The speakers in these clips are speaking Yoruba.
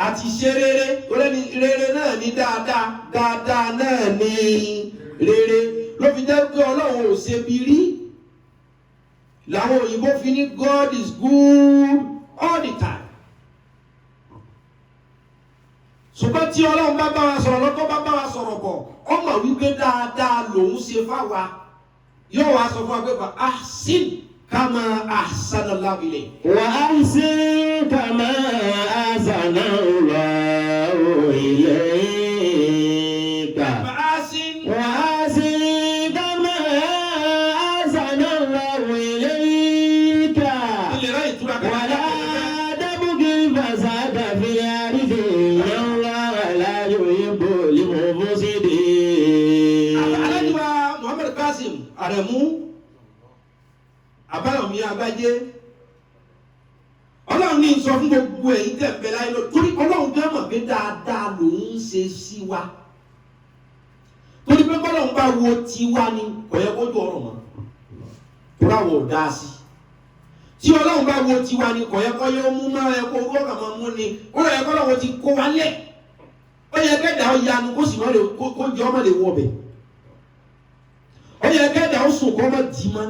àti ṣe rere rere náà ní dáadáa náà ní rere ló fi jẹ́ pé Ọlọ́run ò ṣe bí rí làwọn òyìnbó fi ní God is good all the time. Ṣùgbọ́n tí Ọlọ́run bá bá wa sọ̀rọ̀ lọ́tọ́ bá bá wa sọ̀rọ̀ bọ̀ ọmọ wípé dáadáa lòun ṣe fáwa yóò wá sọ fún wa pé bá ahsin kama ahsanallahu ilayk. Wa ahsin kama ahsanallahu ilayka. Wa ahsin kama ahsanallahu ilayka. ilé rẹ̀ ìtura kan. Wala tabghi fasada fil ardi inna Allaha la yuhibbul mufsidin. Alájùwà Muhammad Kasim Aremu Abáyọ̀mí Agbájé Ọlọ́run ní sọ fún gbogbo ẹ̀yin tẹ̀ bẹ̀ láyé lọ torí Ọlọ́run gbé mọ̀ pé dáadáa lòun ń ṣe sí wa torí pé bọ́lọ́run bá wo tiwa ni kò yẹ kó tó ọ̀rọ̀ mọ́ torí àwọn ò dá sí tí Ọlọ́run bá wo tiwa ni kò yẹ kó yẹ mú máa yẹ kó owó ọ̀gá máa mú ni ó yẹ kó lọ́wọ́ ti kó wa lẹ̀ ó yẹ kẹ́dà ó yanu kó sì má lè kó jẹ́ ọmọ lè wọ̀ bẹ̀ ó yẹ kẹ́dà ó sùn kó má dì í mọ́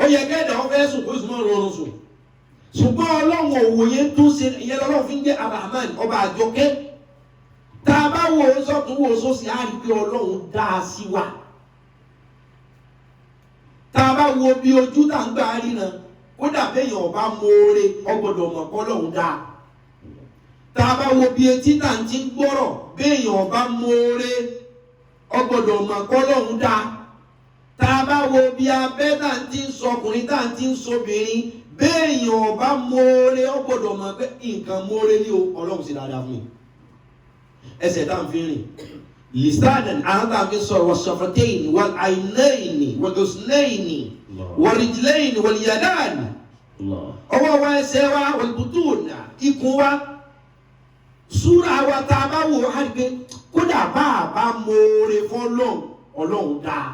ó yẹ kẹ́dà ó fẹ́ sùn kó sì má rọrùn sùn ṣùgbọ́n Ọlọ́run òwòye tó ṣe ìyẹn lọ́wọ́ fi ń jẹ́ Abrahman ọba àjọkẹ́ tá a bá wo sọ́tún wo sósì á rí pé Ọlọ́run dá a sí wa tá a bá wo bí ojú tá ń gbà ríran kódà béèyàn ọba mọ̀ọ́re ọgbọ́dọ̀ mọ̀ pé Ọlọ́run dá a tá a bá wo bí etí tá ń ti gbọ́rọ̀ béèyàn ọba mọ̀ọ́re ọgbọ́dọ̀ mọ̀ pé Ọlọ́run dá a tá a bá wo bí abẹ́ tá ń ti sọkùnrin tá ń ti sobìnrin béèyàn ọba mọ̀ọ́re ọgbọ́dọ̀ mọ̀ pé nǹkan mọ̀ọ́re ní Ọlọ́run sì dáadáa fún mi ẹsẹ̀ tá ń fi rìn lisanan àwọn tá ń fi sọ̀rọ̀ wàṣọ̀fọ̀tẹ́yìn wal àìnáyìnì wàdùsùnẹ́yìnì wàrìjìlẹ́yìnì wàlìyàdáàni ọwọ́ wa ẹsẹ̀ wa wàlùbùtùnà ikùn wa súra wa tá a bá wò á rí pé kódà bá a bá mọ̀ọ́re fọ́lọ́run Ọlọ́run dáa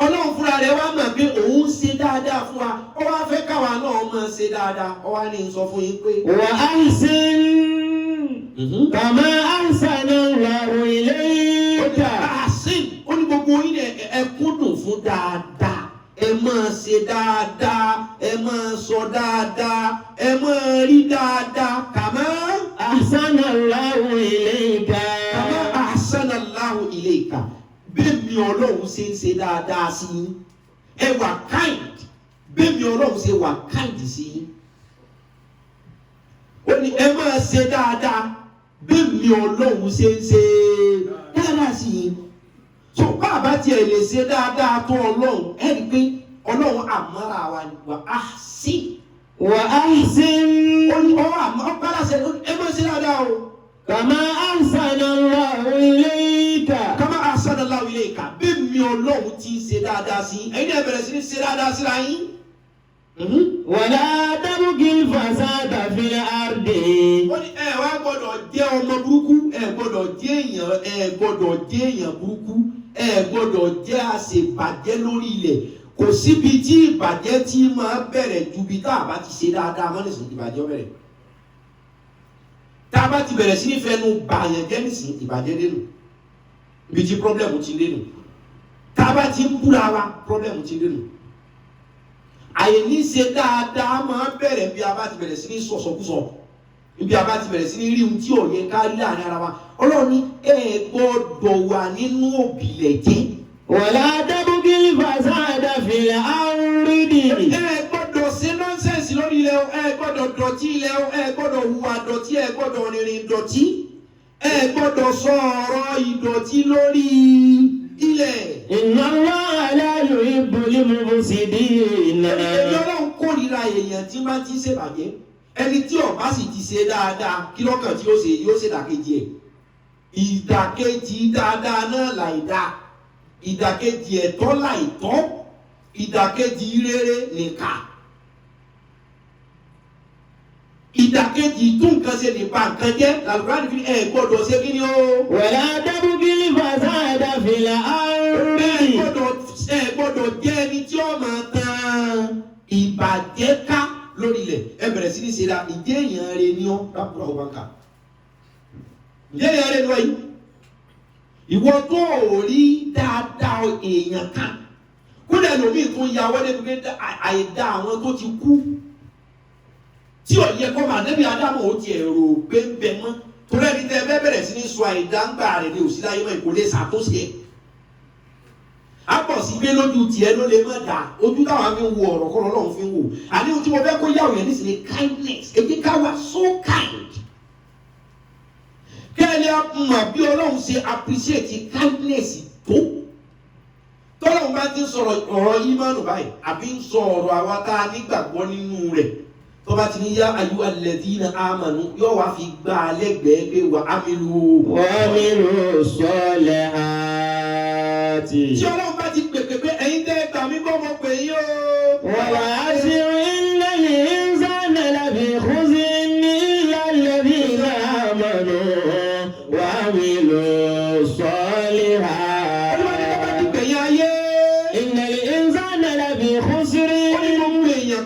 Ọlọ́run fúnra rẹ̀ wá mọ̀ pé òun ṣe dáadáa fún wa ó wá fẹ́ káwa náà máa ṣe dáadáa ó wá ní sọ fún yín pé. Wa ahsin kama ahsanallahu ilayka. Ahsin ó ní gbogbo yín ẹ kúndùn fún dáadáa ẹ máa ṣe dáadáa ẹ máa sọ dáadáa ẹ máa rí dáadáa kama ahsanallahu ilayka. Kama ahsanallahu ilayka. Bẹ́ẹ̀ni Ọlọ́run ṣe ń ṣe dáadáa sí yín ẹ wà kind bẹ́ẹ̀ni Ọlọ́run ṣe wà kind sí yín ó ní ẹ máa ṣe dáadáa bẹ́ẹ̀ni Ọlọ́run ṣe ń ṣe dáadáa sí yín tó bàbá tiẹ̀ lè ṣe dáadáa tó Ọlọ́run ẹ rí i pé Ọlọ́run àmọ́ra wa ni wà á sí Wa ahsin ó ní ọ̀páláṣẹ ẹ máa ṣe dáadáa o. kama ahsanallahu ilayka. Kama ahsanallahu ilayka bẹ́ẹ̀ni Ọlọ́run ti ń ṣe dáadáa sí yín ẹ̀yin náà bẹ̀rẹ̀ sí ní ṣe dáadáa síra yín. Wala tabghil fasada fil ardi. Wọ́n ní ẹ wá gbọ́dọ̀ jẹ́ ọmọ burúkú ẹ gbọ́dọ̀ jẹ́ èèyàn burúkú ẹ gbọ́dọ̀ jẹ́ àṣebàjẹ́ lórí ilẹ̀ kò síbi tí ìbàjẹ́ tí máa bẹ̀rẹ̀ ju bí tá a bá ti ṣe dáadáa mọ́ nísìnyí ìbàjẹ́ bẹ̀rẹ̀ tá a bá ti bẹ̀rẹ̀ sí ní fẹnu bàyàn jẹ́ nísìnyí ìbàjẹ́ dénú ibi tí pọ́blẹ́mù ti dénú tá a bá ti ń búra wa pọ́blẹ́mù ti dénú àyèní ṣe dáadáa máa bẹ̀rẹ̀ bí a bá ti bẹ̀rẹ̀ sí ní sọ̀sọ̀kúsọ̀ bí a bá ti bẹ̀rẹ̀ sí ní rí ohun tí ò yẹ ká rí láàrin ara wa Ọlọ́run ní ẹ gbọ́dọ̀ wà nínú òbílẹ̀jẹ́. Wala tabghil fasada fil ardi. ẹ gbọ́dọ̀ ṣe nọ́nsẹ̀nsì lórí ilẹ̀ o ẹ gbọ́dọ̀ dọ̀tí ilẹ̀ o ẹ gbọ́dọ̀ hùwà dọ̀tí ẹ gbọ́dọ̀ rìnrìn dọ̀tí ẹ gbọ́dọ̀ sọ ọ̀rọ̀ ìdọ̀tí lórí ilẹ̀. Inna Allaha la yuhibbul mufsidin. Ọlọ́run kórìíra èèyàn tí máa ti ṣèbàjẹ́ ẹni tí ó bá sì ti ṣe dáadáa kí lọ́kàn tí ó ṣe yóò ṣe ìdàkejì ẹ̀ ìdàkejì dáadáa náà láìdá ìdàkejì ẹ̀tọ́ láìtọ́ ìdàkejì rere nìkà ìdàkejì tún nǹkan ṣe nípa nǹkan jẹ́ làlùkùránì fi ẹ gbọ́dọ̀ ṣe kí ni o. Wala tabghil fasada fil ardi. ẹ gbọ́dọ̀ jẹ́ ẹni tí ó máa tan ìbàjẹ́ ká lórí ilẹ̀ ẹ bẹ̀rẹ̀ sí ní ṣe ra ìdí èèyàn rẹ ní ọ́ rákùrọ̀ ọba ká ìdí èèyàn rẹ ní ọ́ yìí ìwọ tó rí dáadáa èèyàn kan kúlẹ̀ lómi tó ń ya wọlé pé àìdá àwọn tó ti kú tí ò yẹ kọ́ máa débi Ádámù ó ti ẹ̀rọ gbẹ́ngbẹ́ mọ́ torí ẹni tẹ́ ẹ bẹ̀rẹ̀ sí ní sọ àìdá ń gbà rẹ̀ ní òsínláyé mọ́ ìkólé ṣàtúnṣe àpọ̀ sí gbé lójú tiẹ̀ ló lè má dà ojú táwọn fi ń wo ọ̀rọ̀ kọ́ lọ́wọ́ fi ń wò àní ohun tí mo fẹ́ kó yàwó yẹn nísìnyí kindness èyí ká wà so kind kẹ́lẹ́ mọ̀ bí Ọlọ́run ṣe appreciate kindness tó tọ́lọ́run bá ti ń sọ̀rọ̀ ọ̀rọ̀ ìmánu báyìí àbí ń sọ ọ̀rọ̀ àwa tá a nígbàgbọ́ nínú rẹ̀ tó bá ti ní yá ayú alladhina amanu yóò wá fi gbá a lẹ́gbẹ̀ẹ́ pé wà á mi lu. wa amilu salihati. tí Ọlọ́run bá ti pèpè pé ẹ̀yin tẹ́ gbà mí bọ́ mọ́ pé yín o. wal asri innal insana lafi khusrin illa alladhina amanu wa amilu salihati. innal insana lafi khusrin.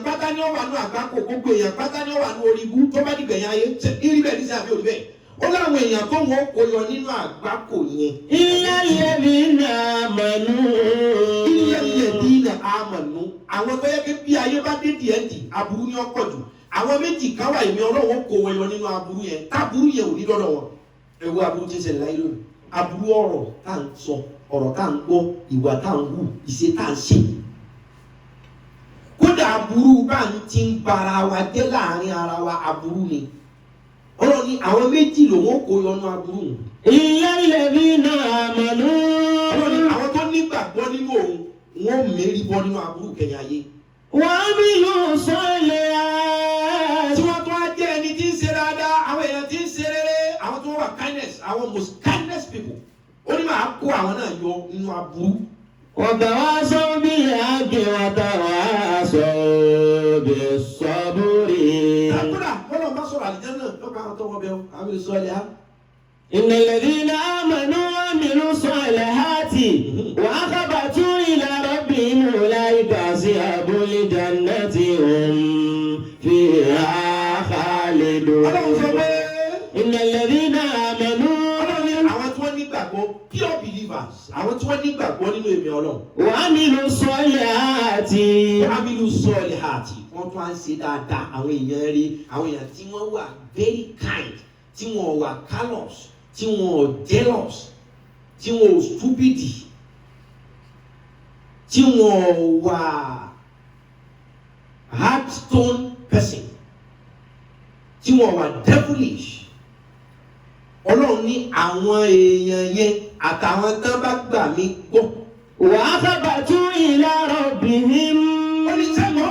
Pátá ni ó wà ní àgbákò gbogbo èèyàn pátá ni ó wà ní orí ibú tó bá dìgbẹ̀yìn ayé irí bẹ́ẹ̀ ní sí àbí orí bẹ́ẹ̀ ó láwọn èèyàn tó wọ́n kó yọ nínú àgbákò yẹn. illa alladhina amanu. illa alladhina amanu àwọn tó yẹ kí bí ayé bá dé díẹ̀ dì aburú ni ó pọ̀ jù àwọn méjì kan wà èmi Ọlọ́run kó wọn yọ nínú aburú yẹn táburú yẹn ò ní dọ́dọ̀ wọn ewu aburú ti ń ṣẹlẹ̀ láyé lónìí aburú ọ̀rọ̀ tá à ń sọ ọ̀rọ̀ tá à ń gbọ́ ìwà tá à ń hù ìṣe tá à ń ṣe kódà aburú bá ń ti ń bara wa jẹ́ láàrin ara wa aburú ni Ọlọ́run ní àwọn méjì lòun kó yọnu aburú. illa alladhina amanu. Ọlọ́run ní àwọn tó nígbàgbọ́ nínú òun wọn ò mérí bọ́ nínú aburú kẹyìn ayé. wa amilu salihati. tí wọ́n tó wá jẹ́ ẹni tí ń ṣe dáadáa àwọn èèyàn tí ń ṣe rere àwọn tó wà kindness àwọn most kindness people ó ní máa kó àwọn náà yọ nínú aburú. وتواصوا بالحق وتواصوا بالصبر. إن الذين آمنوا وعملوا الصالحات وأخبتوا إلى ربهم أولئك أصحاب الجنة هم فيها خالدون. إن الذين آمنوا pure believers àwọn tí wọ́n nígbàgbọ́ nínú èmi Ọlọ́run. wa amilu salihati. wa amilu salihati wọ́n tún á ń ṣe dáadáa àwọn èèyàn rí àwọn èèyàn tí wọ́n wà very kind tí wọ́n wà callous tí wọ́n jealous tí wọ́n stupid tí wọ́n wà hard stone person tí wọ́n wà devilish. Ọlọ́run ní àwọn èèyàn yẹn àtàwọn tán bá gbà mí gbọ́. wa akhbatu ila rabbihim. ó ní sẹ́mọ́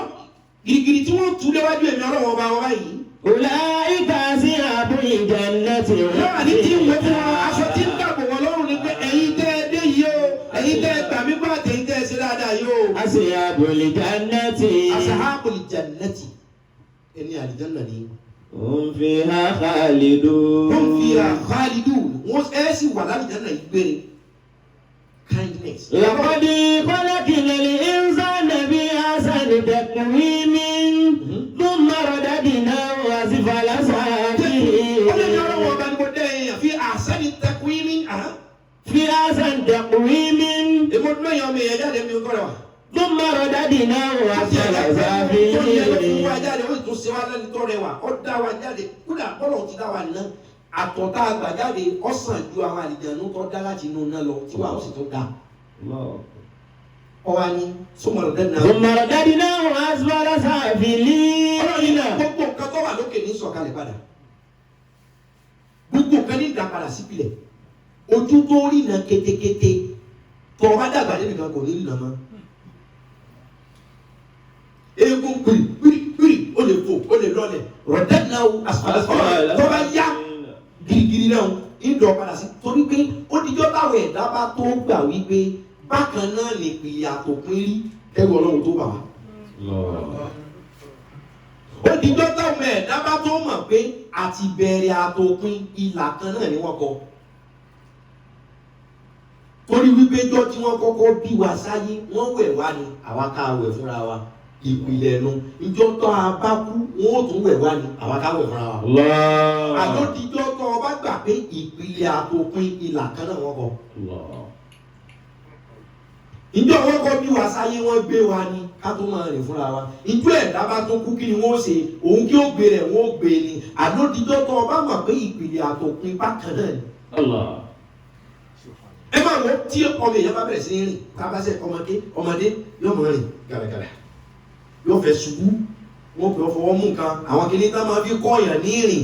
gìrìgìrì tí wọ́n tú léwájú èmi Ọlọ́run ọba wọn báyìí. ulaika ashabul jannati. lọ́wọ́ àti tí ìwé fún wọn aṣọ tí ń dàbò wọn lọ́rùn ni pé ẹ̀yin tẹ́ ẹ dé yìí o ẹ̀yin tẹ́ ẹ gbà mí gbọ́ àtẹ̀yin tẹ́ ẹ ṣe dáadáa yìí o. ashabul jannati. ashabul jannati ẹni àlìjánnà ni. hum fiha khalidun. hum fiha khalidun wọ́n ẹ sì wà lálìjánnà yìí gbére. kindness. laqad khalaqnal insana fi ahsani taqwimin thumma radadnahu asfala safilin. Ọlọ́run ọba ni mo dẹ́ ẹ̀yàn fi ahsani taqwimin. fi ahsani taqwimin. èmo dúró yẹn ọmọ èèyàn jáde mi kọ́ rẹ̀ wá. thumma radadnahu asfala safilin. ó yẹ fún wa jáde ó tún ṣe wá lẹ́ni tó rẹwà ó dá wa jáde kódà bọ́lọ̀ ti dá wa nínú àtọ̀tá àgbà jáde ọ̀sán ju àwọn àlìjànú tó dá láti inú náà lọ tí wàá ó sì tó dá. ọwọ́ ni sọmọrọ̀dádínà asfala safilin. ọlọ́run náà gbogbo nǹkan tó wà lókè ní sọ̀kalẹ̀ padà gbogbo nǹkan ní ìdá padà sípìlẹ̀ ojú tó rí iná kétékété tó o bá dàgbà débi kan kò ní rí iná mọ́. eégún gbìrì ó lè fò ó lè lọlẹ̀ rọ̀dẹ́nà asfala safilin tó bá yá girigiri náà ìdọ̀ padà sí torí pé ó dijọ́ táwọn ẹ̀dá bá tó gbà wípé bákan náà lè pìlẹ̀ àtòpin rí ẹrù Ọlọ́run tó bà wá. ó dijọ́ táwọn ẹ̀dá bá tó mọ̀ pé àti bẹ̀rẹ̀ àtòpin ìlà kan náà ni wọ́n kọ. torí wípé jọ́ tí wọ́n kọ́kọ́ bí wa sáyé wọ́n wẹ̀ wá ni àwa ká wẹ̀ fúnra wa. ìpìlẹ̀ nu ìjọ tó a bá kú wọn ò tún wẹ̀ wá ní àwọn akáwẹ̀ fúnra wa. àlódìjọ́ tó o bá gbà pé ìpìlẹ̀ àtòpin ìlà kan náà wọ́n kọ. ìjọ wọn kọ bí wàá sáyé wọn gbé wa ní ká tó máa rìn fúnra wa ìjọ ẹ̀dá bá tó kú kí ni wọ́n ṣe òun kí ó gbé rẹ̀ wọ́n ó gbé ni àlódìjọ́ tó o bá mọ̀ pé ìpìlẹ̀ àtòpin bákan náà ni. ẹ máa wọ tí ọmọ èèyàn bá bẹ̀rẹ̀ sí ní rìn tá a bá ṣe ọmọdé yóò máa rìn gàràgàrà yóò fẹ́ ṣubú wọ́n pè ọ́ fọwọ́ mú nǹkan àwọn kìíní tá máa fi kọ́ọ̀yàn ní ìrìn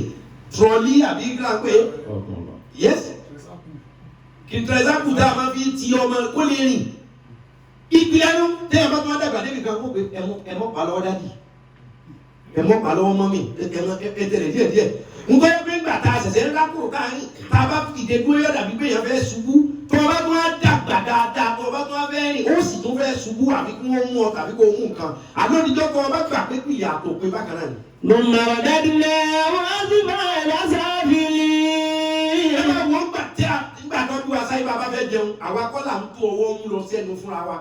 trọ́lí àbí gíga pé yes kìtìrẹ́sàkù tá a máa fi ti ọmọ kó lè rìn ìpìlẹ̀ ẹnu tẹ́yà bá tó wá dàgbà débi kan wọ́n pè ẹmọ́ pa lọ́wọ́ dádì ẹmọ́ pa lọ́wọ́ mọ́mì ẹtẹ̀rẹ̀ díẹ̀díẹ̀ nǹkan yẹn pé ńgbà tá a ṣẹ̀ṣẹ̀ ńlá kúrò káàrin tá a bá fìdè dúró yọ̀ dàbí pé èèyàn fẹ́ ṣubú tó o bá tó wá dàgbà dáadáa tó o bá tó wá fẹ́ rìn ó sì tún fẹ́ ṣubú àbí kí wọ́n mú ọ tàbí kó o mú nǹkan àlódìjọ́ tó o bá gbà pé ìyà tó pé bákan náà ni. Nùmọ̀rọ̀ dádìlẹ̀ wọ́n sì máa lásàáfìlì. ẹ máa wọ́n gbà tí a nígbà tó bí wa sáyé bàbá fẹ́ jẹun àwa kọ́ là ń tó ọwọ́ mú lọ sẹ́nu fúnra wa.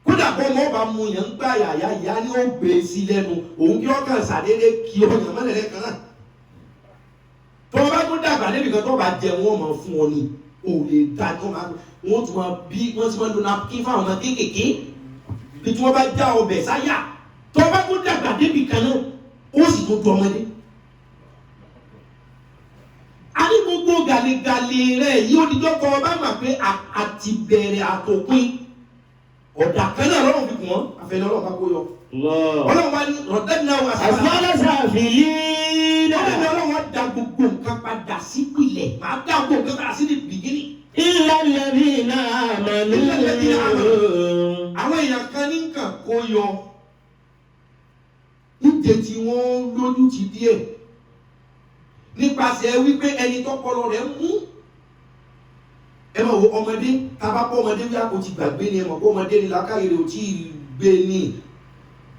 kódà kó ọmọ ọba mu yẹn ń gbà yàyà ìyá ni ó gbé sí lẹ́nu òun kí ọkàn sàdédé kí ọyàn mọ́lẹ̀ kan náà. tó o bá tó dàgbà débi kan tó o bá jẹun wọn máa fún ọ ni o lè da tó máa wọn tún máa bí wọn ti máa lo napkin fáwọn ọmọ kéékèèké bí tí wọn bá já ọbẹ̀ sáyà tó o bá tó dàgbà débi kan náà ó sì tó du ọmọdé. a ní gbogbo gàlégàlé rẹ yìí ó dijọ́ kọ́ ọ bá mà pé àti bẹ̀rẹ̀ àtòpin ọ̀dà kan náà lọ́rùn fi kùn wọ́n àfẹnẹ́ ọlọ́run bá kó yọ. ọlọ́run wá ní rọ̀dẹ́nà wà Asfalasaafili. ọlọ́run wá da gbogbo nǹkan padà sípìlẹ̀ máa dá gbogbo nǹkan padà sí ní bìgínì. Illa alladhina amanu. àwọn èèyàn kan ní nǹkan kó yọ níjẹ tí wọ́n lójú ti díẹ̀ nípasẹ̀ wípé ẹni tọ́pọlọ rẹ̀ mú ẹ máa wo ọmọdé tábà pọ̀ ọmọdé bí a kò ti gbàgbé ni ẹ mọ̀ pé ọmọdé ni làákàyè rẹ̀ ò tí ì gbé ni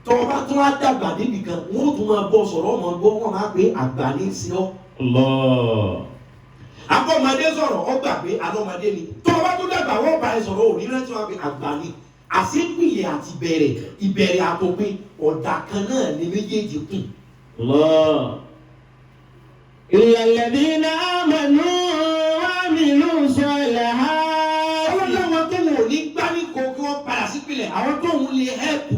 tọ́ba tó wá dàgbà débi kan wọ́n tún máa bọ̀ sọ̀rọ̀ ọmọ gbọ́ wọ́n máa pé àgbà ní sí ọ́. Akọ́mọdé sọ̀rọ̀ ọ gbà pé alọ́mọdé ni tọ́ba tó dàgbà wọ́n bá ẹ sọ̀rọ̀ òní rántí wọn pé àgbà ni àṣepìlẹ̀ àti ìbẹ̀rẹ̀ àtòpin ọ̀dà kan náà ni méjèèjì kùn. Illa alladhina amanu wa amilu salihat. Ọlọ́run tó wò ní gbáríkò kí wọ́n padà sípìlẹ̀ àwọn tó ń lè hẹ́pù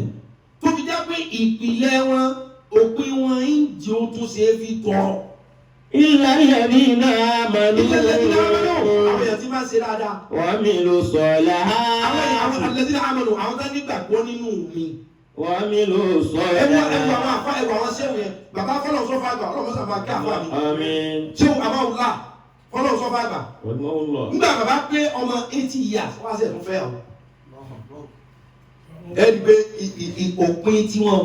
tó fi jẹ́ pé ìpìlẹ̀ wọn òpin wọn ń di ó tún ṣe é fi tọrọ. Illa alladhina amanu. Ilé lẹ́dínà amanu àwọn èèyàn ti máa ṣe dáadáa. Wa amilu salihat. Àwọn lẹ́dínà amanu àwọn tó nígbàgbọ́ nínú mi. Wa amilu salihat. Ẹ̀wọ̀ àwọn àfa ẹ̀wọ̀ àwọn sẹ́wọ̀n yẹn bàbá fọlọ́ sọ́fà àgbà ọlọ́mọ sábà kí àfa mi. Àmín. Ṣéwù àbáwùlá fọlọ́ sọ́fà àgbà. Nígbà bàbá pé ọmọ 80 years wá sí ẹ̀tún fẹ́ ọ. Ẹni pé òpin tí wọn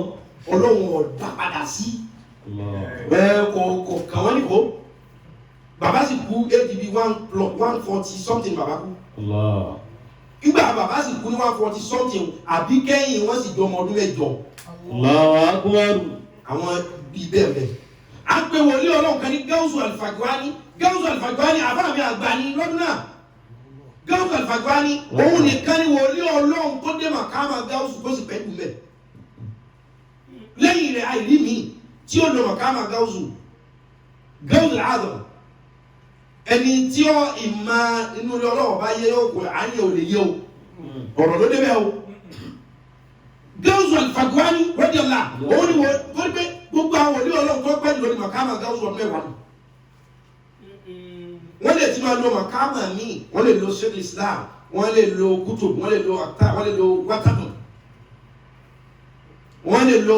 ọlọ́run ọ̀dà padà sí. Kò kàn wọ́n nìkó. Bàbá sì kú ADB 140 something bàbá kú. Nígbà bàbá sì kú ní 140 something àbí kẹ́yìn wọ́n sì jọ ọmọ ọdún mẹ́jọ. Allahu akbar. Àwọn bíi bẹ́ẹ̀ bẹ́ẹ̀. À ń pe wòlíì ọlọ́run kan ní Gáúsù Al-Fagwani. Gáúsù Al-Fagwani àbá mi àgbà ní lọ́dún náà. Gáúsù Al-Fagwani òun nìkan ni wòlíì ọlọ́run tó dé màkàmà Gáúsù tó sì pẹ́ jù mẹ́. Lẹ́yìn rẹ̀ àìrí mi tí ó lọ màkàmà Gáúsù Al-Azam. Ẹni tí ó ìmọ̀ inú ilé ọlọ́wọ́ bá yẹ yóò kó àyè ò lè yé o. Ọ̀rọ̀ ló débẹ̀ o. Gáúsù Al-Fagwani radiyallahu òun ni wọ́n tó gbé gbogbo àwọn wòlíì ọlọ́run tó pẹ́ lórí màkàmà Gáúsù ọdún mẹ́wàá ni. Wọ́n lè ti máa lo màkàmà míì, wọ́n lè lo Sheikh Islam, wọ́n lè lo kutub, wọ́n lè lo akta, wọ́n lè lo wátàkùn. Wọ́n lè lo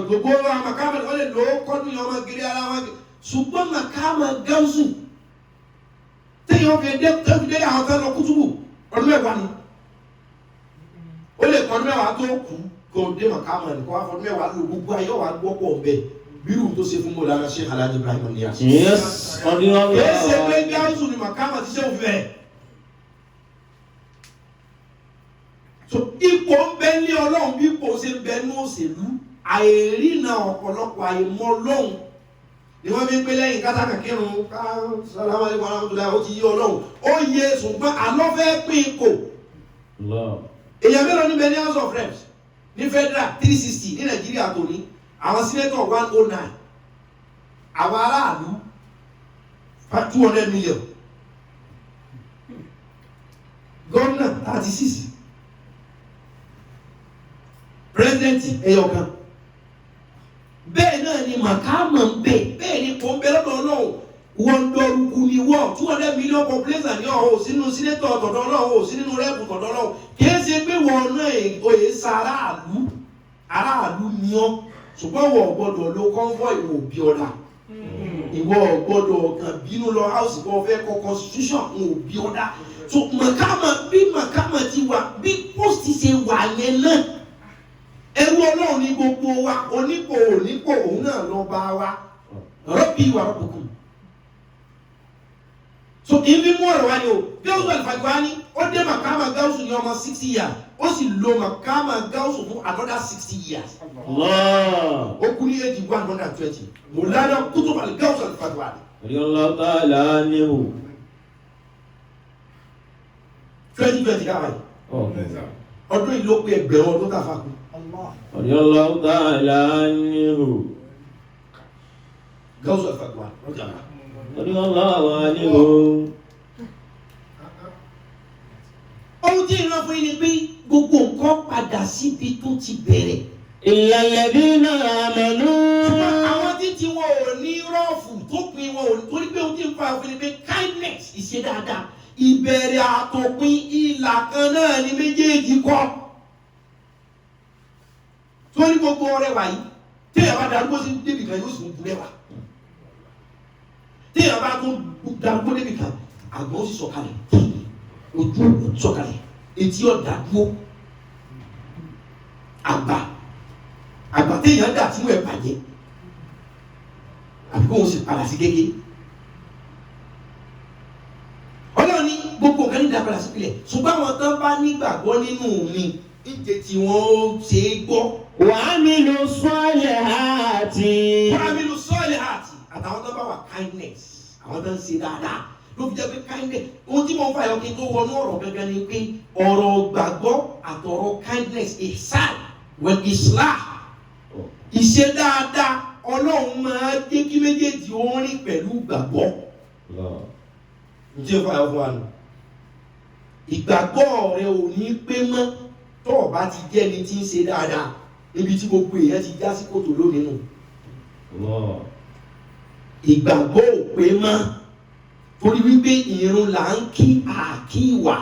gbogbo màkàmà, wọ́n lè lo kọ́dún yọmọ gírí ara wọn. Ṣùgbọ́n màkàmà Gáúsù téèyàn fi dé àwọn fẹ́ lọ kútùbù ọdún mẹ́wàá ni. Ó lè kọ́ ọdún mẹ́wàá tó kù kò dé màkàmà ní kó wá fọdún mẹ́wàá lò gbogbo ayé wà gbọ́pọ̀ ọ̀bẹ bírù tó ṣe fún Mọ́lánà Sheikh Alhaji Ibrahim Niass. Yes. Èsè pé Gáúsù ni màkàmà ti ṣe òfin rẹ̀. So ipò ń bẹ ní ọlọ́run bí ipò ṣe ń bẹ ní òṣèlú àìrìnà ọ̀pọ̀lọpọ̀ àìmọ̀ ọlọ́run ni wọ́n fi ń pé lẹ́yìn kátàkà kírun ká sàlámù aláìkùm warahmatullahi ó ti yí ọlọ́run ó yẹ ṣùgbọ́n àlọ́ fẹ́ pín ipò. Èèyàn mélòó níbẹ̀ ní House of Reps ní federal 360 ní Nàìjíríà tó ní àwọn senator 109 àwọn aráàlú 200 million gómìnà 36 president ẹyọkan bẹ́ẹ̀ náà ni màkàmà ń bẹ bẹ́ẹ̀ ni kò ń bẹ lọ́dọ̀ náà wọ́n dọ̀rùkù ni wọ́n 200 million population ní ọ̀hún sínú senator tọ̀dọ̀ náà ò sí nínú rẹ́pù tọ̀dọ̀ náà kìí ṣe pé wọ́n náà oyè sa aráàlú ni ọ́ ṣùgbọ́n wọ́n gbọ́dọ̀ lo convoy ìwò bí ọ̀dà ìwọ gbọ́dọ̀ kan bínú lọ house kọ́ fẹ́ kọ́ constitution ìwò bí ọ̀dà so màkàmà bí màkàmà ti wà bí post ṣe wà yẹn náà ẹrú Ọlọ́run ní gbogbo wa onípò òun náà lọ bá wa rọ́bì wà rọ́bùkù so ibi mú ọ̀rọ̀ wa ni o Gáúsù Al-Fagwani ó dé màkàmà Gáúsù ní ọmọ 60 years ó sì lo màkàmà Gáúsù fún another 60 years ó kú ní èjì 120 Mọ̀lánà Kútùbù Gáúsù Al-Fagwani radiyallahu ta'ala anhu 2020 káwáyé ọdún ìlú pé ẹgbẹ̀rún ọdún tàfà kú radiyallahu ta'ala anhu Gáúsù Al-Fagwani radiyallahu anhu. ohun tí ìran fún yín ni pé gbogbo nǹkan padà síbi tó ti bẹ̀rẹ̀. Illal ladhina amanu. àwọn tí wọn ò ní rọ́ọ̀fù tó pin wọn ò torí pé ohun tí ń fa òfin ni pé kindness ìṣe dáadáa ìbẹ̀rẹ̀ àtòpin ìlà kan náà ni méjèèjì kọ́. torí gbogbo ọrẹ wà yìí téèyàn bá darúgbó sí débi kan yóò sì ń bulẹ̀ wá. téèyàn bá tún darúgbó débi kan àgbọn ó sì sọ̀kalẹ̀ ojú sọ̀kalẹ̀ etí ọ̀dà dúró àgbà téèyàn dà tí wọ́n ẹ̀ bàjẹ́ àbí kó wọ́n sì padà sí gẹ́gẹ́. Ọlọ́run ní gbogbo nǹkan ní ìdápadà sí pilẹ̀ ṣùgbọ́n àwọn tán bá nígbàgbọ́ nínú mi níjẹ tí wọ́n ó ṣe é gbọ́. Wa amilu salihati. Wa amilu salihati àtàwọn tán bá wà kindness àwọn tán ń ṣe dáadáa ló fi jẹ́ pé kindness ohun tí mo ń fa ẹ̀yọ́ kí n tó wọnú ọ̀rọ̀ gangan ni pé ọ̀rọ̀ gbàgbọ́ àtọ̀rọ̀ kindness ihsan wal islah ìṣe dáadáa Ọlọ́run máa jẹ́ kí méjèèjì ó rìn pẹ̀lú gbàgbọ́. Ǹjẹ́ fa ẹ̀fọ́ àná ìgbàgbọ́ rẹ ò ní pé mọ́ tó o bá ti jẹ́ ni tí ń ṣe dáadáa níbi tí gbogbo èèyàn ti já sí kòtò lónìí nù. Ìgbàgbọ́ ò pé mọ́ torí wípé ìrun là ń kí àkíwà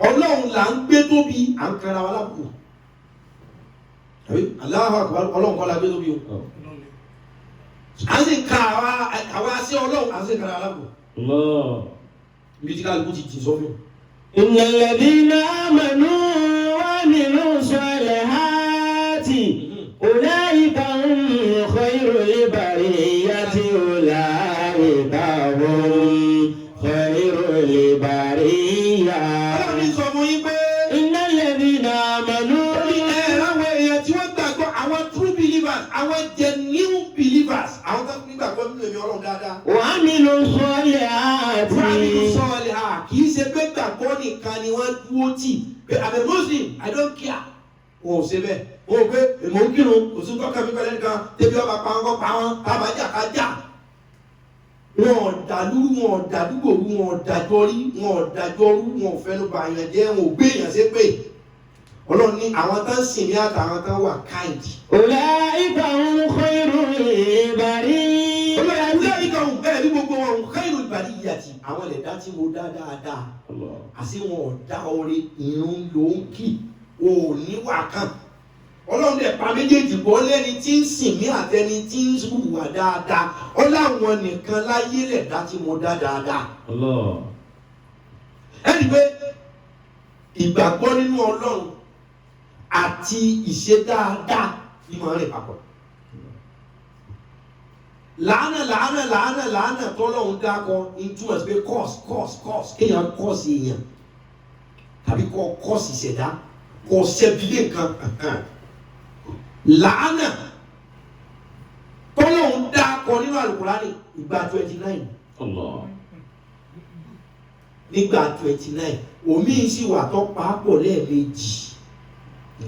Ọlọ́run là ń gbé tóbi à ń kanra wa lábùkù Allahu Akbar Ọlọ́run kọ́ la gbé tóbi o a sì ka àwa sí Ọlọ́run a sì kanra wa lábùkù ibi tí kálukú ti jì sọ́fún. Innal ladhina amanu wa amilu salihati ulaika hum khayrul bariyati ulaika hum khayrul bariyya. Ọlọ́run ní sọ fún yín pé Innal ladhina amanu. Àwọn èèyàn tí wọ́n gbàgbọ́ àwọn true believers àwọn genuine believers àwọn tó nígbàgbọ́ nínú èmi Ọlọ́run dáadáa. Wa amilu salihati. Wọ́n á ní sọ́ọ̀lì kì í ṣe pé gbàgbọ́ nìkan ni wọ́n dúró tì pé I'm a Muslim I don't care. Wọn ò ṣe bẹ́ẹ̀ wọn ò pé èmọ̀ ń kírun kò sí tọ́ka mi pẹ̀lẹ́ nìkan tẹ́bí ọba pa wọn pa wọn kábàájà kájà. Wọn ò dàlúrú wọn ò dàdúgbòrú wọn ò dàjọrí wọn ò dàjọrú wọn ò fẹnu bà yàn jẹ́ wọn ò gbé èèyàn ṣépè. Ọlọ́run ní àwọn tán sìn ní àtàwọn tán wà kind. Ulaika hum khayrul bariyya. Ulaika hum bẹ́ẹ̀ ní gbogbo wọn khayrul bariyyati àwọn ẹ̀dá tí mo dá dáadáa. Àṣé wọn ò dá ọrẹ ìrun ló ń kì ò níwà kan. Ọlọ́run dẹ̀ pa méjèèjì bọ́ lẹ́ni tí ń sìn mí àtẹni tí ń hùwà dáadáa. Ó láwọn nìkan láyé lẹ̀dá tí mo dá dáadáa. Ẹni pé ìgbàgbọ́ nínú Ọlọ́run àti ìṣe dáadáa ní máa rìn papọ̀. Làánà tọ́lọ́run dákọ ìtumọ̀ sí pé cause kéèyàn cause èèyàn tàbí kọ́ cause ìṣẹ̀dá kọ́ ṣẹ́bílé nǹkan. Làánà tọ́lọ́run dákọ nínú Al-Qur'ani ìgbà 29. nígbà 29 omi sì wà tó papọ̀ lẹ́ẹ̀mejì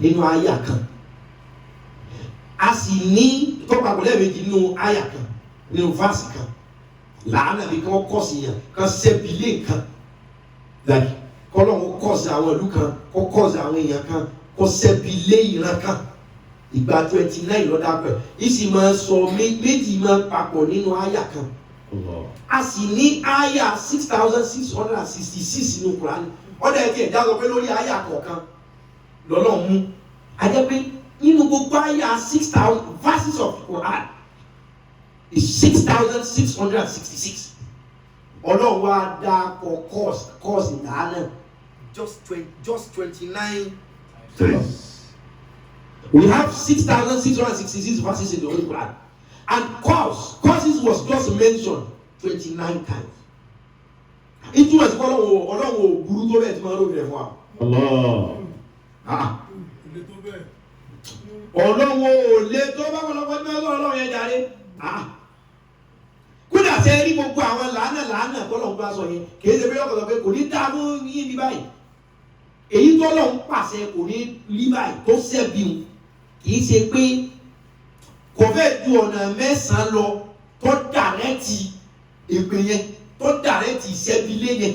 nínú àyà kan a sì ní tó papọ̀ lẹ́ẹ̀mejì nínú àyà kan nínú fásì kan làánà bí kán kọ́ sí yàn kán sẹ́bílé kan láti kọ́lọ́hún kọ́ sí àwọn ìlú kan kọ́ sí àwọn èèyàn kan kọ́ sẹ́bílé ìran kan ìgbà 29 lọ́dà pẹ̀ ìsì máa sọ méjì máa papọ̀ nínú àyà kan a sì ní àyà 6666 nínú Kùránì ọ̀dà ẹ̀kẹ́ ìjà sọ pé lórí àyà kọ̀ọ̀kan lọ́lọ́ mú ajẹ́ pé nínú gbogbo àyà 6000 verses of Quran is 6666 ọlọ́run wa dá kọ course ìdáná just 29 times. We have 6666 verses in the Holy Quran, and causes was just mentioned 29 times. It was ọlọ́run burú tó bẹ́ẹ̀ tí wọ́n rògbè fún wa. Ọlọ́run ò lè tó bá ọlọ́pàá tí wọ́n sọ ọlọ́run yẹn jáde. Kódà tẹ́ rí gbogbo àwọn làánà tọ́lọ́run bá sọ yẹn kì í ṣe pé ọkọ̀ sọ pé kò ní dààmú yín ní báyìí. Èyí tọ́lọ́run pàṣẹ kò ní rí báyìí tó ṣẹ́bi wọn kì í ṣe pé kò fẹ́ ju ọ̀nà mẹ́sàn-án lọ tó dàrẹ́tì èpè yẹn tó dàrẹ́tì ìṣẹ́bílé yẹn.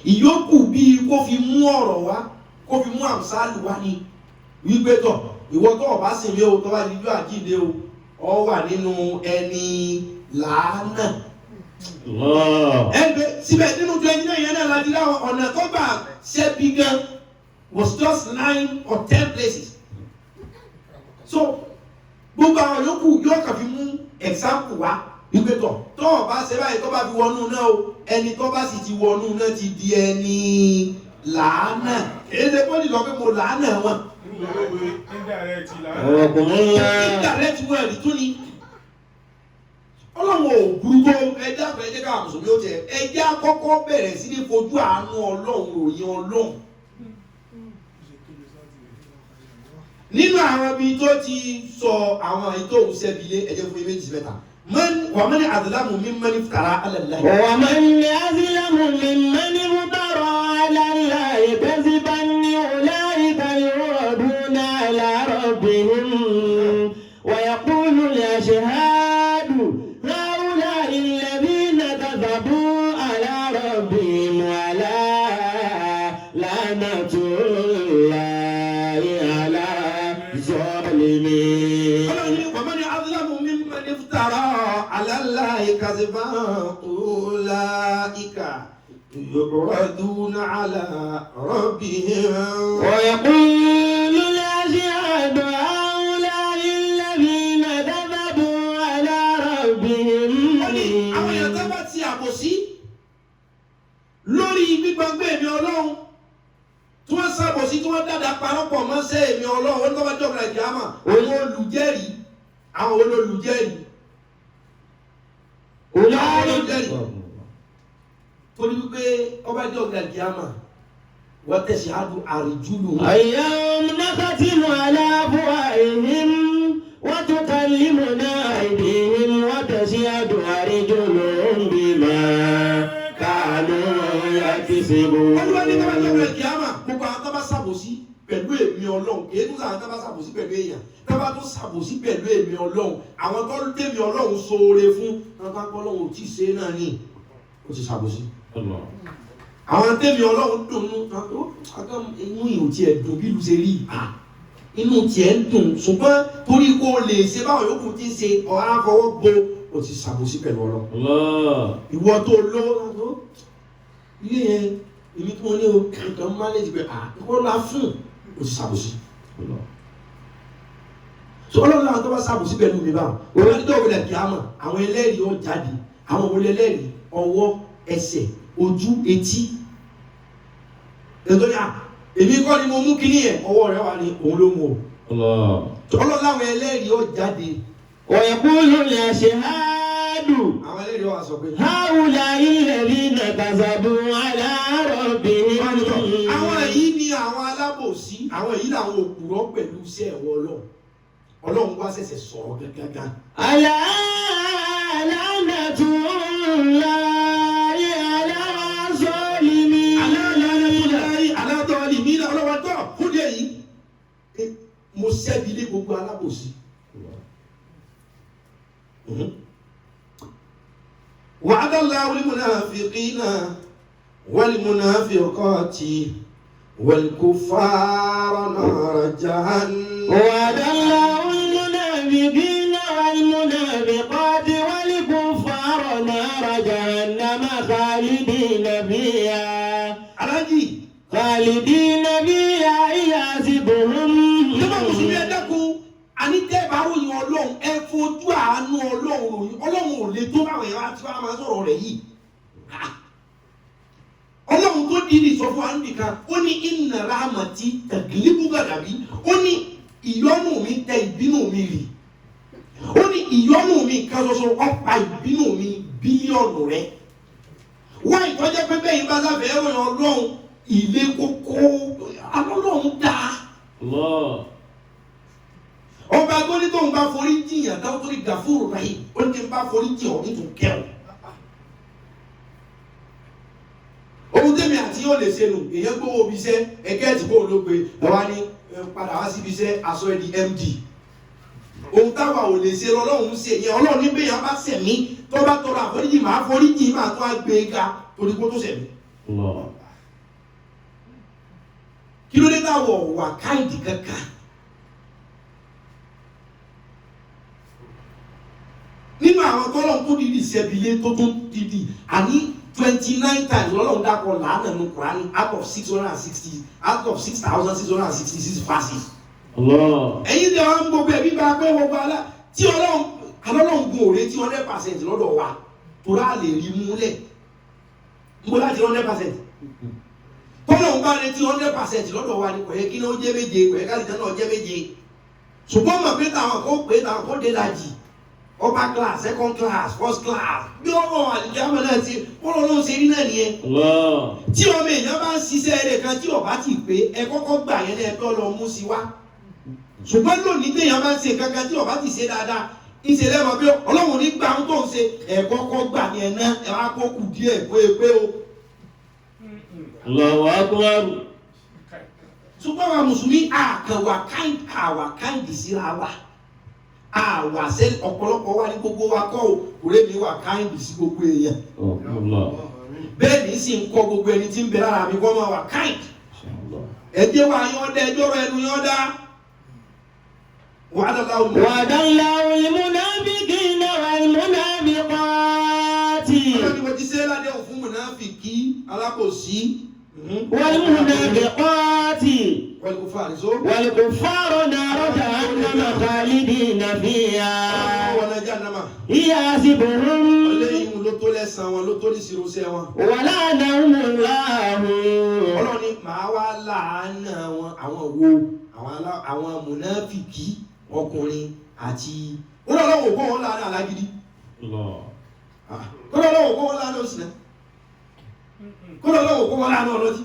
Ìyókù bíi kó fi mú ọ̀rọ̀ wá kó fi mú àmsálù wá ní wípé tọ̀ ìwọ tó ọ̀bá sì mí o tó bá di ijó àjíǹde o ọ wà nínú ẹni làánà. Ẹgbẹ́ síbẹ̀ nínú 29 yẹn náà láti láwọn ọ̀nà tó gbà ṣẹ́bi gan was just 9 or 10 places. So gbogbo àwọn yòókù yóò kàn fi mú example wá wípé tọ̀ tó ọ̀bá ṣe báyìí tó bá fi wọnú náà o ẹni tó bá sì ti wọnú náà ti di ẹni làánà. Èyí ṣe pé nílò pé mo làánà wọn. Indirect word tún ni ọlọ́run ò burúkú ẹjẹ́ àfẹ́jẹ́ ká mùsùlùmí ó jẹ ẹjẹ́ àkọ́kọ́ bẹ̀rẹ̀ sí ní fojú àánú ọlọ́run ròyìn ọlọ́run. Nínú àwọn ibi tó ti sọ àwọn ètò òṣèbílé ẹjẹ́ fún méjì mẹ́ta ومن أظلم ممن افترى على الله ومن أظلم ممن افترى على الله كذبا أولئك يردون على ربهم ويقول الأشهاد هؤلاء الذين كذبوا على ربهم ولا لعنة الله على الظالمين. ومن أظلم ممن افترى على الله كذبا أولئك يعرضون على ربهم ويقول الأشهاد هؤلاء الذين كذبوا على ربهم. àwọn èèyàn tó bá ti àbòsí lórí gbígbàgbé èmi ọlọ́run tí wọ́n ṣàbòsí tí wọ́n dáadáa parọ́pọ̀ mọ́sẹ́ èmi ọlọ́run wọ́n tó bá jọ̀gbọ̀n ìdíyàmà òun olùjẹ́rìí àwọn olùjẹ́rìí torí wípé ọba jọ̀gbọ̀n ìdíyàmà wọ́n tẹ̀sí àdùn àríjúlù. اليوم نختم على أفواههم وتكلمنا أيديهم وتشهد أرجلهم بما كانوا يكسبون. olúwa ní kábàá jọ̀gbọ̀n ìdíyàmà gbogbo àwọn tó bá ṣàbòsí pẹ̀lú èmi ọlọ́run èyí tó sàn tó bá ṣàbòsí pẹ̀lú èèyàn tó bá tó ṣàbòsí pẹ̀lú èmi ọlọ́run àwọn tó tẹ̀mí ọlọ́run ṣoore fún wọn bá gbọ́ ọlọ́run ò tí ì ṣe náà ní ó ti ṣàbòsí. àwọn tẹ̀mí ọlọ́run dùnú inú ìhò tiẹ̀ dùn bí ìlú ṣe rí inú tiẹ̀ ń dùn ṣùgbọ́n torí kó o lè ṣe báwọn yòókù ti ṣe ọ̀hán fọwọ́ bo ó ti ṣàbòsí pẹ̀lú ọlọ́run. ìwọ tó lówó ilé yẹn èmi tí wọ́n ní o nǹkan mánéjì pé ìwọ la fún o ti ṣàbòsí. so ọlọ́run àwọn tó bá ṣàbòsí pẹ̀lú mi báwọn òun ẹni tó wọlé kíámà àwọn ẹlẹ́rìí ó jáde àwọn wọlé ẹlẹ́rìí ọwọ́ ẹsẹ̀ ojú etí ètò ní èmi kọ́ ni mo mú kíní yẹn ọwọ́ rẹ̀ wà ní òun ló mú o. ọlọ́run àwọn ẹlẹ́rìí ó jáde. ويقول الأشهاد àwọn ẹlẹ́rìí ó wá sọ pé. هؤلاء الذين كذبوا على ربهم. àwọn yìí ni àwọn alábòsí àwọn yìí làwọn òpùrọ́ pẹ̀lú iṣẹ́ ẹ̀wọ̀ ọlọ́run wá ṣẹ̀ṣẹ̀ sọ̀rọ̀ gángan. ألا لعنة الله على mo ṣẹ́bi lé gbogbo alábòsí. وعد الله المنافقين والمنافقات والكفار نار جهنم. وعد الله المنافقين والمنافقات والكفار نار جهنم خالدين فيها خالدين فيها يحسبهم. Nígbà mùsùlùmí ẹ dákun, àní tẹ́ bá ròyìn Ọlọ́run, ẹ fojú àánú Ọlọ́run ròyìn. Ọlọ́run ò lè tó báwọn èèyàn àti wàá máa sọ̀rọ̀ rẹ̀ yìí. Ọlọ́run tó di ní sọ fún wa nìkan, ó ní inna rahmati taglibu ghadabi, ó ní ìyọ́nú mi tẹ ìbínú mi rì. Ó ní ìyọ́nú mi kan ṣoṣo ọ̀pá ìbínú mi bílíọ̀nù rẹ̀. Wá ìtọ́jẹ́ pé bẹ́ẹ̀ yín bá sáfẹ́ ròyìn Ọlọ́run ilé kókó Ọlọ́run dáa. Ọba tó ní tóun bá forí jìyàn táwọn tó ní Gàfúrù Rahim, ó ní bá forí jìyàn nítorí kẹrù. Ohun tẹ́mi àti yóò lè ṣe nù, èèyàn gbówó ibi iṣẹ́, ẹgẹ́ ẹ̀tì kó ló pe, ẹwà ní padà wá síbi iṣẹ́ aṣọ ẹ̀dì MD. Ohun táwa ò lè ṣe lọ́lọ́run ṣe yẹn, Ọlọ́run ní bẹ́yàn bá ṣẹ̀mí, tó bá tọrọ àforíjì máa foríjì máa tó àgbé ga torí kó tó ṣẹ̀mí. Kí ló dé táwọ̀ wà káìdì kankan? Nínú àwọn tọ́lọ̀ tó dìdì ṣẹ̀bílé tó tún dìdì, àní 29 times lọ́lọ́run dákọ̀ làánà ní Kùránì out of 6,666 verses. Ẹ̀yin tí wọ́n ń gbogbo ẹ̀bí bá pẹ́ gbogbo alá tí Ọlọ́run gun òre tí 100% lọ́dọ̀ wa tó rà lè rí múlẹ̀. Mo láti 100%. Tọ́lọ́run bá retí 100% lọ́dọ̀ wa ni kò yẹ kí ní ó jẹ́ méje, kò yẹ ká lè tẹ́lẹ̀ ó jẹ́ méje. Ṣùgbọ́n mọ̀ pé táwọn kó dé lájì. Upper class, second class, first class. Bí ọmọ àlìjáàmù náà ti Ọlọ́run ṣe rí náà nìyẹn. Tí ọmọ èèyàn bá ń ṣiṣẹ́ rẹ̀ kan tí ọba ti pé ẹ kọ́kọ́ gbà yẹn náà ẹgbẹ́ ọlọ́ mú sí wá. Ṣùgbọ́n lónìí téèyàn bá ń ṣe kankan tí ọba ti ṣe dáadáa, ìṣe lẹ́mọ̀ pé Ọlọ́run ní gbà ń tó ń ṣe ẹ kọ́kọ́ gbà yẹn náà ẹ wá kó kù díẹ̀ pé o. Allahu Akbar. Ṣùgbọ́n àwọn Mùsùlùmí àwà káìdì síra wa. Àwa ṣe ọ̀pọ̀lọpọ̀ wa ní gbogbo wa kọ́ òré mi wà káìndì sí gbogbo èèyàn. Bẹ́ẹ̀ ní sì ń kọ́ gbogbo ẹni tí ń bẹ lára mi kọ́ máa wà káìndì. Ẹ̀jẹ̀ wa yán dá ẹjọ́ rẹ̀ ẹnu yán dá. وعد الله المنافقين والمنافقات. Ọlọ́ni mo ti ṣe ládé fún mùnáfìkí alábòsí. والمنافقات والكفار نار جهنم خالدين فيها يحسبهم ولعنهم الله. Ọlọ́ni màá wá láàánà àwọn mùnáfìkí ọkùnrin àti Ọlọ́run kó wọn láàánà alágídí. Ọlọ́run kó wọn láàánà òsìnà. Ọlọ́run kó wọn láàánà ọlọ́tí.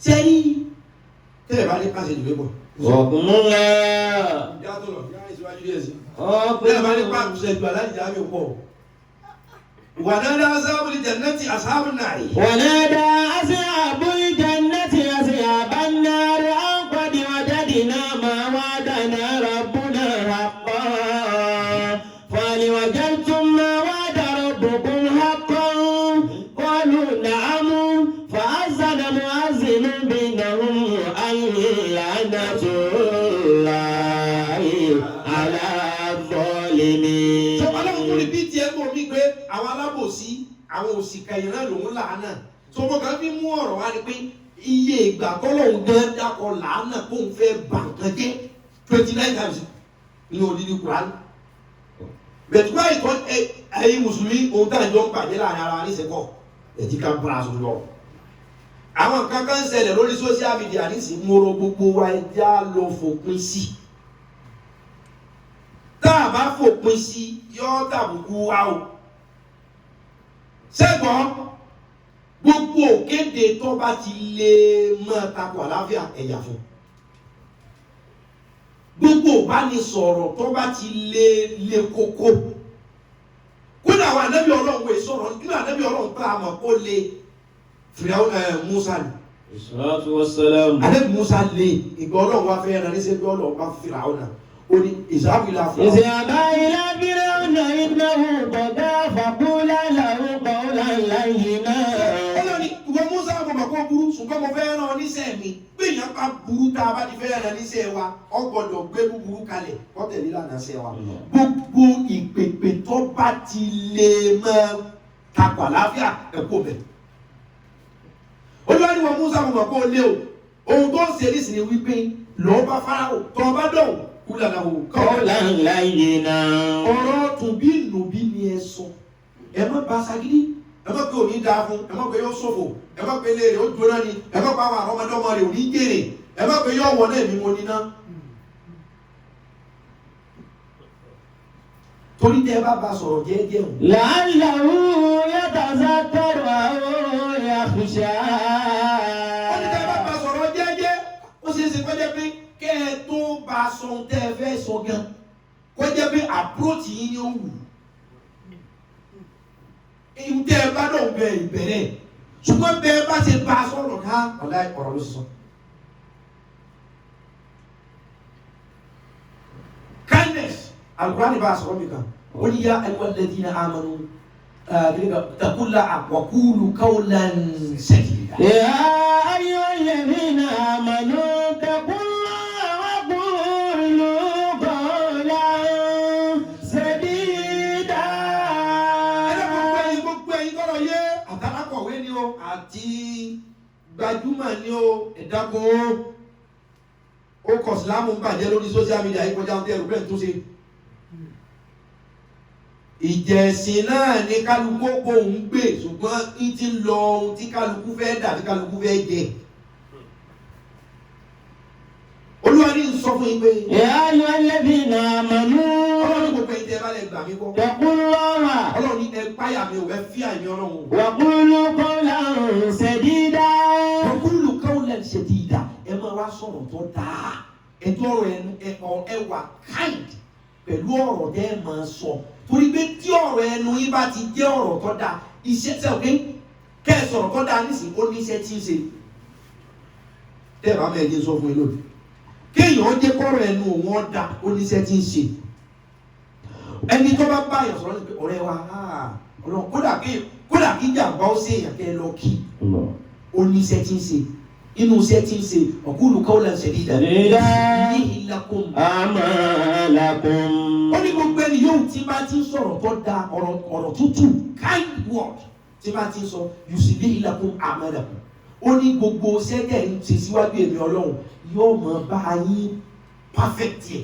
Sẹ́yìn tẹ́lẹ̀ bá ní pàṣẹ ìdìbò bọ̀. Ọ̀gbọ́nlá. Ìjà tó lọ, ìyá ìṣíwájú díẹ̀ sí. Tẹ́lẹ̀ bá ní pàṣẹ ìdìbò aláìjà mi pọ̀. ونادى أصحاب الجنة أصحاب النار. ونادى أصحاب الجنة أصحاب النار أن قد وجدنا ما وعدنا ربنا حقا فهل وجدتم ما وعد ربكم حقا قالوا نعم فأذن مؤذن بينهم أن لعنة الله على الظالمين. Àwọn alábòsí àwọn òṣìkà ìran lòun làánà tó mọ́ kan fi mú ọ̀rọ̀ wá ní pé iye ìgbà tọ́lọ́hun gan dákọ̀ làánà kó ń fẹ́ bà nǹkan jẹ́ 29 times ní odidi Kùránì. Bẹ̀tùkọ́ ìtọ́ ẹ̀yin mùsùlùmí ohun tá ìjọ ń pàdé láàrin ara ní ìsẹ́kọ̀ ẹ̀jí ká bára sọ lọ. Àwọn kankan ń ṣẹlẹ̀ lórí social media ní sí mọ́rọ̀ gbogbo wa ẹja lọ fòpin sí. Tá a bá fòpin sí yọ́ tàbùkù wa o. Ṣẹ́gbọ́n gbogbo òkéde tó bá ti lè mọ́ tako àlàáfíà ẹ̀yà fún. Gbogbo ìbánisọ̀rọ̀ tó bá ti lè kókó. Kódà àwọn ànábì Ọlọ́run wèé sọ̀rọ̀ nínú ànábì Ọlọ́run pé àmọ̀ kó lè Fìràwọ̀ Mùsá ni. Salatu wassalam. Ànábì Musa lè ìgbà Ọlọ́run wá fẹ́ ẹran níṣẹ́ bí Ọlọ́run bá Fíráúnà ó ní ìsáàbù ilá Fíráúnà. اذهبا إلى فرعون إنه طغى فقولا له قولا لينا. Ọlọ́run ní ìwọ Musa mo mọ̀ kó burú ṣùgbọ́n mo fẹ́ rán ọ níṣẹ́ mi bí èèyàn bá burú tá a bá ti fẹ́ ẹran níṣẹ́ wa ọ gbọ́dọ̀ gbé búburú kalẹ̀ kọ́ tẹ̀lé lànà ṣẹ́ wa. Gbogbo ìpèpè tó bá ti lè mọ́ takò àlàáfíà ẹ̀kọ́ bẹ̀. Olúwa ní ìwọ Musa mo mọ̀ kó lé o ohun tó ń ṣe nísìnyí wípé lọ́ọ́ bá Fáráò tó bá dọ̀wọ́ kúlẹ̀ náà wò قولا لينا. ọ̀rọ̀ tùbí nùbí ni ẹ sọ ẹ má ba sagidi ẹ má pé òní dáa fún ẹ má pé yóò ṣòfò ẹ má pé ilé rẹ̀ ó jóná ni ẹ má pé àwọn àrọ́mọdọ́mọ rẹ̀ ò ní jèrè ẹ má pé yóò wọ náà èmi mo níná. torí tẹ ẹ bá sọ̀rọ̀ jẹ́jẹ́ o. لعله يتذكر أو يخشى. ó ní tẹ ẹ bá sọ̀rọ̀ jẹ́jẹ́ ó ṣeé ṣe kọjá pé kẹ́ ẹ tó bá sọ tẹ́ ẹ fẹ́ sọ gan kọjá pé àpúròtì yín ni ó wù. Ìtẹ́ ẹ bá dọ̀ bẹ ìbẹ̀rẹ̀ ṣùgbọ́n bẹ́ẹ̀ bá ṣe bá a sọ̀rọ̀ ká ọ̀la ọ̀rọ̀ ló sọ. Kindness Al-Qur'ani bá a sọ̀rọ̀ mi kan ó ní yá ayyuhalladhina amanu taqullaha wa qulu qawlan sadida. يا أيها الذين آمنوا اتقوا الله وقولوا قولا سديدا. Gbogbo ẹ̀yin tọ́rọ̀ yé àtàlákọ̀wé ni o àti gbajúmọ̀ ni o ẹ̀dáko ó kọ̀ sílámù ń bàjẹ́ lórí social media yìí kọjá ọdún ẹ̀rù bẹ́ẹ̀ tó ṣe. Ìjẹ̀sìn náà ní kálukú kò ń gbé ṣùgbọ́n ní ti ń lọ ohun tí kálukú fẹ́ dà tí kálukú fẹ́ jẹ. Olúwa ní sọ fún yín pé. يا أيها الذين آمنوا Ọlọ́run gbogbo ẹ̀yin tẹ́ bá lè gbà mí gbọ́. اتقوا الله Ọlọ́run ní ẹ páyà mi ò ẹ fí àìní Ọlọ́run. وقولوا قولا سديدا. Ọkùnrin qawlan sadida ẹ máa wá sọ̀rọ̀ tó dáa ẹjọ́ rẹ̀ ẹ wà kind pẹ̀lú ọ̀rọ̀ tẹ́ ẹ máa sọ torí pé tí ọ̀rọ̀ ẹnu yín bá ti jẹ́ ọ̀rọ̀ tó dáa iṣẹ́ tẹ́ ò kẹ́ ẹ sọ̀rọ̀ tó dáa nísìnyí ó ní iṣẹ́ tí ń ṣe tẹ́ ẹ bá mẹ́ẹ̀ẹ́dẹ́ sọ fún yín lónìí kéèyàn jẹ́ kọ́rọ̀ ẹnu òun ọ̀dà ó ní iṣẹ́ tí ń ṣe ẹni tó bá bá yàn sọ̀rọ̀ ní pé ọ̀rẹ́ wa ọlọ́run kódà kí jàǹbá ó ṣèyàn kẹ́ ẹ lọ kí ó ní iṣẹ́ tí ń ṣe inú iṣẹ́ tí ń ṣe ọ̀kúlù qawlan sadida yuslihi lakum أعمالكم. ó ní gbogbo ẹni yóò tí bá ti ń sọ̀rọ̀ tó da ọ̀rọ̀ tútù kind word tí bá ti ń sọ yuslihi lakum a'malakum ó ní gbogbo sẹ́kẹ̀ ń ṣe síwájú èmi ọlọ́run yóò mọ̀ bá yín perfect yẹ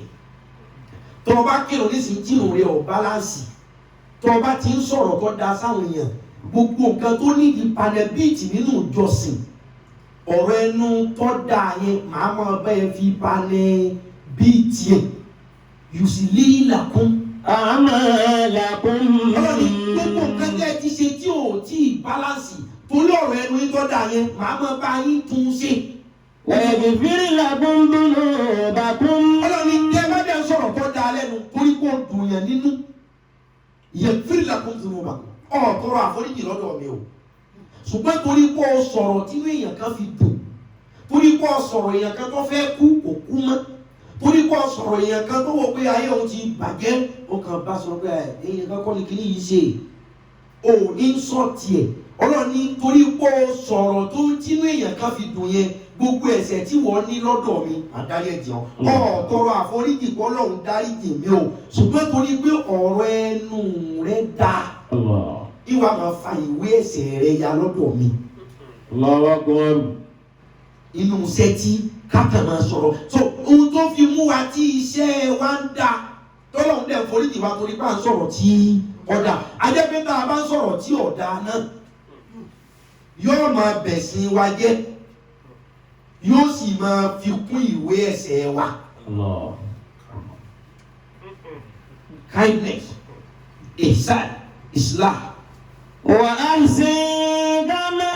tó o bá kírun nísìnyí kírun rẹ ọ̀ bálánsì tó o bá ti ń sọ̀rọ̀ tó da sáwọn èèyàn gbogbo nǹkan tó ní ìpanẹ́bíìtì nínú ìjọsìn ọ̀rọ̀ ẹnu tó dáa yẹn màá mọ bẹ́ẹ̀ fi balẹ̀ bíi tiẹ̀ yuslihi lakum أعمالكم. ọlọ́ni gbogbo nǹkan tẹ́ ẹ ti ṣe tí ò tí ì bálánsì torí ọ̀rọ̀ ẹnu yín tó dáa yẹn màá mọ bá yín tún ṣe. ويغفر لكم ذنوبكم. ọlọ́ni tẹ́ bá dẹ̀ sọ̀rọ̀ tó dáa lẹ́nu torí kò dùn yẹn nínú yaghfir lakum dhunubakum tọrọ àforíjì lọ́dọ̀ mi o ṣùgbọ́n torí kó o sọ̀rọ̀ tí èèyàn kan fi dùn torí kó o sọ̀rọ̀ èèyàn kan tó fẹ́ kú kò kú mọ́ torí kó o sọ̀rọ̀ èèyàn kan tó wò pé ayé òun ti bàjẹ́ ó kàn bá sọ pé èèyàn kan kọ́ ni kíní yìí ṣe ò ní sọ tiẹ̀ ọlọ́ni torí kó o sọ̀rọ̀ tó tínú èèyàn kan fi dùn yẹn gbogbo ẹ̀ṣẹ̀ tí wọ́n ní lọ́dọ̀ mi àdárí ẹ̀jẹ̀ ọ̀ tọrọ àforíjì kọ́ lọ́hùn dáríjì mi o ṣùgbọ́n torí pé ọ̀rọ̀ ẹnu rẹ dáa ìwà máa fa ìwé ẹ̀ṣẹ̀ rẹ ya lọ́dọ̀ mi. Allahu Akbar. Inú iṣẹ́ tí kápẹ́ máa sọ̀rọ̀ so ohun tó fi mú wa tí iṣẹ́ wa ń da tọ́lọ́hún dẹ̀ foríjì wa torí pé à ń sọ̀rọ̀ tí ọ̀dà ajẹ́pẹ́ tá a bá ń sọ̀rọ̀ tí ọ̀dà náà yóò máa bẹ̀sìn wa jẹ́ yóò sì máa fi kún ìwé ẹ̀ṣẹ̀ wa. Kindness, ihsan, islah. وأحسن كما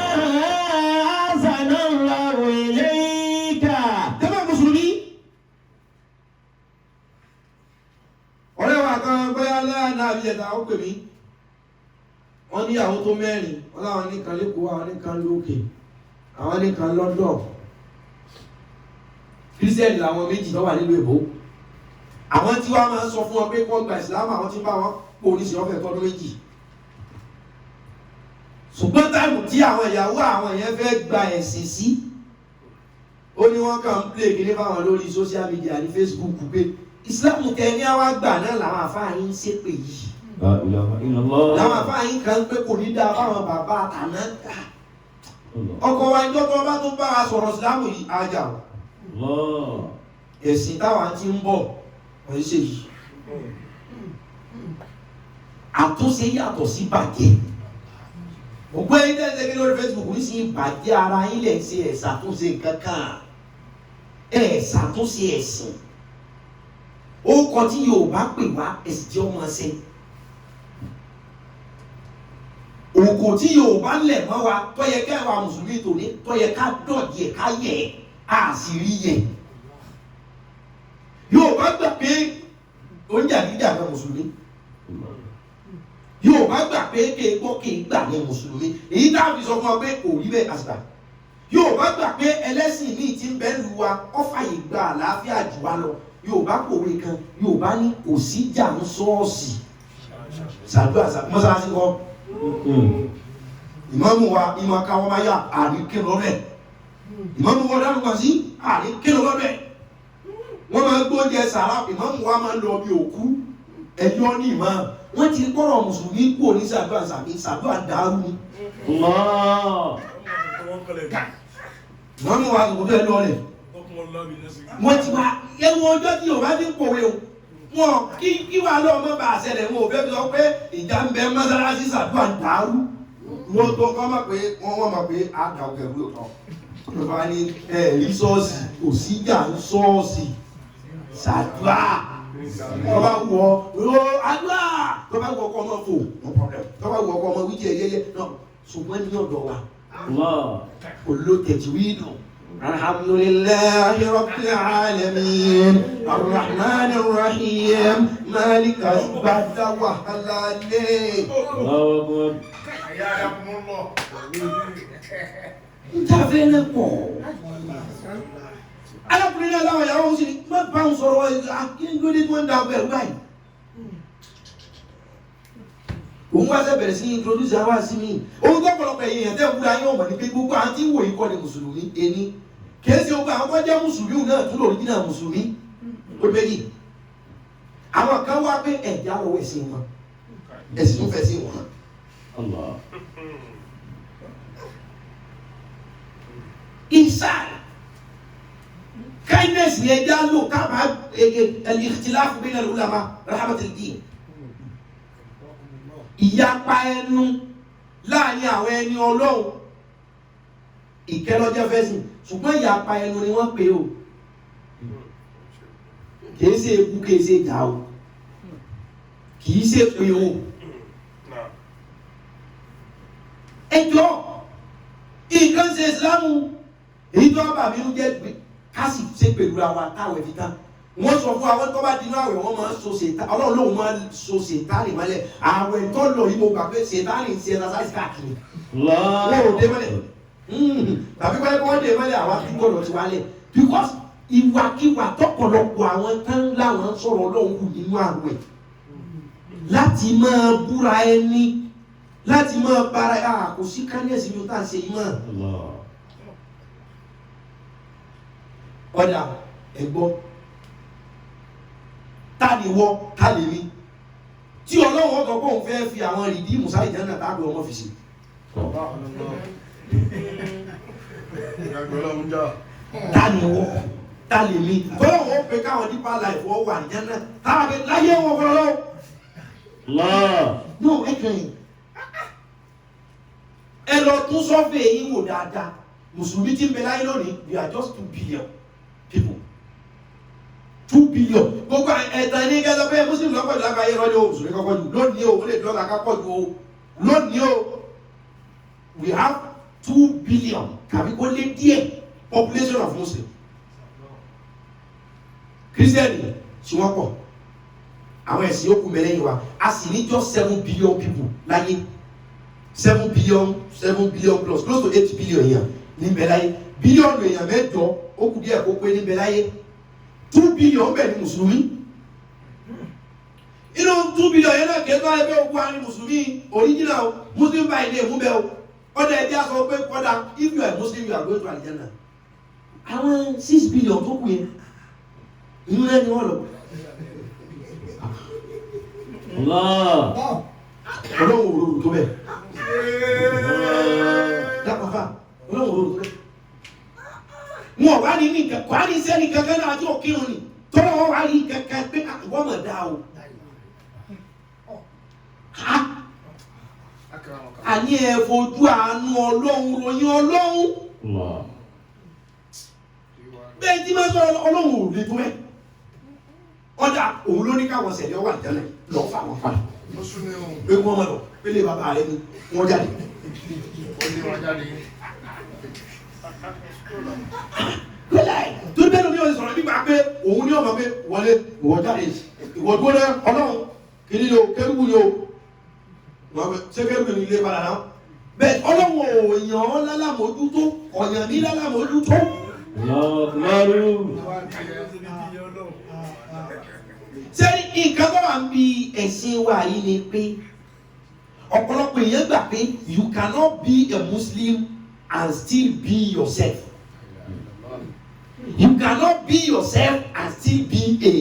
أحسن الله إليك. Jàmá Mùsùlùmí. Ọ̀rẹ́ wa kan bóyá lẹ́yìn náà bí ẹ̀ta ó pè mí. Wọ́n ní àwọn tó mẹ́rin, wọ́n láwọn nìkan lẹ́kọ̀ọ́ àwọn nìkan lókè. àwọn nìkan London Christian làwọn méjì tó wà nílùú èbó àwọn tí wàá máa sọ fún wọn pé kọ́ gba ìsìlámù àwọn tí ń bá wọn kó oníṣẹ́ ọ̀fẹ́ tọdún méjì ṣùgbọ́n táìmù tí àwọn ìyàwó àwọn yẹn fẹ́ gba ẹ̀sìn sí ó ní wọ́n kàn ń play kíní fáwọn lórí social media ní Facebook pé ìsìlámù tẹ ní àwa gbà náà làwọn àfáà yín ń ṣépè yìí làwọn àfáà yín kan pé kò ní dáa fáwọn bàbá àtàná ọkọ wa ìjọ tó bá tó bá wa sọ̀rọ̀ ìsìlámù yìí ajá o ẹ̀sìn táwa ti ń bọ̀ wọ́n ṣe yìí àtúnṣe yàtọ̀ sí bàjẹ́ ògbó ẹ̀yin tẹ́lẹ̀ kí lórí Facebook ní sí bàjẹ́ ara yín lẹ̀ ṣe ẹ̀ṣàtúnṣe kankan ẹ̀ṣàtúnṣe ẹ̀sìn ó kọ tí Yorùbá pè wá ẹ̀sìn tí ó máa ṣe òkò tí Yorùbá lẹ̀ mọ́ wa tó yẹ ká wa mùsùlùmí tòní tó yẹ ká dọ̀dì ẹ̀ ká yẹ á sì rí yẹ Yorùbá gbà pé oúnjẹ àdíjà kan mùsùlùmí Yorùbá gbà pé kéèkó kéègbà ní mùsùlùmí èyí tá a fi sọ fún ọ pé kò rí bẹ́ẹ̀ àṣìbà Yorùbá gbà pé ẹlẹ́sìn míì ti ń bẹ lu wa ó fàyè gba àlàáfíà jù wá lọ Yorùbá kòwé kan Yorùbá ní kò sí jà ń ṣọ́ọ̀ṣì ṣàdúrà mọ́sálásí kọ́ ìmáàmù wa ìmọ̀ káwọ́ máa yà àríkè lọ́rẹ̀ ìmáàmù wọn dáhùn kan sí àríkè lọ́rẹ̀ wọ́n máa gbóúnjẹ sàrà ìmáàmù wa máa ń lọ bí òkú ẹjọ́ ní ìmáàmù wọ́n ti kọ́rọ̀ mùsùlùmí kú òní sàdúrà sàdúrà dàrú ni. ìmáàmù wa kò fẹ́ lọ́rẹ̀ wọ́n ti wá ẹ̀wọ̀n ọjọ́ tí Yorùbá ti ń pòwe o wọn kí wàá lọ ọmọ bá àṣẹlẹ̀ wọn ò fẹ́ sọ pé ìjà ń bẹ mọ́sálásí sàdúrà dàrú wọ́n tó kọ́ mọ̀ pé wọ́n mọ̀ pé àgbà òkèwé ọ̀tọ̀ Yorùbá ní ẹ̀rí ṣọ́ọ̀ṣì kò sí ìjà ń ṣọ́ọ̀ṣì sàdúrà tó bá wọ àdúrà tó bá wọ ọkọ ọmọ fò no problem tó bá wọ ọkọ ọmọ wíjẹ yẹyẹ náà ṣùgbọ́n ní ọ̀dọ̀ wa olótẹ̀tì wíìdù. الحمد لله رب العالمين الرحمن الرحيم مالك بعد وحلالي الله أكبر تعرفين القوم أنا أقول لك لا يا أوزي ما بانصر أكين قولي توين دابر باي òun wá sẹ́bẹ̀rẹ̀ sí introduce àwa sí mi ohun tó pọ̀lọpọ̀ èèyàn tẹ́ wúra yóò mọ̀ ní pé gbogbo àwọn tí ń wò yí kọ́ ni mùsùlùmí ẹni kèésì ogun àwọn tó jẹ́ mùsùlùmí náà tún lòrí jìnnà mùsùlùmí ó bẹ́ẹ̀ àwọn kan wá pé ẹ̀já lọ́wọ́ ẹ̀sìn wọn ẹ̀sìn tó fẹ́ sí wọn. inside kindness ni ẹ̀já lò kábàá al-ikhtilaf bayna al-ulama rahmatul din ìyapa ẹnu láàrin àwọn ẹni Ọlọ́run ìkẹlọ́jẹ́ fẹ́sìn ṣùgbọ́n ìyapa ẹnu ni wọ́n pè ó kìí ṣe eku kìí ṣe ìjà o kìí ṣe pé o ẹjọ́ nǹkan ṣe ìsìlámù èyí tó bá mi ń jẹ́ ká sì ṣe pẹ̀lú àwa táwọn ẹ̀fí tán wọ́n sọ fún àwọn tó bá dinú àwẹ̀ wọ́n máa ń so ṣètánì Ọlọ́run lóun máa ń so ṣètánì mọ́lẹ̀ àwẹ̀ tó lọ yìí mo gbà pé ṣètánì ń ṣe exercise káàkiri wọ́n ò dé mọ́lẹ̀ tàbí pé wọ́n dé mọ́lẹ̀ àwọn àdúgbò lọ ti wálẹ̀ because ìwàkiwà tọ́pọ̀lọpọ̀ àwọn tán láwọn sọ̀rọ̀ Ọlọ́run kù nínú àwẹ̀ láti máa búra ẹni láti máa bára kò sí kánẹ́sì mi ó tà ṣe yìí mọ́ ọ̀dà ẹ̀gbọ́n ta ni wọ́ ta lè mi tí Ọlọ́run ọ̀tọ̀ kóun fẹ́ fi àwọn rìdí mùsáì jẹ́ náà tábí ọmọ fi ṣe. ta ni wọ́ ta lè mi tọ́lọ́ wọn pe káwọn dípà láì fọ́ wà ní jẹ́nà táwọn fi láyé wọn fọ́ lọ́wọ́. no ẹ̀kẹ́yìn ẹ lọ tún sọ́fẹ̀ yín wò dáadáa mùsùlùmí tí ń bẹ láyé lónìí we are just 2 billion people. 2 billion gbogbo ẹ̀tàn ní gẹ́gẹ́ pé muslim lọ́pọ̀ ìlú àgbáyé rọ́lẹ́ o mùsùlùmí kọ́kọ́ jù lónìí o ó lè dọ́là kápọ̀ jù o lónìí o we have 2 billion kàbí kó lé díẹ̀ population of muslim christian tí wọ́n pọ̀ àwọn ẹ̀sìn yòókù mẹ́lẹ́yìn wa a sì ní just 7 billion people láyé 7 billion plus close to 8 billion yẹn níbẹ̀ láyé bílíọ̀nù èèyàn mẹ́jọ ó kù díẹ̀ kó pé níbẹ̀ láyé 2 billion bẹ̀ ní mùsùlùmí inú 2 billion yẹn náà kẹ́kọ̀ọ́ ẹgbẹ́ ogun àní mùsùlùmí original muslim by name mú bẹ́ o ọ̀dà ẹbí aṣọ pé kọ́dà if you are muslim you are going to Al-Jannah àwọn 6 billion tó kù yẹn inú náà ni wọ́n lọ. Ọlọ́run òróró tó bẹ̀ dápàfà Ọlọ́run òróró tó bẹ̀ wọn wá ní nìkan kò á ní sẹ́ni kankan náà tí ò kírun ni tọ́lọ́ wọn wá ní kankan pé wọ́n mọ̀ dá o àní ẹ fojú àánú Ọlọ́run ròyìn Ọlọ́run bẹ́ẹ̀ tí máa sọ Ọlọ́run ò lè tó ẹ̀ ọjà òun ló ní káwọn sẹ̀lẹ̀ wà jẹ́lẹ̀ lọ fà wọn fà pé wọ́n mọ̀ lọ pélé bàbá rẹ̀ ni wọ́n jáde tó bẹ́ẹ̀ lómi ò sọ̀rọ̀ nígbà pé òun ní ọmọ pé wọlé ìwọ jáde ìwọ gbóná Ọlọ́run kìíní yóò kérúbù yóò ṣé kérúbù ní ilé padà náà bẹ́ẹ̀ Ọlọ́run òyàn lálàmójútó ọ̀yàn ní lálàmójútó. Ṣé nǹkan tó wà ń bi ẹ̀sìn wa yìí ni pé ọ̀pọ̀lọpọ̀ èèyàn gbà pé you cannot be a Muslim and still be yourself. You cannot be yourself and still be a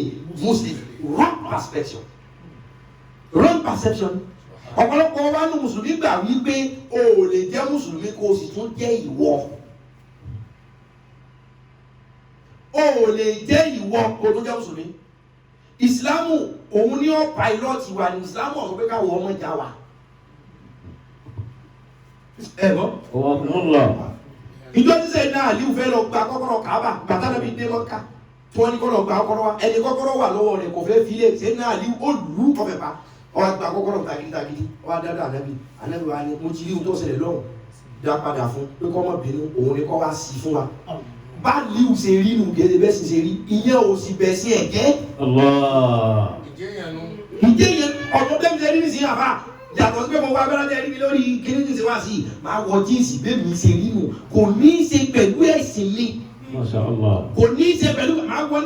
Muslim. Wrong perception. Wrong perception. Ọ̀pọ̀lọpọ̀ wa ní Mùsùlùmí gbà wípé o ò lè jẹ́ Mùsùlùmí kó o sì tún jẹ́ ìwọ. O ò lè jẹ́ ìwọ kó o tún jẹ́ Mùsùlùmí. Ìsìlámù òun ní ọ̀ pilot wa ní Ìsìlámù ọ̀sọ̀ pé káwọ̀ ọmọ ìjà wa. Ẹ gbọ́. Ìjọ tí sẹ́yìn náà Aliu fẹ́ lọ gba kọ́kọ́rọ́ Kaaba gbàtà náà bí dé Mọ́kà tí wọ́n ní kọ́ lọ gba kọ́kọ́rọ́ wa ẹni kọ́kọ́rọ́ wà lọ́wọ́ rẹ̀ kò fẹ́ filẹ̀ sẹ́yìn náà Aliu ó lù ú kọfẹ́ pa ọwọ́ gba kọ́kọ́rọ́ tagiditagidi ọwọ́ dáadáa Ànábì wa ni mo ti rí ohun tó ṣẹlẹ̀ lọ́hùn dá padà fún pé kọ́ mọ̀ bínú òun ni kọ́ wá sí fún wa bá Aliu ṣe rí nù gẹ́gẹ́ bẹ́ẹ̀ sì ṣe rí ìyẹn ò sì bẹ̀ sí ẹ̀jẹ̀. ìjẹ́ yẹn ọ̀dọ́ bẹ́ẹ̀ mi ṣe rí nísìnyí àbá yàtọ̀ sí pé mo wá abẹ́rẹ́ jẹ́ níbi lórí kíní ní ìṣèwà sí i máa wọ jíǹsì bẹ́ẹ̀ mi ṣe rí nù kò ní í ṣe pẹ̀lú ẹ̀sìn mi kò ní í ṣe pẹ̀lú máa wọ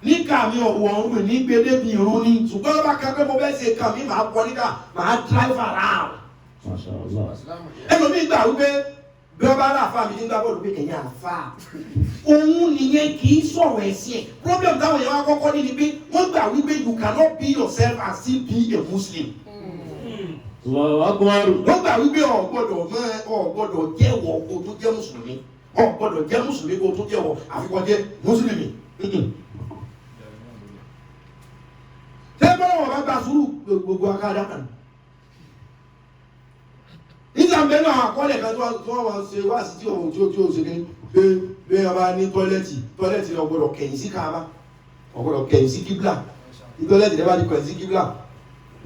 níkà mi ọ̀wọ̀ ọ̀run ní gbélé mi irun ni ṣùgbọ́n bá kẹ́kẹ́ mo bẹ́ẹ̀ ṣe kàn mí máa wọ níkà máa drive around. ẹlòmíì gbà wípé bí wọ́n bá rà àfa mi nígbà bọ́ọ̀lù pé ẹ̀yin àfa òun nìyẹn kì í sọ̀rọ̀ ẹ̀sìn ẹ̀ problem táwọn yẹn wá kọ́kọ́ ní ni pé wọ́n gbà wípé you cannot be yourself and still be a Muslim. Wọ́n gbà wípé o gbọ́dọ̀ jẹ́wọ́ kó tó jẹ́ Mùsùlùmí o gbọ́dọ̀ jẹ́ Mùsùlùmí kó tó jẹ́wọ́ àfikọ́ jẹ́ Mùsùlùmí. Ṣé bọ́lá wọn bá gba sùúrù gbogbo akáda kan? Nígbà mẹ́nu àwọn akọ́lẹ̀ kan tí wọ́n máa ṣe wá sí tí o ṣe ní pé bí wọ́n bá ní tọ́lẹ́tì lọ gbọ́dọ̀ kẹ̀yìn sí Káàbà ọ̀gbọ́dọ̀ kẹ̀yìn sí kíbla tọ́lẹ́tì lẹ́bàá ní kẹ̀yìn sí kíbla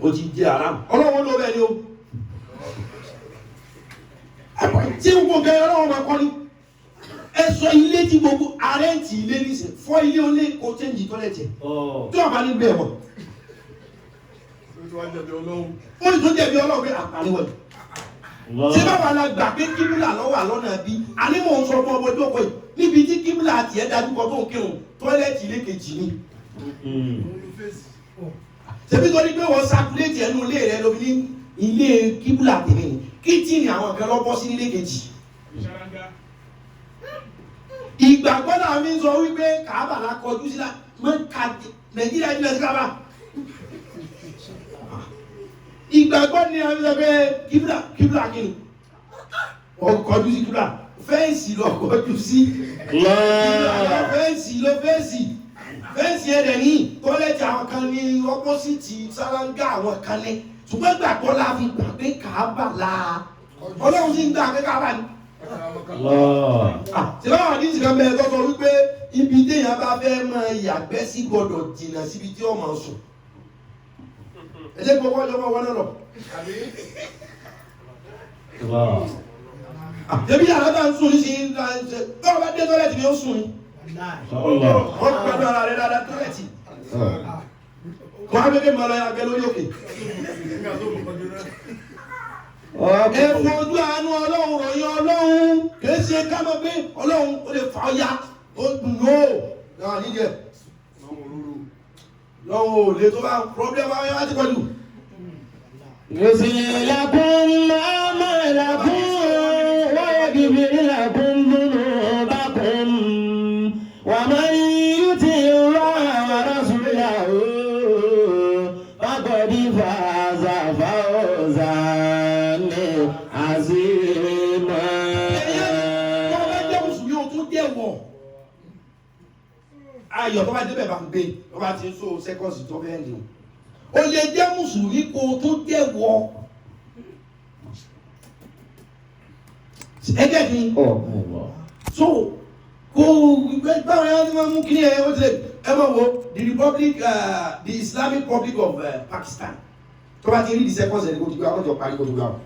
o ti jẹ́ aram ọlọ́wọ́ ló bẹ́ẹ̀ ni o. Tí gbogbo nǹkan ọlọ́wọ́ máa kọ́ ni ẹ sọ ilé tí gbogbo àrẹ́ǹtì ilé nísìn fọ́ ilé olé kò tẹ́ǹjì tọ́lẹ́tì tí wọ́n bá ní bẹ́ẹ̀ mọ̀. Ó ní tó jẹ̀bi Ọlọ́run pé àpàlẹ́wọ̀ ṣé báwa la gbà pé kíbùlà lọ́wọ́ àlọ́nà bí àní mò ń sọ fún ọmọ ọjọ́ kọ́ yìí níbi tí kíbùlà àti ẹ̀ dájú kọ́ tó ń kírun tọ́lẹ́tì ilé kejì ni. Ṣebí tó ní pé wọ́n sakuléètì ẹnu ilé rẹ lóbi ní ilé kíbùlà tèmi ni kíchìnì àwọn kan lọ́bọ́ sí ilé kejì. Ìgbàgbọ́ náà mi sọ wípé Káàbà la kọjú sí Nàìjíríà ìjìnlẹ̀ sí Káàbà. Ìgbàgbọ́ ni a ń sọ pé kíbùlà kí ni ọkọ̀jú sí kíbùlà fẹ́ǹsì lọ kọjú sí fẹ́ǹsì ẹ̀rẹ̀ ní tọ́lẹ̀tì àwọn kan ní ọpọ́sìtì sálángà àwọn kan ní ṣùgbọ́n gbàgbọ́ la fi gbà pé Káàbà la Ọlọ́run sì ń gbà pé Káàbà ni. Ṣé báwọn àdíjì kan bẹ̀rẹ̀ tó sọ wípé ibi téèyàn bá fẹ́ máa yàgbẹ́ sí gbọ́dọ̀ jìnnà síbi tí ó máa sùn. Ẹ jẹ́ gbogbo ọjọ́ máa wọ́n náà lọ. Ṣébí yàrá tá ń sùn ní sí ń ṣe báwo bá dé tọ́lẹ̀tì ni ó sùn ni. Wọ́n gbàdúrà ara rẹ̀ dáadáa tọ́lẹ̀tì. Wọ́n á gbẹ́gbẹ́ máa lọ yàgbẹ́ lórí òkè. ẹ fojú àánú ọlọ́run ròyìn ọlọ́run kìí ṣe ká mọ̀ pé ọlọ́run ó lè fà ọ́ ya ó dùn ó náà nídìí ẹ̀ lọ́wọ́ ò lè tó bá problem àwọn ẹ̀yà ti pẹ̀lú. يصلح لكم أعمالكم ويغفر لكم ذنوبكم ومن يطع الله ورسوله فقد فاز فوزا عظيما. ayọ̀ tó bá débẹ̀ bá ń gbé tó bá ti ń so sẹ́kọ̀sì tó fẹ́ lè o lè jẹ́ mùsùlùmí kó o tó jẹ́wọ́ ẹgẹ́ ni so kó báwọn ẹ̀yà tí wọ́n mú kí ẹ ó ti ẹ mọ̀ wo the republic the Islamic Republic of Pakistan tó bá ti rí the sẹ́kọ̀sì ẹni kó ti gbé àwọn ọjọ́ parí kó ti gbé àwọn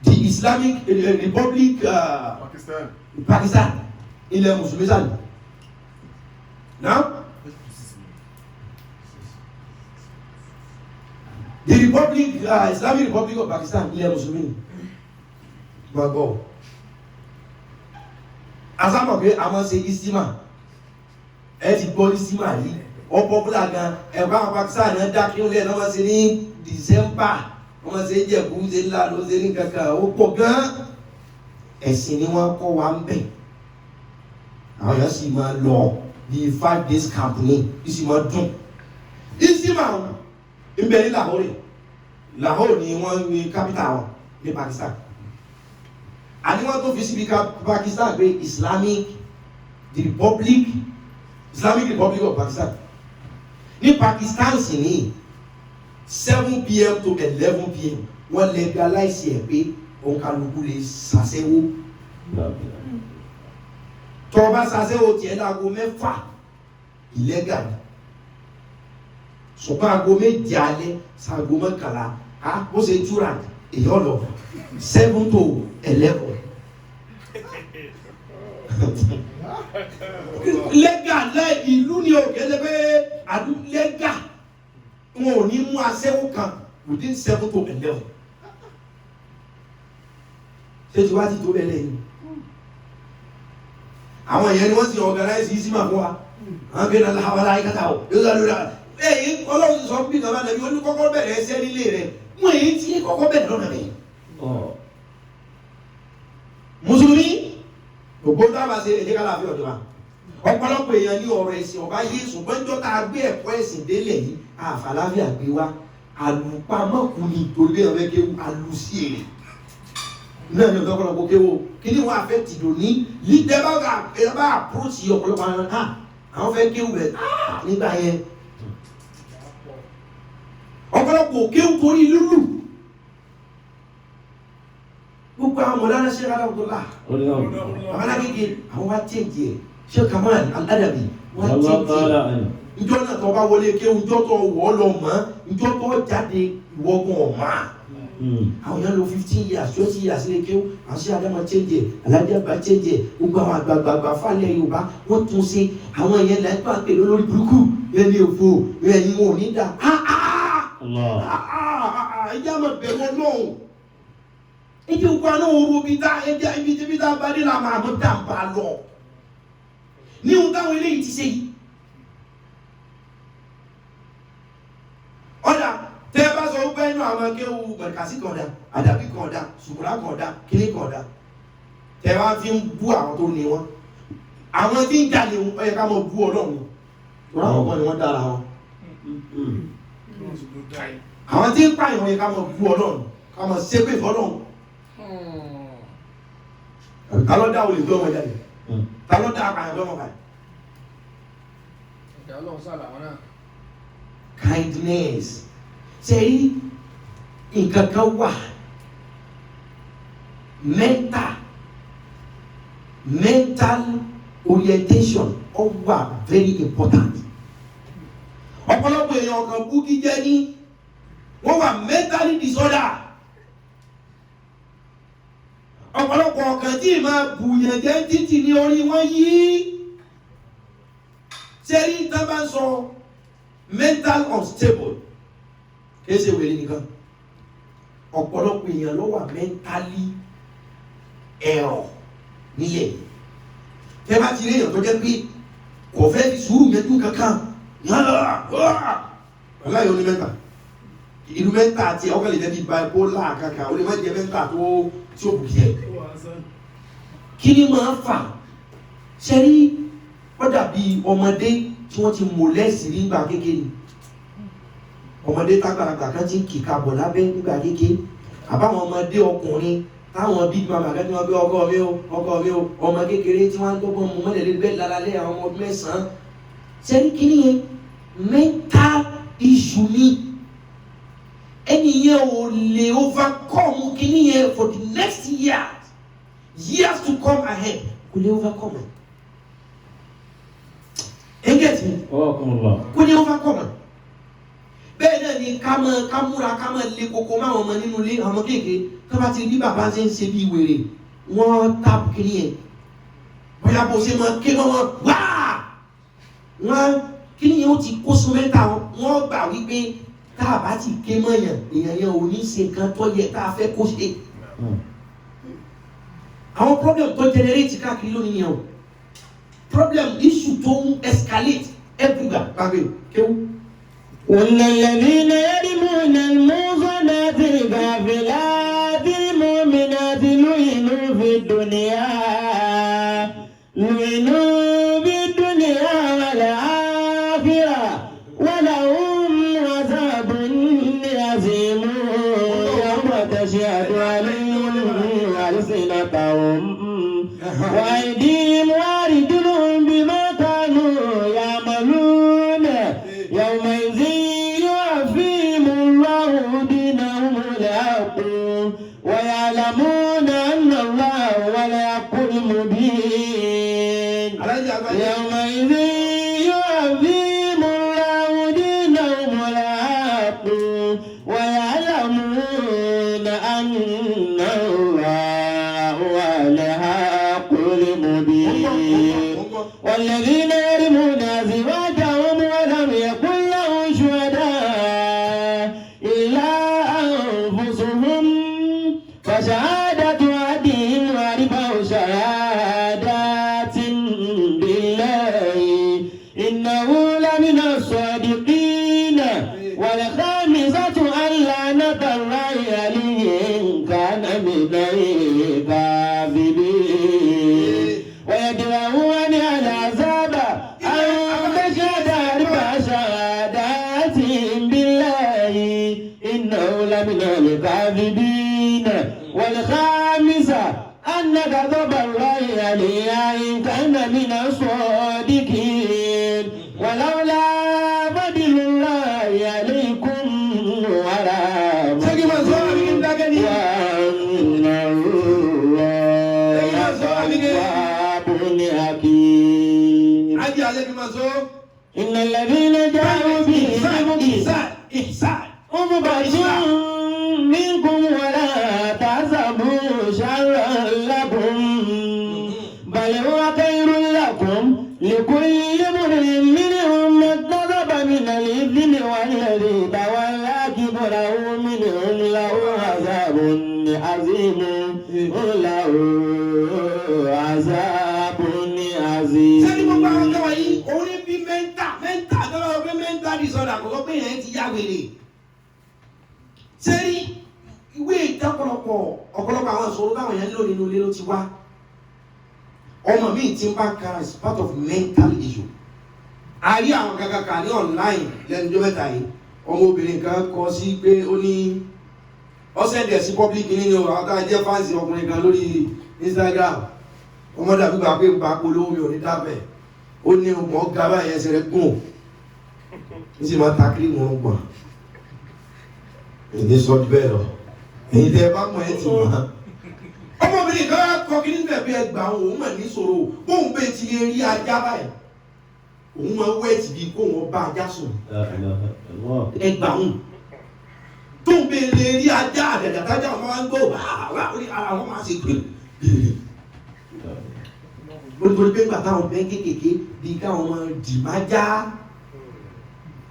the Islamic Republic Pakistan ilẹ̀ mùsùlùmí sani. Now, the Republic, Islamic Republic of Pakistan, ilẹ̀ Mùsùlùmí, gbàgbọ́. Asámọ̀ pé a máa ṣe istima, ẹ ti gbọ́ istima rí, ọ pọ́pùlà gan, ẹ̀kọ́ àwọn Pakistan náà dá kí ó lẹ̀ náà máa ṣe ní December, wọ́n máa ṣe Jẹ̀bú, ṣe ńlá ló ṣe ní kankan, ó pọ̀ gan. Ẹ̀sìn ni wọ́n kọ́ wa ń bẹ̀. Àwọn èèyàn sì máa lọ bí 5 days camp ní isi ma dùn isi ma ń bẹ ní Lahore Lahore ni wọ́n ní capital wọn ní Pakistan àní wọ́n tó fi síbi Pakistan pé Islamic Republic of Pakistan ní Pakistan sì ní 7 p.m. to 11 p.m. wọ́n legalize ẹ̀ pé òǹkàlùkù lè ṣàṣẹ́wó tọba ṣàṣẹ́wó tiẹ̀ láago 6 illegal ṣùgbọ́n aago 7 alẹ́ ṣaago 11 bó ṣe túra èyàn lọ 7 to 11 legal lẹ́ ìlú ni o kẹ́lẹ́ pé àdúgbò legal wọn ò ní mú aṣẹ́wó kan within 7 to 11 ṣé tí wá ti tó bẹ́ẹ̀ lẹ́yìn àwọn èèyàn ni wọ́n sì organize yìí sí máa fún wa àwọn bẹ́ẹ̀ náà láwárá ayíkátà ò yóò dá lórí ara ẹ̀yìn ọlọ́run sọ bí kàmá nàbí oní kọ́kọ́ bẹ̀rẹ̀ ẹsẹ̀ nílé rẹ̀ mú èyí tí kọ́kọ́ bẹ̀rẹ̀ lọ́nà rẹ̀ mùsùlùmí gbogbo dábàá sí ẹ̀jẹ̀ kálá àfihàn ọ̀dọ́mà ọ̀pọ̀lọpọ̀ èèyàn ní ọ̀rọ̀ ẹ̀sìn ọba yé ṣùgbọ́n jọ́ tá a gbé ẹ̀kọ́ ẹ̀sìn délẹ̀ yìí àfàlàfíà gbé wa àlùpàmọ́kùnrin torí ẹ̀rọ kéwù àlùsí èrè náà ní ọ̀pọ̀lọpọ̀ kéwò kí ni wọ́n á fẹ́ tìdò ní lídẹ́ bá àpúròsì ọ̀pọ̀lọpọ̀ àwọn fẹ́ kéwù bẹ̀ nígbà yẹn ọ̀pọ̀lọpọ̀ kéwù torí lúlù gbogbo àwọn mọ̀dáná ṣe rárá ọ̀tọ́lá àwọn alágége àwọn wá tẹ́ǹtì ẹ̀ ṣe Kamal Al-Adabi wá tẹ́ǹtì ẹ̀ ìjọ náà tó bá wọlé kéwù ìjọ tó wọ́ lọ mọ́ ìjọ tó jáde ìwọ́gbọ̀n ọ̀mà àwọn yẹn lo 15 years 20 years lè kéwù àṣẹ Adama change Alájàbá change gbogbo àwọn àgbàgbà falẹ̀ Yorùbá wọ́n tún ṣe àwọn yẹn lẹ́gbà pé lórí burúkú ẹni òfò ẹni wọn ò ní dà ẹjẹ́ àmọ̀ bẹ̀rù Ọlọ́run ẹjẹ́ òkú àná òru bí dá ẹjẹ́ ibi tá bá dé làmà àmọ́ dà ń bá lọ ní ohun táwọn eléyìí ti ṣe yìí ọ̀dà tẹ́ bá sọ pé inú àwọn akéwù Mọ̀rìkàsí kan dá Àdàbí kan dá Ṣùkúrà kan dá Kíní kan dá tẹ́ bá fi ń bú àwọn tó ní wọn àwọn tí ń jalè ó yẹ ká mọ̀ bú Ọlọ́run wọn àwọn kan ni wọ́n dára wọn àwọn tí ń pààyàn ó yẹ ká mọ̀ bú Ọlọ́run ká mọ̀ ṣépè fọ́lọ́run ta ló dá olè tó ọmọ jáde ta ló dá apààyàn tó ọmọ báyìí. Kindness ṣe rí nǹkan kan wà mental orientation ó wà very important ọ̀pọ̀lọpọ̀ èèyàn kan bú jíjẹ́ ní wọ́n wà mentally disorder ọ̀pọ̀lọpọ̀ ọ̀kan tí ì máa bùyàn jẹ́ títì ní orí wọn yìí ṣe rí tá bá sọ mental unstable kìí ṣe wèrè nìkan ọ̀pọ̀lọpọ̀ èèyàn ló wà mentally error nílẹ̀ tẹ́ bá ti rí èèyàn tó jẹ́ pé kò fẹ́ fi sùúrù yẹn kankan aláyọ̀ ní mẹ́ta ìlú mẹ́ta àti ọkọ̀ lè jẹ́ bipolar kankan ó lè má jẹ́ mẹ́ta tó tí ó bù yẹ kí ni máa fà ṣẹ́rí wọ́n dàbí ọmọdé tí wọ́n ti molest nígbà kékeré ọmọdé tágbàlagbà kan ti ń kìka bọ̀ lábẹ́ nígbà kékeré àbáwọn ọmọdé ọkùnrin táwọn big mama kan tí wọ́n gbé ọkọ mi o ọmọ kékeré tí wọ́n ń gbọ́gbọ́n mú mọ́lẹ̀ bẹ́ẹ̀ lálálẹ́ àwọn ọmọ mẹ́sàn-án ṣẹ́rí kí ni yẹn mental issue ni ẹni yẹn ò lè overcome kí ni yẹn for the next years to come ahead kò lè overcome get me? Kò ní overcome. Bẹ́ẹ̀ náà ni ká múra ká máa lé koko máwọn ọmọ nínú ilé àwọn kéèké tó bá ti rí bàbá ṣe ń ṣe bí wèrè wọ́n tábù kiri yẹn. Bóyá bó ṣe máa ké mọ́ wọn wáá. Wọ́n kí ni yẹn ó ti kó sún mẹ́ta wọ́n gbà wípé tá a bá ti ké mọ́ yàn èèyàn yẹn ò ní ṣe nǹkan tó yẹ tá a fẹ́ kó ṣe. Àwọn problem tó generate káàkiri lónìí yẹn o. Problem issue don't escalate everywhere. والذين يرمون المحصنات الغافلات المؤمنات لعنوا في الدنيا والآخرة ولهم عذاب عظيم يوم تشهد عليهم ألسنتهم وأيديهم وأرجلهم بما كانوا يعملون يومئذ يوفيهم الله دينهم الحق ويعلمون أن الله هو الحق المبين يومئذ يوفيهم الله دينهم الحق ويعلمون أن الله هو الحق المبين والذين يرمون أزواجهم ولم يكن لهم شهداء إلا أنفسهم فشهادة أحدهم أربع شهادات بالله إنه لمن الصادقين والخامسة أن لعنة الله عليه إن كان من الكاذبين ويدرؤون العذاب أن تشهد أربع شهادات بالله إنه لمن الكاذبين والخامسة أن غضب الله عليها إن كان من الصادقين ولولا فضل الله عليكم ورحمته وأن الله تواب حكيم إن الذين جاءوا بالإحسان عقبة منكم ولا تحسبوا شرا لكم بل هو خير لكم لكل امرئ منهم ما اكتسب من الإثم والذي تولى كبره منهم له عذاب عظيم له عذاب عظيم. Sẹ́ni gbogbo àwọn ọ̀gá wọ̀nyí, orí bí mẹ́ta lọ́wọ́ pé mẹ́ta disorder àkọ́kọ́ pé yẹn ti yá wèrè. Sẹ́ni ìwé ìdápọ̀lọpọ̀ ọ̀pọ̀lọpọ̀ àwọn ìṣòro táwọn yẹn lò nínú ilé ló ti wá. Ọmọ mi ti ń bá kára is part of mental issue. A rí àwọn kàkàkà ní online lẹ́nu ọjọ́ mẹ́ta yìí. Ọmọbìnrin kan kọ sí pé ó ní ọ̀sẹ̀dẹ̀ sí public nínú àwọn tó jẹ́ fáǹsì ọkùnrin kan lórí Instagram. Ọmọdé àbúgbà pé bá polówó mi ò ní dábẹ̀. Ó ní ọmọ gaba yẹn ṣẹlẹ̀ gùn. Ní sì máa takiri wọn gbọ̀n. Èdè sọ bẹ́ẹ̀ lọ. Èyí tẹ́ bá mọ̀ ẹ́ ti mọ̀. Ọmọbìnrin kan kọ kí nígbà bí ẹgbà òun mà ní sọ̀rọ̀ bóun bẹ́ẹ̀ ti lè rí ajá báyìí. Òun máa wẹ́ẹ̀tì bíi kó wọn bá ajá sùn. Ẹgbà òun. Tóun bẹ́ẹ̀ lè rí ajá àdàdàtájà wọn máa ń gbọ́ wá orí ara wọn máa ṣe gbèrè. Gbogbo pé nígbà táwọn bẹ́ẹ̀ kéékèèké bíi káwọn máa dì máa já.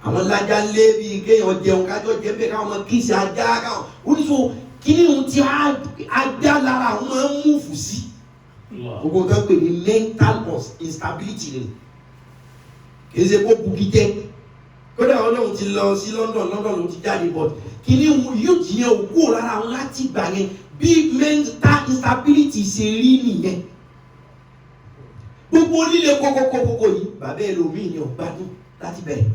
Àwọn lájá lé bíi kéèyàn jẹun kájọ jẹ bẹ́ẹ̀ káwọn máa kíìsì ajá káwọn. Oníṣòwò kí ni ohun tí a dá lára àwọn máa ń múfù sí gbogbo nǹkan pè ní mental instability ni kì í ṣe kó bugi jẹ́ kódà ọlọ́run ti lọ sí London ló ti jáde but kí ni yóò jiyàn òkú lára àwọn láti gbà yẹn bí mental instability ṣe rí nìyẹn gbogbo líle kókókókókó yìí bàbá ẹlòmíì ni ọ̀gbádùn láti bẹ̀rẹ̀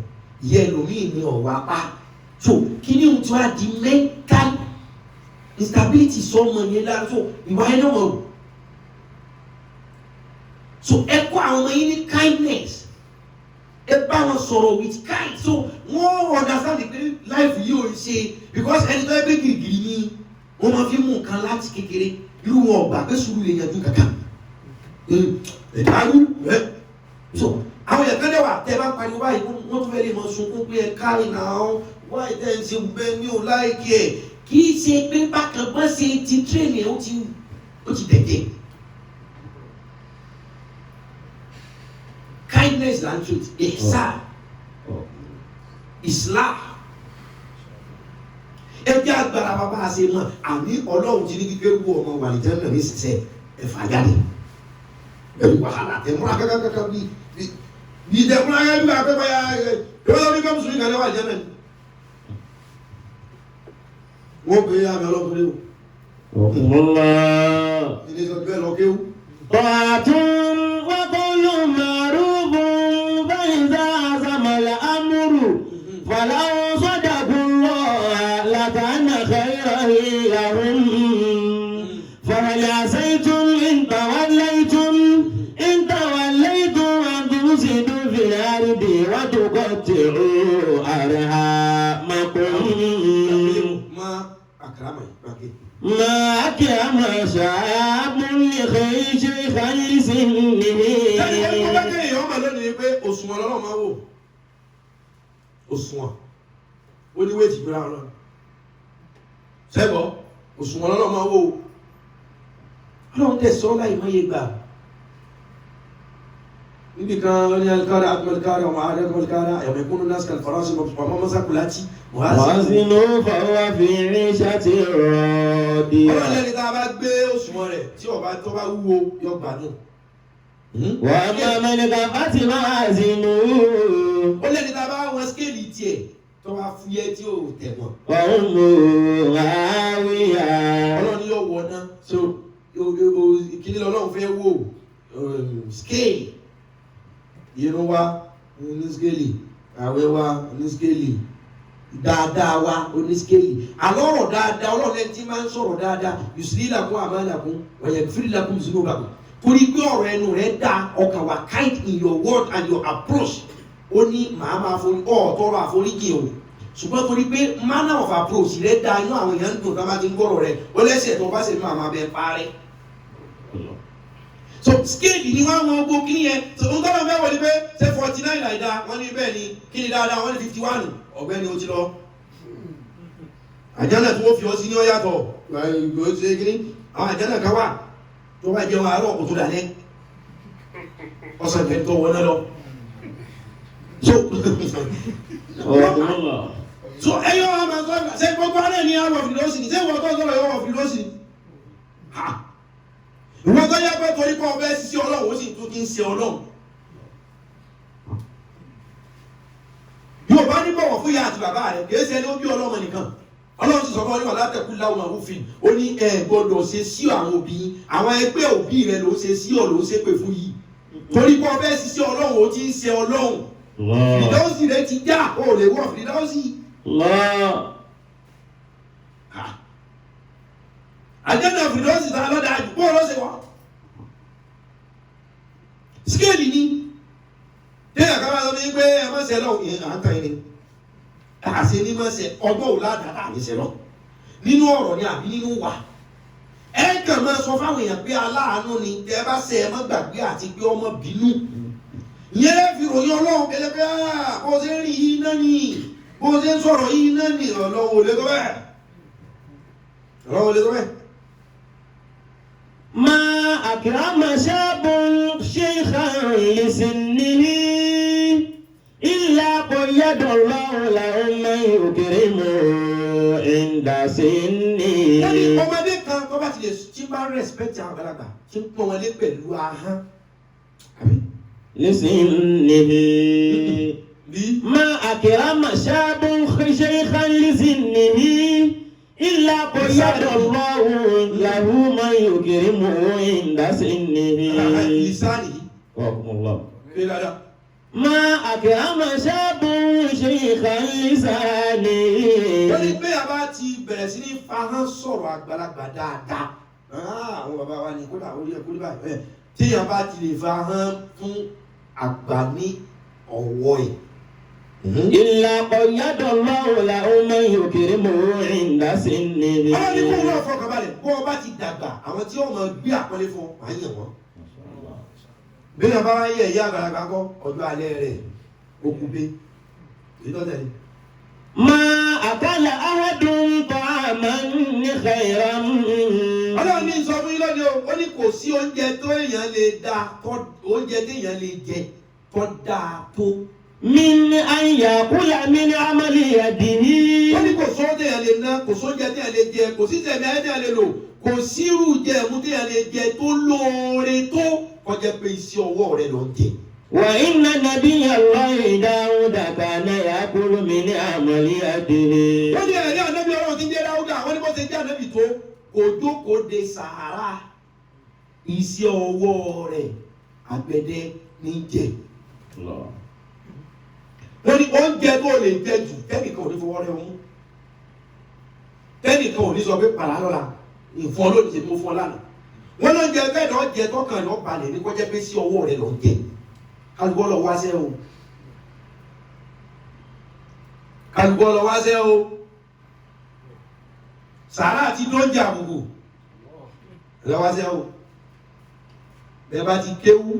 ìyá ẹlòmíì ni ọ̀wá pa so kí ni ohun tí wàá di mental instability sọmọ yẹn lára so ìwà ẹ náà wọ̀ so ẹ kọ́ àwọn ọmọ yín ní kindness ẹ bá wọn sọ̀rọ̀ with kind so wọ́n understand pé life yìí ò ṣe because ẹni tó ẹ gbé gìrìgìrì ni wọ́n máa fi mú nǹkan láti kékeré irú wọn ọ̀gbà pé sùúrù lè yanjú kankan ẹ̀dáàrú ẹ̀ so àwọn èèyàn kẹ́lẹ́ wà tẹ́ bá pariwo báyìí wọ́n tún fẹ́ lè mọ sunkún pé ẹ kárí náà wọ́n ẹ̀ tẹ́ ń ṣe bẹ́ẹ̀ ní ò láìkí ẹ̀ kì í ṣe pé bákan bá ṣe ti tírẹ̀nì ẹ̀ ó ti dẹ̀jẹ̀ kindness and truth ihsan islam ẹ jẹ́ agbára bàbá àṣẹ mọ́ àní ọlọ́run ti ní kíkẹ́ wú ọmọ wà ní jẹ́nà ní ṣiṣẹ́ ẹ̀fà jáde ẹ̀rù wàhálà tẹ̀múra kankan bí tẹ̀múra yẹn bí akẹ́kọ̀ọ́ yà lọ́wọ́ ní kọ́ mùsùlùmí kan wà ní jẹ́nà ni wọ́n pè é àmì ọlọ́kùnrin o ilé sọ bẹ́ẹ̀ lọ kéwù. Wàtún wákọ́lù màrúbù báyìí àzàmàlà amúrù fàlàwọ̀ sọ́dàkùn lọ làkàánà kẹ́rọ ìyàwó fàlàlẹ̀ àṣẹ́tún ìntàwálẹ́tún àdúrósìdú fìlárìdì wàtúkọ̀ tìrú àrẹ àmàkùn. ما أكرم شعب لخيش خير سنه. Ẹni tó bá kẹ́ èèyàn máa lónìí pé òṣùwọ̀n lọ́nà máa wò. Òṣùwọ̀n. Ó ní wéètì gbéra ọ̀rọ̀. Sẹ́gbọ́, òṣùwọ̀n lọ́nà máa wò. Ọlọ́run tẹ̀ sọ́ láì máa yé gbà. Níbi kan ní alikara akọ̀lẹ́kara ọmọ adẹ́kọ̀lẹ́kara ẹ̀mẹ̀kúnnú nascal faransé ọmọ mọ́sákùlátì. Wàásìnú fọwọ́ fi ríṣẹ́ ti rọ̀ọ̀dì. Ọlọ́run lẹ́ni tá a bá gbé òṣùwọ̀n rẹ̀ tí ọba tó bá wúwo yọ gbádùn. Wà á máa mẹ́lẹ̀ká fásitì máa zìnú. Ó lẹ́ni tá a bá wọn skéèlì tiẹ̀ tó bá fúyẹ́ tí ò tẹ̀ mọ́. Ọ̀hún mú àwíyá. Ọlọ́run yóò wọ̀ ná so kíní lọ́lọ́run fẹ́ wò scale irun wa ní skéèlì àwẹ̀ wa ní skéèlì dáadáa wa onískéèlì alọ́rọ̀ dáadáa ọlọ́run ẹni tí máa ń sọ̀rọ̀ dáadáa yusuf lakun amalakun wàyẹ̀fìrì lakun zunubakun torí pé ọ̀rọ̀ ẹnu rẹ̀ dá ọkàn wa kind in your word and your approach ó ní màá máa forí tọrọ àforíjì o ṣùgbọ́n torí pé manner of approach rẹ̀ dá inú àwọn èèyàn ń dùn tá a bá ti ń gbọ́rọ̀ rẹ̀ ó lẹ́sẹ̀ tó bá ṣe máa máa bẹ parẹ́ so scale ni wọ́n àwọn ogbó kí yẹn so n tọ́lọ̀ fẹ́ wọlé pé ṣe 49 láìda wọ́n ní bẹ́ẹ̀ ni kí ni dáadáa wọ́n ní 51 ọ̀gbẹ́ni ó ti lọ àjánà tí wọ́n fi ọ sí ní ọ̀yàtọ̀ ìgbò ṣe kíní àwọn àjánà kan wà tó bá jẹun àárọ̀ kò tó dalẹ́ ọ̀sán ìfẹ́ tó wọ́n náà lọ so ẹyọ ọmọ sọ́gbà ṣe gbogbo alẹ́ ní àwọ̀ fìlọ́sì ní ṣé wọ́n tó sọ̀rọ̀ yọ wọ̀ fìlọ́sì ìwọ́n tó yẹ pé torí pé ọbẹ̀ sí ọlọ́run ó sì tún kí ń ṣe ọlọ́run yóò bá ní bọ̀wọ̀ fún ìyá àti bàbá rẹ̀ kìí ṣe ẹni ó bí ọlọ́mọ nìkan ọlọ́run sì sọ fún ọlọ́run látẹ̀kú láwọn òfin ó ní ẹ gbọ́dọ̀ ṣe sí àwọn òbí àwọn ẹgbẹ́ òbí rẹ̀ ló ṣe sí ọ̀ ló ṣe pè fún yìí torí pé ọbẹ̀ sí ọlọ́run ó ti ń ṣe ọlọ́run fìdáwọ́sì rẹ̀ ti já ó lè wọ̀ fìdáwọ́sì. Àjẹ́nà fìdíọ́sì tàà lọ́dá àjùpọ̀ ọlọ́sẹ̀ wá. Skéèlì ní, tẹ́yà ká máa lọ ní pé ẹmọ́sẹ̀ lọ àǹtà ẹni. Àṣẹ ní mọ́sẹ̀ ọgbọ́ ò ládàá àníṣẹ́ lọ. Nínú ọ̀rọ̀ ni àbí nínú wà. Ẹ kàn máa sọ fáwọn èèyàn pé aláàánú ni tẹ́ bá ṣe ẹ má gbàgbé àti pé ọmọ bínú. Ìyẹn lẹ́ fi ròyìn ọlọ́run kẹlẹ́ pé bó ṣe ń rí yìí náà ni bó ṣe ń sọ̀rọ̀ yìí náà ni ọlọ́wọ́ lé tó bẹ́ẹ̀. Ọlọ́wọ́ lé tó bẹ́ẹ̀. ما أكرم شاب شيخا لسنه إلا قيد الله له من يكرمه إن عند سنه. wọ́n ní ọmọdé kan tó bá ti lè tí bá respect àwọn àgbàlagbà tí ń pọ́n wọlé pẹ̀lú ahọ́n. لسنه ما أكرم شاب شيخا لسنه إلا قيد الله له من يكرمه عند سنه. lisani. رحمه الله. kíláàdà. ما أكرم شاب شيخا لسانه. wọ́n ní pé a bá ti bẹ̀rẹ̀ sí ní fahán sọ̀rọ̀ àgbàlagbà dáadáa. àwọn bàbá wa ní kódà orí ẹ̀kú níbà ẹ̀ tíyàn bá ti lè fahán fún àgbà ní ọ̀wọ́ ẹ̀. إلا قيد الله له من يكرمه عند سنه. ọlọ́ni kó wúlò fọkànbalẹ̀ bó o bá ti dàgbà àwọn tí wọ́n máa gbé àpọ́nlé fún ọ máa yàn wọ́n. bí wọ́n bá yẹ ìyá àgbàlagbà kọ́ ọjọ́ alẹ́ rẹ̀ okùn bẹ́ ìtọ́tẹ̀lẹ̀. ما أكل أحد طعاما خيرا. ọlọ́run ní sọ fún yín lónìí o ó ní kò sí oúnjẹ tó èèyàn lè dá oúnjẹ tí èèyàn lè jẹ tó dáa tó. من أن يأكل من عمل يده. ó ní kò sóúnjẹ téèyàn lè ná kò sóúnjẹ téèyàn lè jẹ kò sí tẹ̀mí ayé téèyàn lè lò kò sírù jẹ̀mú téèyàn lè jẹ tó lóore tó kọjá pé iṣẹ́ ọwọ́ rẹ̀ ló ń jẹ. وإن نبي الله داود كان يأكل من عمل يده. wọ́n ní ẹ̀rí ànábì ọlọ́run ti ń jẹ́ dáúdà wọ́n ní bó ṣe jẹ́ ànábì tó kò jókòó de sàárà iṣẹ́ ọwọ́ rẹ̀ àgbẹ̀dẹ ní jẹ. wọ́n ní oúnjẹ tó lè jẹ jù tẹ́nìkan ò ní fọwọ́ rẹ̀ mú tẹ́nìkan ò ní sọ pé pàrà lọ́la ìfọ́ lónìí ṣe tó fọ́ lánàá. wọ́n ló ń jẹ bẹ́ẹ̀ náà jẹ tọkàn lọ́ balẹ̀ ní kọjá pé sí ọwọ́ rẹ̀ lọ́ ń jẹ. kálukọ́ lọ wáṣẹ́ o kálukọ́ lọ wáṣẹ́ o sàrà àti lóúnjẹ àbùkù lọ wáṣẹ́ o bẹ́ẹ̀ bá ti kéwú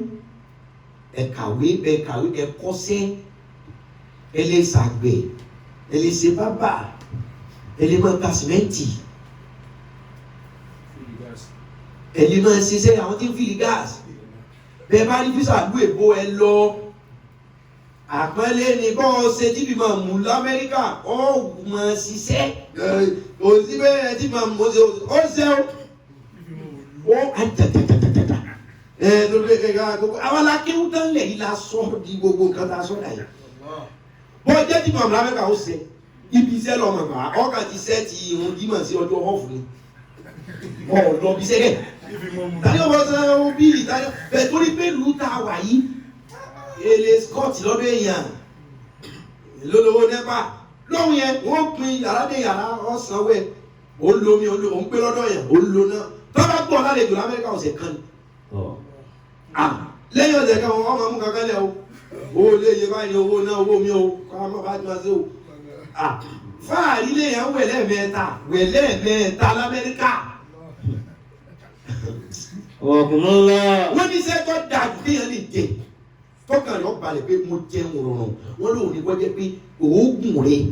ẹ kàwé ẹ kọ́ṣẹ́ ẹ lè ṣàgbẹ̀ ẹ lè ṣe bábà ẹ lè máa ta sìmẹ́ǹtì ẹ lè máa ṣiṣẹ́ àwọn tí ń fi gáàsì. bẹ́ẹ̀ bá rí físà lú èbó ẹ lọ àpẹẹlẹ ní bọ́ ṣe tí bí máa mú lamẹ́ríkà ó máa ṣiṣẹ́ kò sí bẹ́ẹ̀ ẹ tí máa mú ó ṣe ó àjàjàjàjàjà lórí pé kẹ́kẹ́ gbogbo àwọn alákéwú tán lẹ̀ yìí la sọ di gbogbo nǹkan tá a sọ dàyà bọ́ jẹ́ tí máa mú lamẹ́ríkà ó ṣe ibi iṣẹ́ lọ màmá ọkà ti ṣẹ́ ti irun dímọ̀ sí ọjọ́ ọ̀fù ni ọ̀ lọ bí sẹ́kẹ̀ tani ọmọ sọ bíìlì tani bẹ́ẹ̀ torí pé lù tá a wà yìí èlé scott lọ́dọ̀ èèyàn lólówó nẹ́pà lóhùn yẹn wọ́n pin yàrá dé yàrá ọ̀sán wẹ̀ ó ń lomi ó ń gbé lọ́dọ̀ yẹn ó ń lo náà tọ́ba gbọ́ lálejò lamẹ́ríkà ọ̀sẹ̀ kan ni lẹ́yìn ọ̀sẹ̀ kan wọ́n máa mú kankan lẹ̀ o owó lé iye báyìí owó náà owó mi o kọ́ ọ má bá ti máa ṣe o fáàrí lèèyàn wẹ̀ lẹ́ẹ̀mẹ́ta lamẹ́ríkà. wọ́n ní sẹ́tọ̀ dàgbé téèyàn lè jẹ tọ́kàn rẹ̀ balẹ̀ pé mo jẹun rọrùn wọ́n lóun ní kọ́ jẹ́ pé òógùn rẹ̀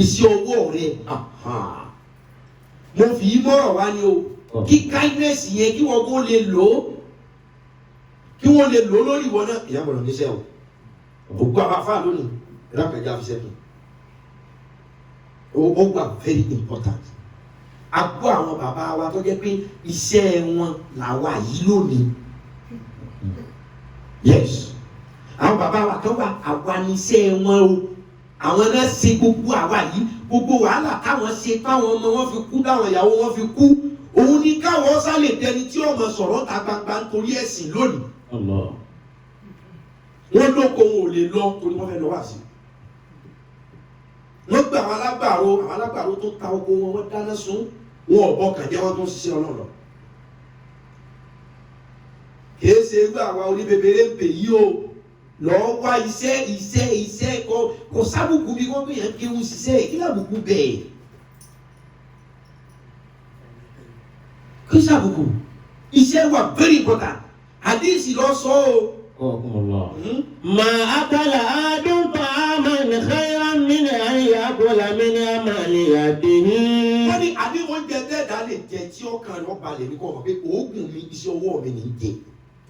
iṣẹ́ ọwọ́ rẹ̀ mo fi í mọ́rọ̀ wá ní o kí kindness yẹn kí wọ́n kó lè lò ó kí wọ́n lè lò ó lórí ìwọ náà ìyá mọ̀rọ̀ níṣẹ́ o gbogbo àbáfà lónìí ìrákàjá fi sẹ́kùn ó gbà very important. Agbó àwọn bàbá wa tó jẹ́ pé iṣẹ́ wọn làwa yìí lónìí. Yes. Àwọn bàbá wa kan wà àwa ní iṣẹ́ wọn o. Àwọn náà ṣe gbogbo àwa yìí. Gbogbo wàhálà táwọn ṣe táwọn ọmọ wọn fi kú táwọn ìyàwó wọn fi kú. Òun ni káwọn sálè dẹni tí ọmọ sọ̀rọ̀ ta gbangba nítorí ẹ̀sìn lónìí. Wọ́n lóko wọn ò lè lọ torí wọ́n fẹ́ lọ wá sí. Wọ́n gbé àwọn alágbàro tó ta oko wọn wọ́n dáná sun. Wọn ọ̀bọ kàn jẹ́ wọn tó ń ṣiṣẹ́ ọlọ́rọ̀ kìí ṣe irú àwa oníbèbèrè ń pè yí o lọ́ọ́ wá iṣẹ́ kò sábùkù bí wọ́n gbé yẹn kéwù ṣiṣẹ́ kí lábùkù bẹ́ẹ̀ kí sábùkù iṣẹ́ wà very important àdéhìsì lọ sọ o. mà á kàlà àádùn tó àmà ní khayra min an yakula min amali yadihi. wọ́n ní àdéhùn oúnjẹ tẹ́ẹ̀dá lè jẹ tí ọkàn rẹ̀ balẹ̀ ní kò mọ̀ pé oògùn mi iṣẹ́ ọwọ́ mi ní jẹ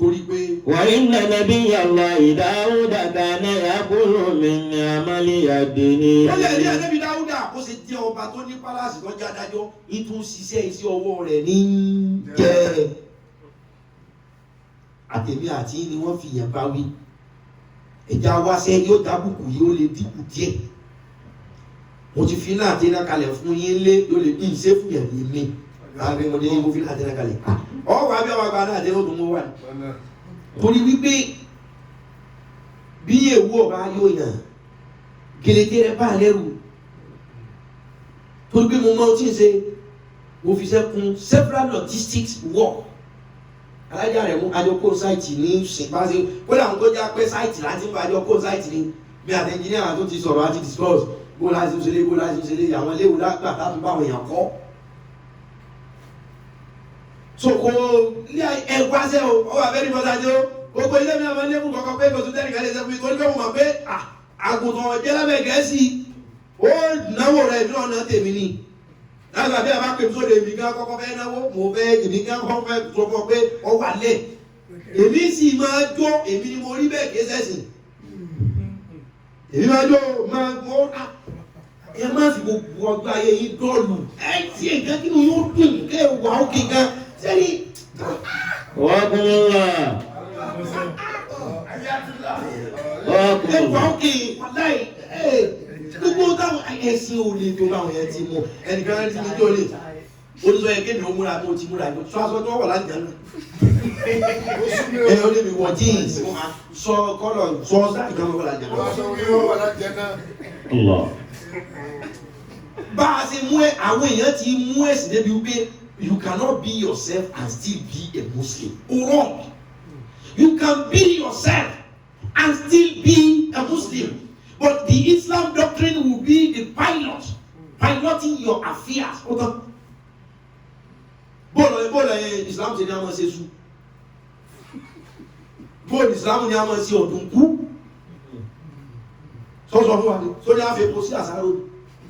torí pé. وإن نبي الله داود كان يأكل من عمل يده. ó lè rí Ànábì Dáúdà kó ṣe jẹ́ ọba tó ní pálásì tó jẹ́ adájọ́ ìtún ṣiṣẹ́ iṣẹ́ ọwọ́ rẹ̀ ní jẹ́ àtẹ̀mí àti ni wọ́n fi yẹn bá wí ẹ̀já wáṣẹ́ yóò dábùkù yìí ó lè dínkù díẹ̀ mo ti fi náà tẹ́lá kalẹ̀ fún yín lé yóò lè bí ìṣe fún yẹn ní mi láàbí mo ní mo fi náà tẹ́lá kalẹ̀ ọwọ́ àbí ọmọ àgbà náà tẹ́lá tó mú wà ní. torí wípé bí èwu ọba yóò yàn gèlèdè rẹ bá lẹ́rù torí pé mo mọ ohun tí ń ṣe mo fi sẹ́kun several logistics work alájà rẹ̀ mú àjọkó sáìtì ní ṣèpáṣẹ kódà àwọn tó já pé sáìtì láti ń bá àjọkó sáìtì ní bí àti ẹnjìníà tó ti sọ̀rọ̀ àti discuss bó láti ń ṣẹlẹ̀ àwọn léwu lágbà láti bá àwọn èèyàn kọ́ so kò ní ẹgbàṣẹ́ o ó wà bẹ́ẹ̀ ní mọ́sájú gbogbo ilé mi àwọn ilé-ìwé kọ̀ọ̀kan pé kò tún tẹ́lẹ̀ kálẹ̀ sẹ́fún ìtọ́jú pé mo mọ̀ pé àgùntàn jẹ́lábẹ̀ gẹ̀ẹ́sì ó náwó rẹ̀ ní ọ̀nà tèmi ni lágbà bí a bá pè sóde èmi gan kọ́kọ́ fẹ́ náwó mo fẹ́ èmi gan kọ́kọ́ fẹ́ sọ fún ọ pé ọ wà lẹ̀ èmi sì máa jó èmi ni mo rí bẹ́ẹ̀ kí sẹ́sìn èmi máa jó máa mọ́ ẹ má fi gbogbo ọgbà ayé yín dọ́ọ̀lù ẹ tí nǹkan kí ni yóò dùn kẹ́ ẹ wà ó kíkan sẹ́ni. wọ́n kún un wá. ẹ wà ó kí wàláì gbogbo táwọn ẹ̀sìn ò lè tó báwọn yẹn ti mú ẹnìkan ti ní tó lè olùsọ yẹn kéde ó múra mo ti múra ìbò sọ aṣọ tó wọ̀ láti jẹun ẹ ó lè mi wọ jeans sọ kọlọ sọ sáà kan wọ̀ láti jẹun. bá a ṣe mú ẹ àwọn èèyàn ti mú ẹ̀sìn débi wípé you cannot be yourself and still be a Muslim. Wrong. You can be yourself and still be a Muslim. But the Islam doctrine will be the pilot, piloting your affairs. Bọ́ọ̀lù Islam ṣe ní àwọn ṣe sùn. Bọ́ọ̀lù Islam ní àwọn ṣe ọdún kú. Sọ́sọ́ fún wa ni, sọ ní àfẹ́kọ́ sí àsáró.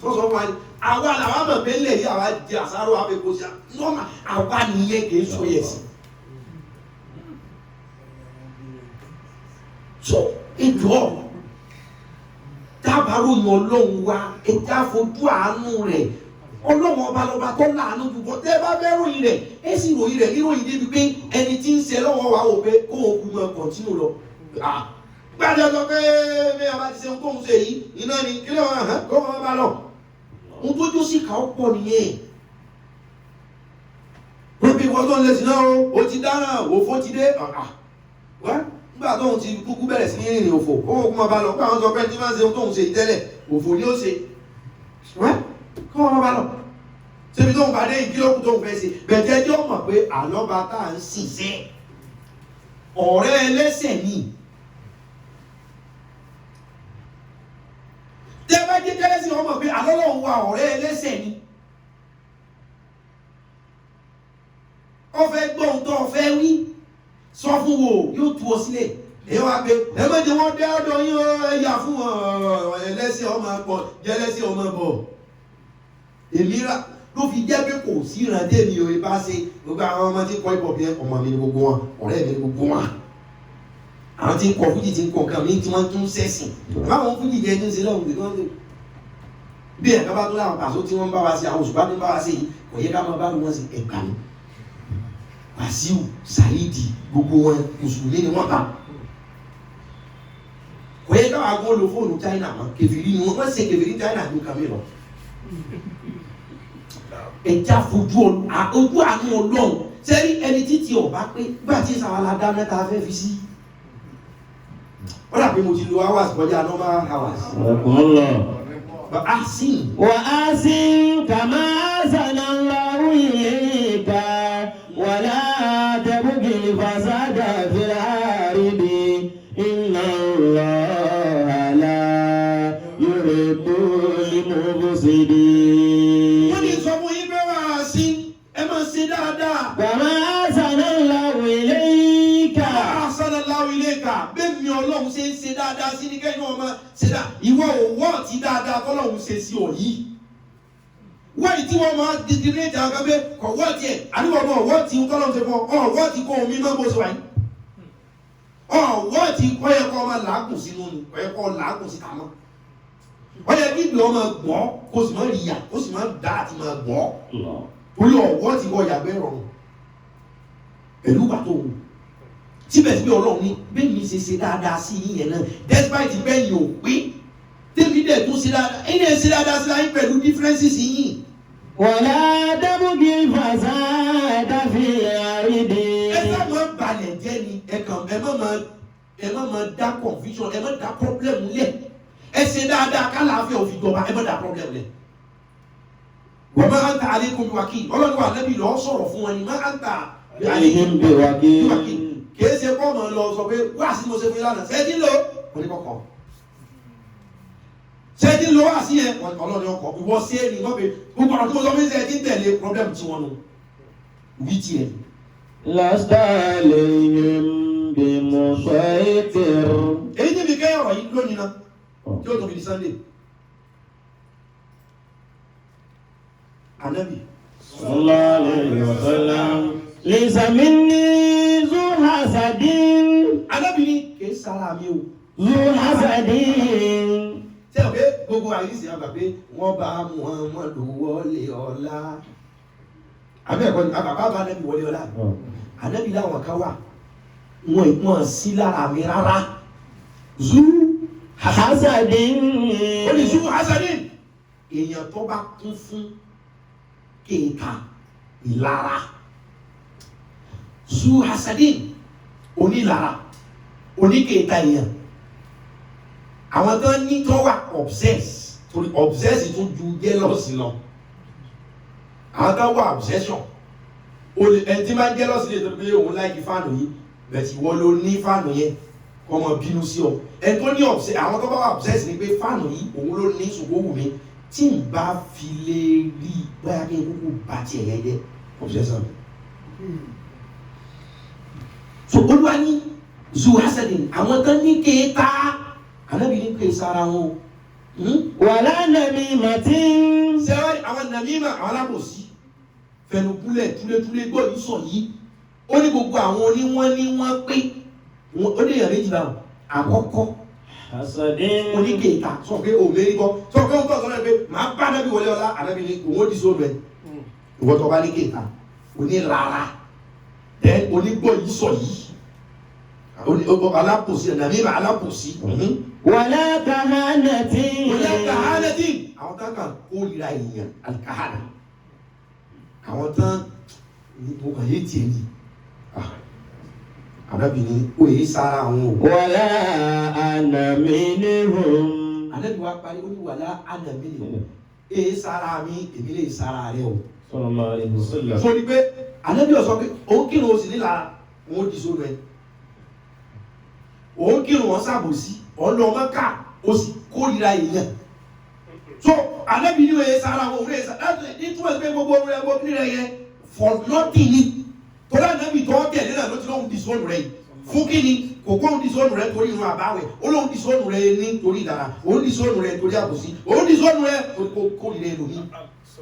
Sọ́sọ́ fún wa ni, àwa làwọn àmọ̀ pé ńlẹ̀ yìí àwa di àsáró àfẹ́kọ́ sí àsáró. Àwa nìyẹn kì í sọ yẹ̀ sí. So, ìjọ dábàárò yan Ọlọ́run wa ẹja fojú àánú rẹ̀ Ọlọ́run ọba lọ́ba tó láàánú dùbọ̀ tẹ́ bá fẹ́ ròyìn rẹ̀ ẹ sì ròyìn rẹ̀ níròyìn débi pé ẹni tí ń ṣe lọ́wọ́ wa wò pé kó o kú mọ́ kọ̀ntínú lọ. gbàdé ọjọ́ pé bí a bá ti ṣe ohun tó ń ṣe yìí iná ni kí ló hàn kó wọn bá lọ. ohun tó jó sí ká ó pọ̀ nìyẹn. wọ́n bí wọ́n tó ń lé sí náà o ti dáná òfò ti dé wá nígbà tóun ti kúkú bẹ̀rẹ̀ sí ní rìnrìn òfò ó kún ọba lọ pé àwọn sọ pé tí máa ń ṣe ohun tóun ṣe ìtẹ́lẹ̀ òfò ni ó ṣe kí wọ́n bá lọ ṣébi tóun bá dé ìkílókù tóun fẹ́ ṣe bẹ̀jẹ̀ jẹ́ ọmọ pé àlọ́ba tá à ń ṣiṣẹ́ ọ̀rẹ́ ẹlẹ́sẹ̀ ni tẹ́ bá jẹ́ kẹ́lẹ́sì ọmọ pé àlọ́lọ́run wa ọ̀rẹ́ ẹlẹ́sẹ̀ ni ó fẹ́ gbọ́ ohun tó fẹ́ wí sọ fún wo yóò tú ọ sílẹ̀ ẹ wá pé ẹ má jẹ́ wọ́n dé ọ̀dọ̀ yín ẹ̀yà fún ẹlẹ́sìn ọmọ pọ̀ jẹ́lẹ́sìn ọmọ bọ̀ èmi rà ló fi jẹ́ pé kò sí ìrántí mi ò bá ṣe gbogbo àwọn ọmọ tí ń kọ́ ìbọ̀ bí ọmọ mi ní gbogbo wọn ọ̀rẹ́ mi ní gbogbo wọn àwọn tí ń kọ́ fújì tí ń kọ́ nǹkan mi tí wọ́n tún sẹ́sìn báwọn fújì jẹ́ ní ṣe lọ́hùn gbẹ̀gbọ́n tó bí ẹ̀ka bá tó láwọn pàṣọ tí wọ́n bá wa ṣe àwọn òṣùpá tó ń bá wa ṣe yìí kò yẹ ká máa bá wọn ṣe ẹ̀ka mi Wàsíù Sàídì gbogbo wọn mùsùlùmí ni wọ́n bá kò yẹ káwọn agbọ́n lo fóònù China mọ́ kèfèrí ni wọ́n ṣe kèfèrí China ní kàmí lọ ẹja fojú ojú àánú Ọlọ́run sẹ́rí ẹni títí ọ̀bá pé gbà tí ìsàwálà dá mẹ́ta fẹ́ fi sí wọ́n dà pé mo ti lo hours kọjá normal hours وأحسن كما أحسن الله إليك ولا تبغ الفساد في الأرض إن الله لا يحب المفسدين. wọ́n ní sọ fún yín pé wà á sí ẹ máa ṣe dáadáa. كما أحسن الله إليك. أحسن الله إليك bẹ́ẹ̀ ni Ọlọ́run ṣe ń ṣe dáadáa sí ní kẹ́yìn ọmọ ṣe dáa ìwọ òwò ti dáadáa tọ́lọ́run ṣe sí ọ yìí. wáyé tí wọ́n máa di ní ìjà kan pé kọ̀ wọ́ tiẹ̀ àdúgbò ọmọ ọ̀wọ́ ti ń tọ́lọ́run ṣe fún ọ ọ̀wọ́ ti kó omi náà bó ṣe wáyé. ọ̀wọ́ ti kọ́ yẹ kọ́ ọmọ làágùn sínú ni kọ́ yẹ kọ́ làágùn síta mọ́ wọ́n yẹ kí ìgbẹ́ ọmọ gbọ́ kó sì máa ríyà kó sì máa dá àti máa gbọ́ torí ọ̀wọ́ ti wọ yàgbẹ́ rọrùn pẹ̀lú pàtó wù síbẹ̀síbẹ̀ ọlọ́run ní bẹ́ẹ̀ mi ṣe dáadáa sí yín yẹn náà despite bẹ́ẹ̀ yìí ò pé tèmi dẹ̀ tún ṣe dáadáa ẹ̀yin ẹ̀ ṣe dáadáa sí láyé pẹ̀lú differences yìí. wàlá dábùgì fàṣádà fi àrídì. ẹ sá máa balẹ̀ jẹ́ ni ẹ má máa dá confusion ẹ má dá problem lẹ̀ ẹ ṣe dáadáa kálàáfíà òfin jọba ẹ má dá problem lẹ̀. wọ́n máa ń ta alaykum wakil ọlọ́run wà lẹ́bi lọ́ọ́ sọ̀rọ̀ fún wọn ni máa ń ta alaykum wakil. kìí ṣe kọ́ ọmọ lọ sọ pé wá sí mo ṣe fún yín lánàá ṣẹ́ẹ́dín lò wọ́n ní kọ́kọ́ ṣẹ́ẹ́dín lò wá sí yẹn ọlọ́run ọkọ̀ ìwọ sí ẹni wọ́n pe gbogbo ọ̀rọ̀ tó sọ fún ṣẹ́ẹ́dín tẹ̀lé problem tí wọ́n nù wí tiẹ̀. lásìkò lẹ́yìn bí mo sọ é tẹ̀rù. èyí tí mi kẹ́yìn ọ̀rọ̀ yìí lónìí náà tí ó tó fi di Sunday. Ànábì sallallahu alaihi wasallam laysa minni zu hasadin. Ànábì ní kìí sára mi o. zu hasadin. ṣé o pé gbogbo àyíṣe àgbà pé wọ́n bá Muhammadu wọlé ọlá. àbẹ́ ẹ̀kọ́ ni àbàbà bá Ànábì wọlé ọlá. Ànábì láwọn kan wà wọ́n sí lára mi rárá. zu hasadin. ó ní zu hasadin. èèyàn tó bá kún fún kéèta ìlara. zu hasadin onílara oníkéèta èèyàn àwọn tó ní tó wà obsess torí obsess tó ju jealous lọ àwọn tó wà obsession ẹni tí máa jealous lè tó pé òun láìkí fáànù yìí bẹ̀tì wọ́n ló ní fáànù yẹn kọ́ mọ bínú sí ọ ẹni tó ní obsess àwọn tó bá wà obsess ni pé fáànù yìí òun ló ní ṣùgbọ́n wù mí tí n bá fi lè rí bóyá kí n kúkú bá tiẹ̀ yẹn jẹ́ obsession. So olúwa ní zu hasadin àwọn tán ní kéèta Ànábì ní kéè sára wọn wàlá namimatin. sẹ́wọ́n àwọn nàmímà àwọn alábòsí fẹnukúlẹ̀ túlétúlé gbọ́ yìí sọ yìí ó ní gbogbo àwọn oníwọ́n ní wọ́n pé ó ní èèyàn méjì báwọn àkọ́kọ́ hasadin. oníkéèta sọ pé òmèrí kọ́ sọ pé ó ń tọ́ sọ́nà pé màá bá Ànábì wọlé ọlá Ànábì ní òun ó di sóòrò ẹ̀ ìwọ́tọ̀ bá ní kéèta onílára ẹ̀ onígbọ́ yìí sọ yìí alápòsí nàmímà alápòsí. wàlá kàhánàtì. wàlá kàhánàtì. àwọn kan kan kórìíra èèyàn alikahana àwọn tán mo kàn yé tiẹ̀ ni Ànábì ní o yé sára àwọn o. wàlá ànàmínìhùn. Ànábì wa parí ó ní wàlá ànàmínìhùn èyí sára mi èmi lè sára rẹ o. sallallahu alaihi wasallam. sọ ni pé Ànábì ó sọ pé òun kírun o sì nílara òun di sóòrò ẹ òun kírun wọn ṣàbòsí ọlọ́mọ́ká ó sì kórìíra èèyàn so Ànábì ní òye sára wọn òun èsà láti nítorí pé gbogbo orin ẹgbẹ́ orin rẹ yẹn for nothing ni torí Ànábì tó tẹ̀lé náà ló ti lóhun disóònù rẹ yìí fún kí ni kò kóhun disóònù rẹ torí irun àbáwẹ̀ ó lóhun disóònù rẹ ní torí ìdára òun disóònù rẹ torí àbòsí òun disóònù rẹ torí kórìíra ẹlòmíì.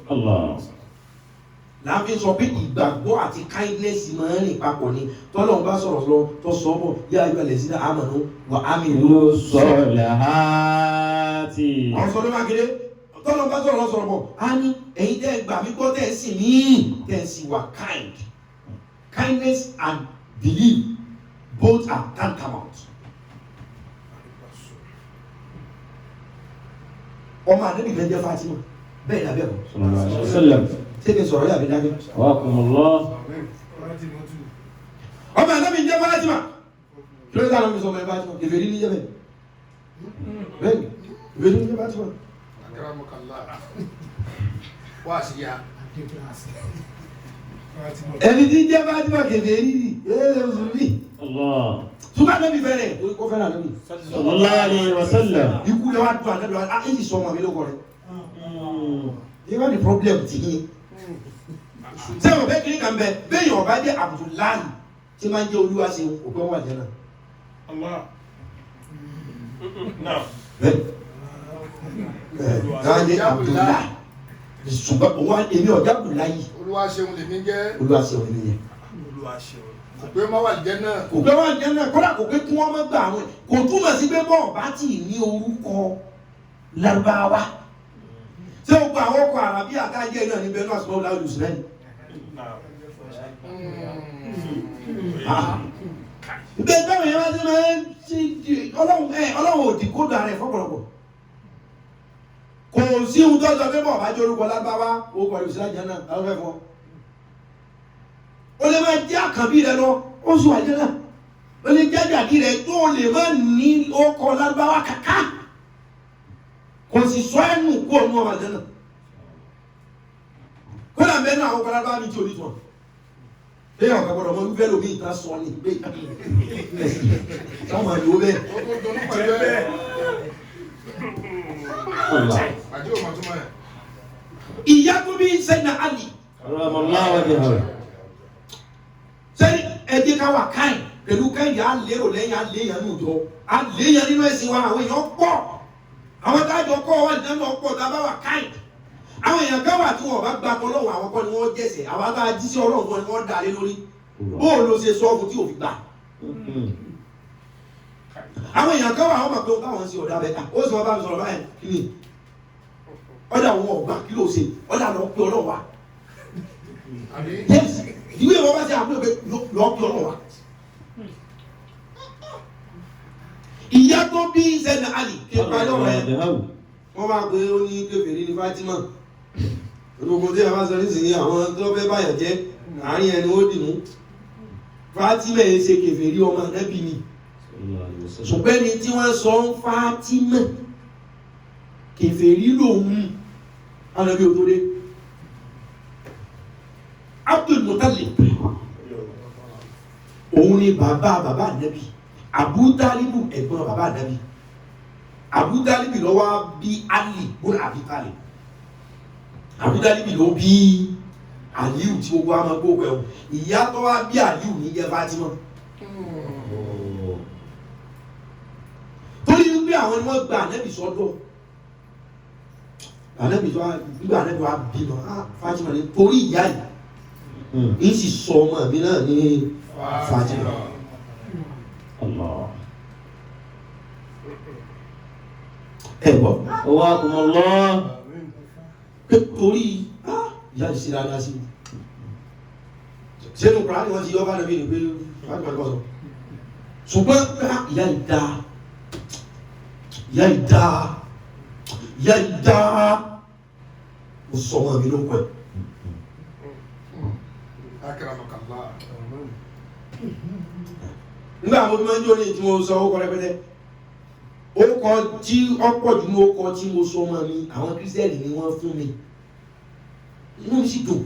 Allah. láàfin sọ pé ìgbàgbọ́ àti kindness máa ń rìn papọ̀ ni tọ́lọ́run bá sọ̀rọ̀ lọ tó sọ bọ̀ yá ayọ́ alẹ́ sílẹ̀ àmọ̀nù wà ámìlú salihati. àwọn sọ̀rọ̀ máa kéde tọ́lọ́run bá sọ̀rọ̀ lọ sọ̀rọ̀ bọ̀ á ní ẹ̀yin tẹ́ gbà mí gbọ́ tẹ́ sì mí tẹ́ sì wà kind. Kindness and belief both are tantamount. ọmọ Ànábì kan jẹ́ Fatima bẹ́ẹ̀ ni abẹ́kọ̀ sallallahu alaihi wasallam. tẹ́lẹ̀ sọ̀rọ̀ yà mí dákẹ́. wàkùnmùlọ́. ọmọ Ànábì jẹ́ Fatima kí ló dé àwọn ọmọ ẹ̀ Fatima kèfèrí ní jẹ́ bẹ́ẹ̀ bẹ́ẹ̀ kèfèrí ní jẹ́ Fatima. ẹni tí jẹ́ Fatima kèfèrí ní ẹ̀ẹ́dẹ̀ mùsùlùmí. ṣùgbọ́n Ànábì fẹ́rẹ̀ kó fẹ́rẹ̀ Ànábì. sallallahu alaihi wasallam. ikú rẹ̀ wá dùn Ànábì wá á èyí sọ ọmọ mi lóko rẹ̀. ìwọ́n ni problem ti yín. sẹ́wọ̀n bẹ́ẹ̀ kiri kan bẹ bẹ́ẹ̀ yọ̀ ọba jẹ́ Abdullahi tí máa ń jẹ́ olúwa ṣe òpin wà jẹ́ náà. bẹ́ẹ̀ náà jẹ́ Abdullahi ṣùgbọ́n òun èmi ọ̀já Abdullahi olúwa ṣeun lèmi jẹ́. olúwa ṣe òun nìyẹn. pé má wà jẹ́ náà. kò pé wọ́n jẹ́ náà kódà kò pé kí wọ́n má gbà àwọn kò túmọ̀ sí pé bọ́ọ̀ bá tì ní orúkọ Lárúbáwá ṣé o gba àwọn ọkọ̀ àràbí àtàjẹ́ náà níbẹ̀ náà sọ́ọ́ láwùjọ sílẹ̀ ni. bẹ́ẹ̀ báwo yẹn wá sí máa ń ṣe ọlọ́run òdì kódà rẹ̀ fọ́pọ̀lọpọ̀ kò sí ohun tó sọ pé bọ́ọ̀ bá jẹ́ orúkọ Lárúbáwá o kọ̀ lè sí lájẹ́ náà láwọn fẹ́ fọ́ o lè máa jẹ́ àkànbí rẹ lọ ó sùn àjẹ́ náà o lè jẹ́ àjàdí rẹ tó o lè má ní ọkọ̀ Lárúbáwá kàkà kò sì sọ ẹnu kó o nú ọmọ àjẹ́ náà kódà bẹ́ẹ̀ náà àwọn ọkọ̀ Lárúbáwá mi tí o ní tún ọ bẹ́ẹ̀ ọ̀gá gbọ́dọ̀ mọ́ wípé lómi ìta sọ ní pé sáwọn àyò bẹ́ẹ̀. ó tó donú pẹ̀lú ẹ̀. àti òmà tó máa yẹ. ìyá tó bí Sayyidina Ali sẹ́ni ẹ̀jẹ̀ ká wà káyìn pẹ̀lú káyìn á lérò lẹ́yìn á léyàn ní òjò á léyàn nínú ẹ̀sìn wa àwọn èèyàn pọ̀ àwọn tájọ kọ́ wa ìdáná pọ̀ tá a bá wà káyìn àwọn èèyàn kan wà tí wọn bá gba tọlọ́wọ́ àwọn kan ni wọ́n jẹ̀sẹ̀ àwọn bá jí sí Ọlọ́run kan ni wọ́n dà lé lórí bóò ló ṣe sọ fún tí òfin gbà àwọn èèyàn kan wà wọ́n mọ̀ pé wọ́n táwọn ń ṣe ọ̀dà bẹ́ẹ̀ ó sì wọ́n bá mi sọ̀rọ̀ báyìí kí ni ọ̀dà wọn ọ̀gbà kí ló ṣe ọ̀dà lọ pé Ọlọ́run wa ìwé ìwọ́n bá ṣe àbúrò pé lọ pé Ọlọ́run wa ìyá tó bí Sayyidina Ali kí n parí ọ̀rọ̀ yẹn wọ́n máa pè é ó ní kèfèrí ní Fatima olùkọ́ tí a bá sọ nísìnyí àwọn tó fẹ́ báyàn jẹ́ àárín ẹni ó dì mú Fatima yẹn ṣe kèfèrí ọmọ Ànábì ni ṣùgbọ́n ẹni tí wọ́n sọ ń Fatima kèfèrí lòun Ànábì ò tó dé Abdul Muttalib òun ni bàbá Ànábì Abu Talibu ẹ̀gbọ́n bàbá Ànábì Abu Talibi ló wá bí Ali bó Abi Talib Abu Talibi ló bí Aliu tí gbogbo àmọ́ gbogbo ẹ̀wọ̀n ìyá tó wá bí Aliu ní jẹ́ Fatima torí wípé àwọn ni wọ́n gba Ànábì sọ́dọ̀ Ànábì tó wá nígbà Ànábì wá bímọ Fatima ní torí ìyá yìí ń sì sọ ọmọ mi náà ní Fatima. Allah. Ẹ̀gbọ́. Owó akùnmọ̀ lọ́. Torí ìyá ìṣẹ́ dáadáa sí. Ṣé nù kúrò ní wọ́n ti yọ́ bá nàbí ní pé wọ́n ti pẹ̀lú ọ̀sán. Ṣùgbọ́n ìyá ìdá. Ìyá ìdá. Ìyá ìdá. Ó sọ ọmọ mi ló ń pẹ̀. Nígbà àwọn ọmọ ẹjọ́ ní tí mo sọ ó kọ́ rẹpẹtẹ. Ó kọ tí ọ̀pọ̀ jù ní ó kọ tí mo sọ mọ́ mi àwọn kírísítẹ́nì ni wọ́n fún mi inú mi sì dùn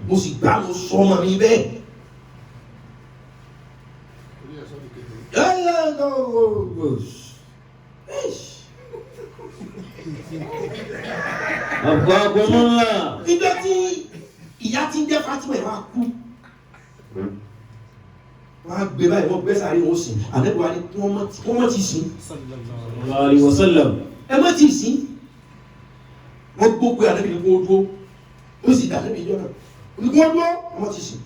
mo sì gbá mo sọ mọ́ mi bẹ́ẹ̀. Ọ̀pọ̀ agbọmọ́lá. Nígbà tí ìyá ti ń jẹ́ Fatima ẹ̀ wá kú wọ́n á gbé báyìí wọ́n gbé sáré wọn sìn àdẹ́gbẹ́ wa ni wọ́n mọ̀ ti sìn. Sallallahu alaihi wasallam. Ẹ mọ̀ ti sìn. Wọ́n gbó pé àdẹ́bí ni kò dúró ó sì dà àdẹ́bí ìjọ náà ní kò dúró wọ́n ti sìn.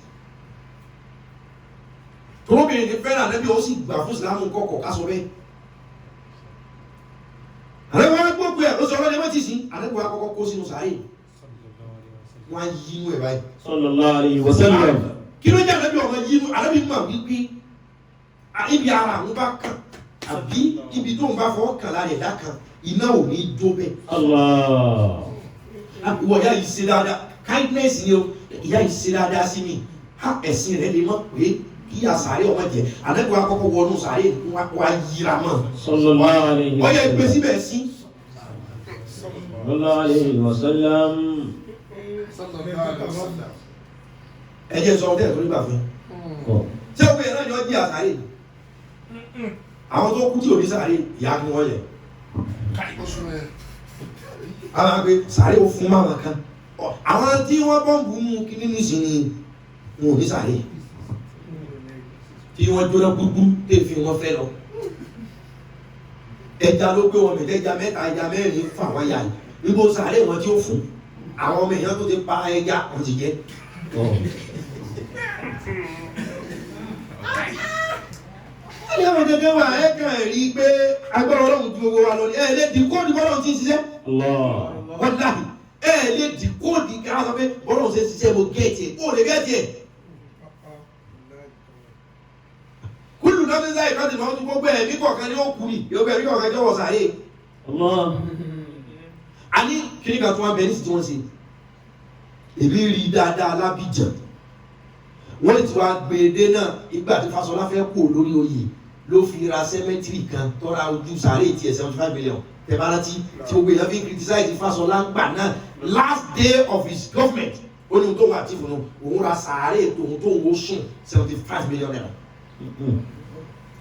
Tòlóbìnrin ní fẹ́ràn àdẹ́bí ó sì gbà fún ìsìlámù kọ̀ọ̀kọ̀ ká sọ bẹ́ẹ̀. Àdẹ́bí wa gbó pé ó sọ ọlọ́dẹ mọ̀ ti sìn àdẹ́bí wa kọ́kọ́ kó sínú sáré wọ́n á yí inú ẹ̀ báyìí. Sallallahu alaihi wasallam. Kí ló jẹ́ àdẹ́bí ọmọ yí inú àdẹ́bí mọ̀ wípé ibi ara àwọn bá kàn àbí ibi tó ń bá fọwọ́ kàn lára ẹ̀dá kan iná ò ní jó bẹ́ẹ̀. Allah. Ìwọ ìyá yìí ṣe dáadáa kindness ni o ìyá yìí ṣe dáadáa sí mi ẹ̀sìn rẹ̀ lè mọ̀ pé kí àsàárẹ̀ ọmọ jẹ àdẹ́bí wa kọ́kọ́ wọnú sàárẹ̀ wa yíra mọ̀. Sallallahu alaihi wasallam. Wọ́n yẹ gbé síbẹ̀ sí. Sallallahu alaihi wasallam. Ẹ jẹ́ sọ ọdẹ tó nígbà fún ṣé òwe náà ni wọ́n jí àsàárẹ̀ àwọn tó kú tí ò ní sàárẹ̀ ìyá ni wọ́n yẹ. Àwọn àgbẹ̀ sàárẹ̀ ò fún máma kan àwọn tí wọ́n bọ́ǹbù mú kíní nísìnyí wọn ò ní sàárẹ̀ tí wọ́n jóná gbúgbú tèèfì wọn fẹ́ lọ ẹja ló gbé wọn mẹ́ta ẹja mẹ́ta ẹja mẹ́rin fún àwọn yàrá níbo sàárẹ̀ wọn tí ó fún àwọn ọmọ èèyàn tó ti pa ẹja wọn ti jẹ. ní àwọn gẹ́gẹ́ wà ẹ kàn rí pé agbára Ọlọ́run ju gbogbo wa lọ ní ẹ lè dín kóòdù bọ́lọ́run ti ń ṣiṣẹ́. wọ́n dàbí ẹ lè dín kóòdù kí wọ́n sọ pé bọ́lọ́run ṣe ń ṣiṣẹ́ mo gẹ̀ẹ́tì ẹ̀ ó lè gẹ̀ẹ́tì ẹ̀. kúlù náà ní sáyé káàdì máa ń tún gbogbo ẹ̀mí kọ̀ọ̀kan ní ó kú ni yóò bẹ̀rẹ̀ kọ̀ọ̀kan jẹ́ wọ̀ sáré. a ní kíní kan tó wá bẹ ní sì tí wọ́n ṣe èmi rí dáadáa lábìjàn wọ́n lè ti wá gbèdé náà ìgbà tí Fáṣọlá fẹ́ kú lórí oyè ló fi ra sẹ́mẹ́tìrì kan tọ́ra ojú sáré tiẹ̀ 75 million tẹ̀bárántí tí gbogbo èèyàn fi ń criticize Fáṣọlá ń gbà náà last day of his government ó ní tó wà tí fún un òun ra sáré tòun tó ń wo sùn 75 million naira.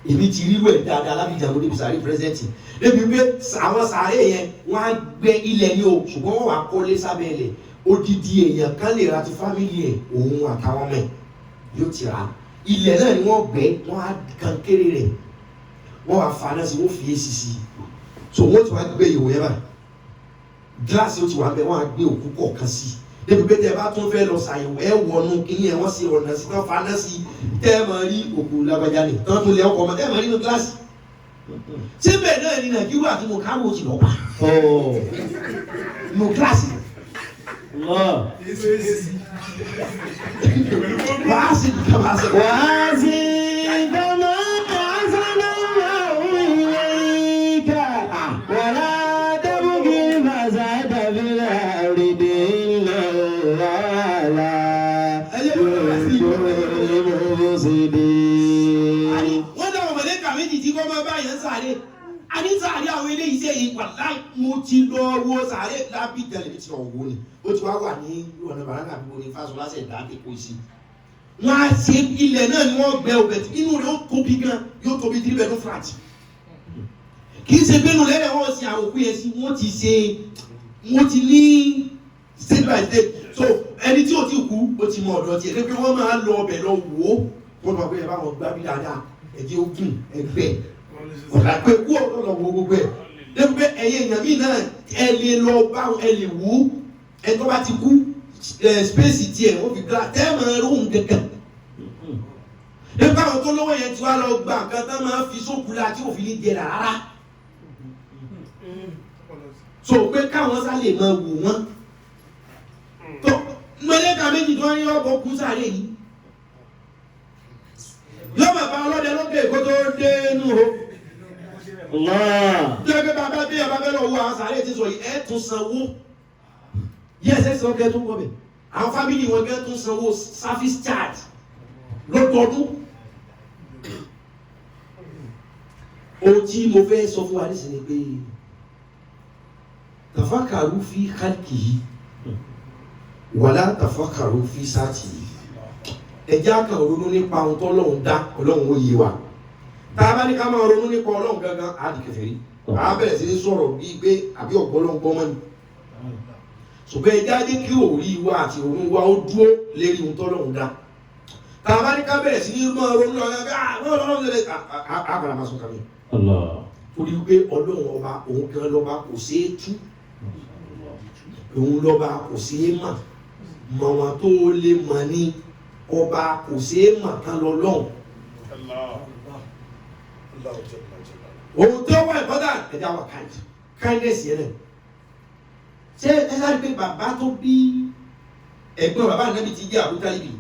èmi ti rí wẹ̀ dáadáa lábìjà mo débi sáré pírẹsidẹ́ǹtì débi pé àwọn sáré yẹn wọ́n á gbẹ́ ilẹ̀ ní o ṣùgbọ́n wọ́n wá kọ́lé sábẹ́ ilẹ̀ odidi èèyàn kan lè ra ti fámìlì ẹ̀ òun àtàwọn ọmọ ẹ̀ yóò ti ra ilẹ̀ náà ni wọ́n gbẹ́ wọ́n á kan kéré rẹ̀ wọ́n wá faná sí wọ́n fi èsì sí so wọ́n ti wá gbé ìwò yẹn báyìí gíláàsì ó ti wà bẹ́ẹ̀ wọ́n á gbé òkú kọ̀ọ̀kan sí débi pé tẹ́ bá tún fẹ́ lọ ṣàyẹ̀wò ẹ̀ wọnú kíní ẹ̀ wọ́n sì ọ̀nà sí tán faná sí tẹ́ ẹ máa rí òkú lágbájá ni tán tún lé ọkọ̀ ọmọ tẹ́ ẹ máa rí nínú gíláàsì síbẹ̀ náà ni Nàìjíríà tí mo káwọ́ òsì lọ́pà nínú gíláàsì wàásì kama sọ. wàásì kama asalaamu ilayka wàlá dábùkì màsà dàbílà rìndé ńlá yóò sídìí. wọ́n dáwọn mọ̀lẹ́kà méjì tí kò máa bá yẹn sáré ani sáré àwọn eléyìí ṣe ìpàdé mo ti lọ wo sáré lábí tẹlifíṣàn wo ni ó ti wá wà ní ọ̀nà bàrákà bí wọ́n ní Fáṣọlá ṣe dá kéko sí wọ́n á ṣe ilẹ̀ náà ni wọ́n gbẹ́ ọbẹ̀ tí inú rẹ̀ ó tóbi gan yóò tóbi 3 bedroom flat kì í ṣe gbẹ́nu lẹ́lẹ̀ wọ́n ṣe àwọn òkú yẹn sí wọ́n ti ní state by state so ẹni tí ò ti kú ó ti mọ ọ̀dọ̀ tiẹ̀ pé wọ́n máa lọ ọbẹ̀ lọ wò ó wọ́n máa gbé ẹ báwọn gbá bí dáadáa ẹ̀jẹ̀ ogun ẹgbẹ́ ọ̀dà pé kú ọ̀dọ̀ lọ wo gbogbo ẹ̀ lẹ́nu pé ẹ̀yẹ èèyàn míì náà ẹ lè lọ bá ẹ lè wò ó ẹ tó bá ti kú space tiẹ̀ wọ́n fi gbá tẹ́ẹ̀mọ̀ ẹ̀rọ̀hún kankan lẹ́nu káwọn tó lọ́wọ́ yẹn ti wá lọ gba nǹkan tán máa fi sókù la tí òfin ní jẹrà rárá so pé káwọn sá lè máa wò wọ́n tó mọ̀lẹ́ka méjì tó ń rí ọ̀bọ̀ kú sáré yìí yóò bàbá ọlọ́dẹ lókè kó tó dé inú o. Jẹ́ bàbá bí ọba bẹ́ẹ̀ lọ wo àwọn sàárè ti sọ yìí ẹ̀ tún sanwó. Yes, ẹ̀ sọ kẹ́ tún wọ́ bẹ̀. Àwọn fámìlì wọn kẹ́ tún sanwó service charge lọ́dọọdún. Ohun tí mo fẹ́ sọ fún wa nísìnyí pé tafakaru fi khalqihi wala tafakaru fi satihi. Ẹja kan ronú nípa ohun tó Ọlọ́run dá Ọlọ́run ó yé wa tá a bá ní ká máa ronú nípa Ọlọ́run gangan á di kèfèrí á bẹ̀rẹ̀ sí ní sọ̀rọ̀ bíi pé àbí ọ̀gbọ́n gbọ́mọ́ ni ṣùgbọ́n ẹja dé kí òrí wa àti òun wa ó dúró lérí ohun tó Ọlọ́run dá tá a bá ní ká bẹ̀rẹ̀ sí ní máa ronú lọ́wọ́ Ọlọ́run lè àgbàlá máa sọ kàmí torí pé Ọlọ́run ọba òun gan lọ́ba kò ṣeé tú òun lọ́ba kò ṣeé mà mọ̀ wọn tó lè mọ̀ ní ọba kò ṣeé mà kán lọ lọ́hùn. Ohun tó wà ìbọ́dà ẹ̀dá wà kindness yẹn náà. Ṣé ẹ sáré pé bàbá tó bí ẹ̀gbọ́n bàbá Ànábì ti jẹ́ Abu Talib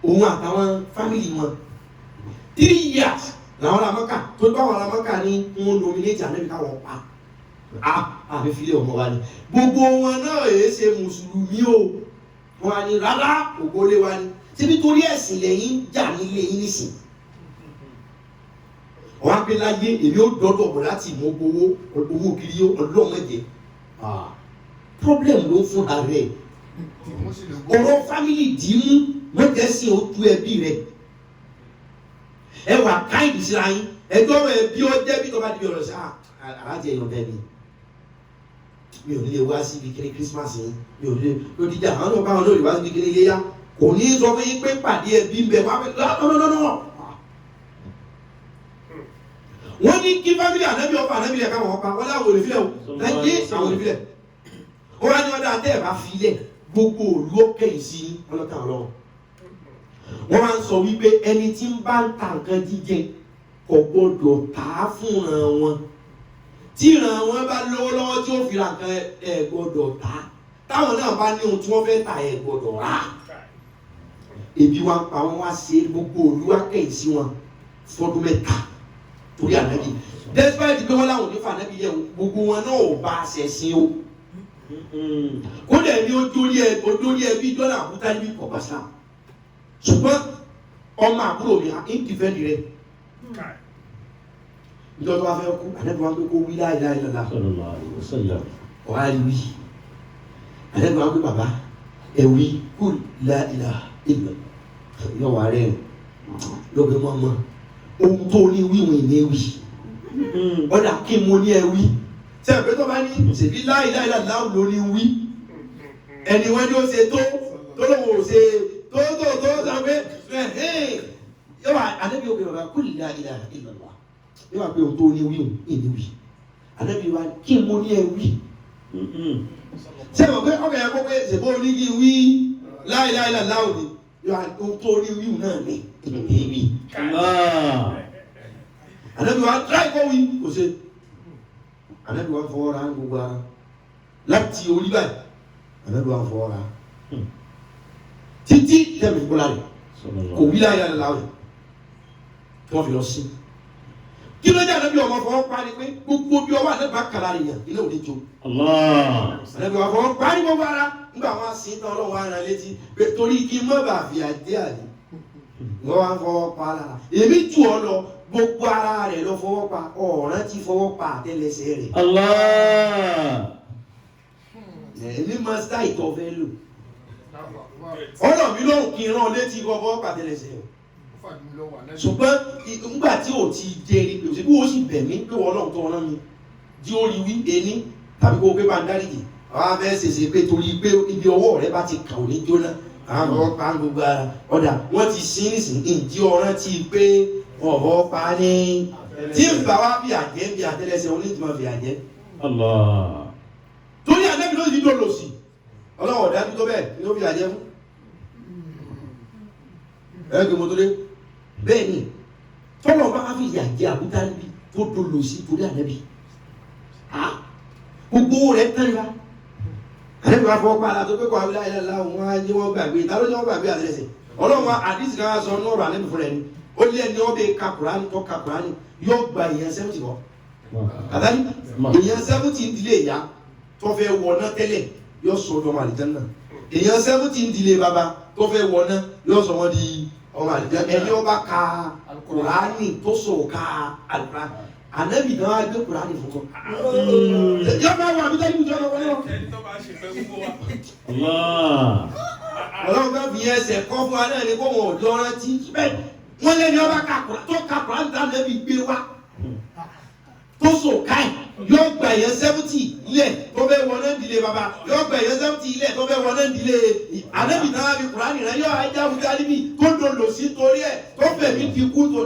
òun àtàwọn fámìlì wọn 3 years làwọn ará Mọ́kà tó bá wọn ará Mọ́kà ní wọn nominate Ànábì káwọn pa. Àbí filẹ̀ ọmọ wa ni. Gbogbo wọn náà èé ṣe mùsùlùmí o. Wọ́n á ní rárá ògbólé wa ni. Síbi torí ẹ̀sìn lẹ́yìn jà nílé yín nísìn. Wọ́n á gbé láyé èmi ó dọ́dọ̀ bọ̀ láti mọ owó kiri ọlọ́mọdé. Problem ló fún ààrẹ. Ọ̀rọ̀ fámìlì dìímú mọ́jẹ́sìn ó tú ẹbí rẹ̀. Ẹ wà káìdì síra yín. Ẹjọ́ rẹ̀ bí ó jẹ́ bí tó bá di ọ̀rọ̀ sí alájẹ èèyàn bẹ́ẹ̀ ni. Mi ò ní lè wá síbi kiri Christmas yìí. Mi ò ní lè lódìjà àwọn ọba wọn lórí wá síbi kiri iléyá. Kò ní sọ fún yín pé pàdé ẹbí ń bẹ wá pé lọ́nà. Wọ́n ní kí fámìlì Ànábì ọ̀pá Ànábì lẹ̀ káwọn ọ̀pá wọ́n láwọn olùfilẹ̀ o láyé àwọn olùfilẹ̀. Ó wá ní ọ̀dà àtẹ́ ẹ̀ bá filẹ̀ gbogbo òlú ọ̀kẹ́ yìí sí ọlọ́tà ọlọ́run. Wọ́n máa ń sọ wípé ẹni tí ń bá ń ta nǹkan jíjẹ kò gbọdọ̀ tà á fún ìran wọn tí ìran wọn bá lówó lọ́wọ́ tí ó fi ra nǹkan ẹ gbọdọ̀ tà á táwọn náà bá ní ohun tí wọ́n fẹ́ tà ẹ gbọdọ̀ rà á ebi wa pa wọn wá ṣe gbogbo olúwa kẹ́yìn sí wọn fọdún mẹ́ta torí ànábì despite pé wọn láwọn onífà ànábì yẹ gbogbo wọn náà ò bá a ṣẹ̀sìn o kódà ní ojúrí ẹ bí dọ́là àbúta níbi kọ̀ọ̀básá ṣùgbọ́n ọmọ àbúrò mi ń dìfẹ́ǹdì rẹ̀ nítorí wọ́n fẹ́ kú ànábì wọn pé kó wí la ilaha illallah ọ̀há rí wí ànábì wọn pé bàbá ẹ wí kul la ilaha illallah yọ wà rẹ̀ lọ́gbẹ́ mọ́ ohun tó ní wíwìn ní wí ọ̀dà kí mo ní ẹ wí tẹ́ ẹ̀pẹ́ tó bá ní ṣèbí la ilaha illallah ló ní wí ẹni wọ́n ní ó ṣe tó lóun ò ṣe tó sọ pé yóò wà ànábì òkè bàbá kul la ilaha illallah yóò wà pé ohun tó ní wíwìn ní wí ànábì wa kí mo ní ẹ wí ṣé ẹ̀pẹ́ ọkọ̀ yẹn kó pé ṣèbó ní kí wí la ilaha illallah òní yóò wà ohun tó ní wíwìn náà ní ìwí ànábì wa tíráì kó wí kò ṣe ànábì wa fọwọ́ ra gbogbo ara láti orí báyìí ànábì wa fọwọ́ ra títí tẹ̀mí gbọ́lá rẹ̀ kò wí láyé àlá rẹ̀ kí wọ́n fi lọ sí kí ló dé ànábì ọmọ fọwọ́ pa ni pé gbogbo bí ọwọ́ ànábì kàlá rẹ̀ yàn ilé òde jó ànábì wa fọwọ́ pa ní gbogbo ara nígbà wọn sì ń tán ọlọ́wọ́ ara létí pé torí kí mọ́ bàa fi àdé àdé wọ́n wá fọwọ́ pa lára èmi jù ọ lọ gbogbo ara rẹ̀ lọ fọwọ́ pa ọ̀ràn ti fọwọ́ pa àtẹ́lẹsẹ̀ rẹ̀. èmi máa sá ìtọ́ fẹ́ lò ọ̀nà mi lóhùn kí n rán létí kọ́ fọwọ́ pa àtẹ́lẹsẹ̀ rẹ̀ ṣùgbọ́n nígbà tí ò ti jẹ́rìí pé òṣèlú ó sì bẹ̀ mí pé wọ́n náà tó ọ̀nà mi jí ó rí wí ení tàbí kó o pé bá ń dáríjì àwọn abẹ́ ṣèṣe pé torí pé ibi ọwọ́ rẹ bá ti kà ò ní jóná àwọn ọmọ pa gbogbo ara ọ̀dà wọ́n ti sin nísìnyí ìdí ọ̀ràn ti pé ọ̀bọ̀ pa ní tí ń bá wá bí àjẹ́ bí àtẹ́lẹsẹ̀ oníjìmọ̀ bí àjẹ́. torí àjẹ́bí ló ti dò lò sí ọlọ́wọ̀ dájú tó bẹ́ẹ̀ ni ó fi àjẹ́ fún. ẹgbẹ́ mo tó dé bẹ́ẹ̀ ni tọ́lọ̀ bá fi àjẹ́ àbúta níbi tó dò lò sí torí àjẹ́bí. gbogbo rẹ̀ tán nípa àjẹ́bí wa fọwọ́ pa ara tó pé kọ́ abúlé ayélujára láwọn wọn á yé wọn gbàgbé ìtàló ni wọn gbàgbé àtẹ́lẹsẹ̀ ọlọ́wọ́ àdìsí kan sọ ní ọ̀rọ̀ àlẹ́ fúnra ẹni ó lé ẹni ọbẹ̀ ka Kùránì tó ka Kùránì yóò gba èèyàn 70 wọ kàtàlí èèyàn 70 ń dilé ìyá tó fẹ́ wọná tẹ́lẹ̀ yóò sọ ọdọ ọmọ àlìjánnà èèyàn 70 ń dilé bàbá tó fẹ́ wọná yóò sọ wọn di ọmọ àlìjánnà ẹni ọba ka Kùránì tó sọ ká àlùkùránì ànábì náà wá gbé Kùránì fún kọ yóò bá wà nígbà yìí jọ lọ wọlé wọn. ọlọ́run bá fi ẹsẹ̀ kọ́ fún wa náà ní kó wọn ò lọ rántí bẹ́ẹ̀ wọ́n lé ní ọba tó ka Kùránì tá lẹ́bi gbé wá tó so káì yóò gba èèyàn 70 ilẹ̀ tó fẹ́ wọ náà dìde bàbá yóò gba èèyàn 70 ilẹ̀ tó fẹ́ wọ náà dìde ànábì náà fi Kùránì rẹ yóò ajá wúdà níbi tó dolo sí torí ẹ̀ tó fẹ̀mí ti kú tó.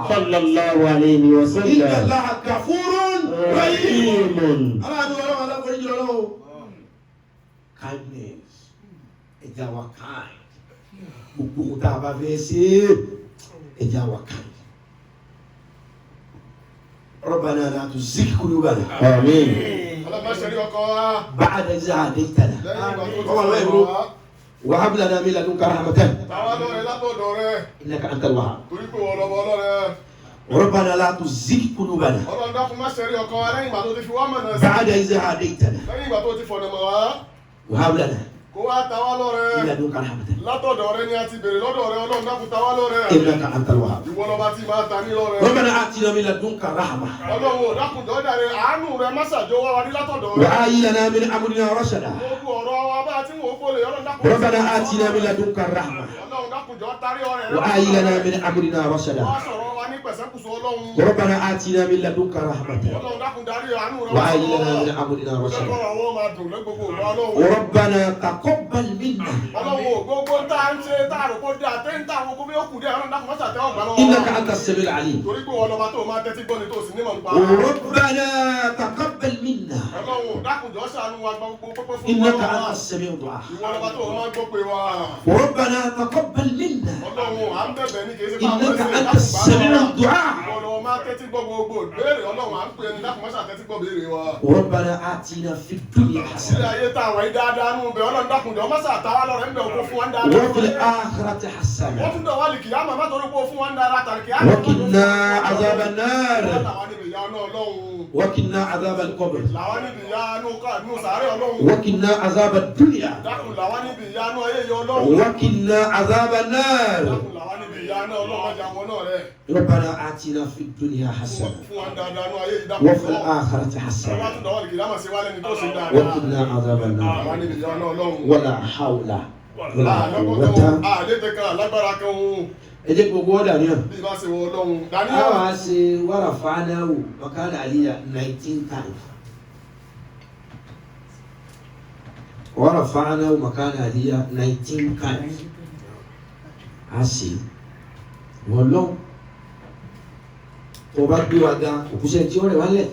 sallallahu alayhi wa sallam. inna Allaha ghafurun rahim. aláàbí ọlọ́run aláforíjì ọlọ́run. kindness ẹja wa kind gbogbo tá a bá fẹ́ ṣe ẹja wa kind. ربنا لا تزغ قلوبنا آمين بعد إذ هديتنا وهب لنا من لدنك رحمة إنك أنت الوهاب ربنا لا تزغ قلوبنا بعد إذ هديتنا وهب لنا kó wá ta wá lọ́rẹ. ilẹ̀ dùn kan hàmẹ́tẹ̀. látọ̀dọ̀ rẹ ni a ti bèrè lọ́dọ̀ rẹ ọlọ́run dákun ta wá lọ́rẹ. ìlẹ̀ kan an tẹ̀wá. ìwọ lọ́ba tí máa ta ní lọ́rẹ. Rabbana atina min ladunka rahma. ọlọ́run dákun dọ́jà rẹ àánú rẹ mọ́sàjọ́ wá wa ní látọ̀dọ̀ rẹ. wa hayyi lana min amrina rashada. gbogbo ọ̀rọ̀ wa bá a ti wò ó gbólé ọlọ́run dákun. Rabbana atina min ladunka rahma. ọlọ́run dákun jọ tarí ọ̀rẹ́ rẹ. wa hayyi lana min amrina rashada. wọ́n sọ̀rọ̀ wa ní pẹ̀sẹ́kùsù ọlọ́run. Rabbana atina min ladunka rahmatan. ọlọ́run dákun darí àánú rẹ. wa hayyi lana min amrina rashada. Rabbana taqabbal minna. ọlọ́run gbogbo tá à ń ṣe tá a rò kó dé àtẹ́ ń tà àwọn gbogbo yóò kù dé ọlọ́run dákun mọ́sà tẹ́wọ̀ gbà lọ́wọ́. innaka anta as-sami'ul 'alim. torí pé ọlọ́ba tó máa tẹ́tí gbọ́ ni tó sì nímọ̀ nípa. Rabbana taqabbal minna. ọlọ́run dákun jọ ṣàánú wa gbogbo pépé fún wa. innaka anta as-sami'ud du'a. ìwọ ọlọ́ba tó máa gbọ́ pé wa. Rabbana taqabbal minna. ọlọ́run à ń bẹ̀bẹ̀ ní kì í ṣe innaka anta as-sami'ud du'a. tẹ́tí gbọ́ gbogbo ìbéèrè ọlọ́run à ń pè ẹni dákun mọ́sà tẹ́tí gbọ́ béèrè wa. ربنا آتنا في الدنيا ilé حسنة ayé tá a wà yí dáadáa nù bẹ́ẹ̀ ọlọ́run dákun jọ mọ́sà táwa lọ́rẹ̀ ń bẹ̀ òkú fún wa ń dáadáa. وفي الآخرة wọ́n حسنة tún dọ̀ wá lì kìí àmọ́ mọ́tò orúkọ fún wa ń dáadáa tàbí kìí àmọ́ وقنا عذاب النار làwọn níbi ìyá náà ọlọ́run وقنا عذاب القبر làwọn níbi ìyá nù sàárẹ̀ ọlọ́run وقنا عذاب الدنيا dákun làwọn níbi ìyá náà ayé yọ ọlọ́run وقنا عذاب النار dákun làwọn níbi ìyá náà ọlọ́run ọjà wọn náà rẹ̀ ربنا آتنا في الدنيا حسنة fún wa ń dáadáa nù ayé yìí dákun وفي الآخرة wọ́n حسنة tún dọ̀ wá lì kìí àmọ́ sí wálé ní tó ṣe dáadáa وقنا عذاب làwọn النار níbi ìyá náà ọlọ́run. ولا حول ولا قوة àlétẹ̀ kan alágbára kan òun ẹ jẹ́ gbogbo ọ̀dà ní à. bí bá ṣe wọ ọlọ́run a daniel wá ṣe wàrà fánáwò makana aliya 19 times. wàrà fánáwò makana aliya 19 times. a ṣe wọ́n lọ tó bá gbé wa ga òkúṣẹ́ tí ó rẹ̀ wálẹ̀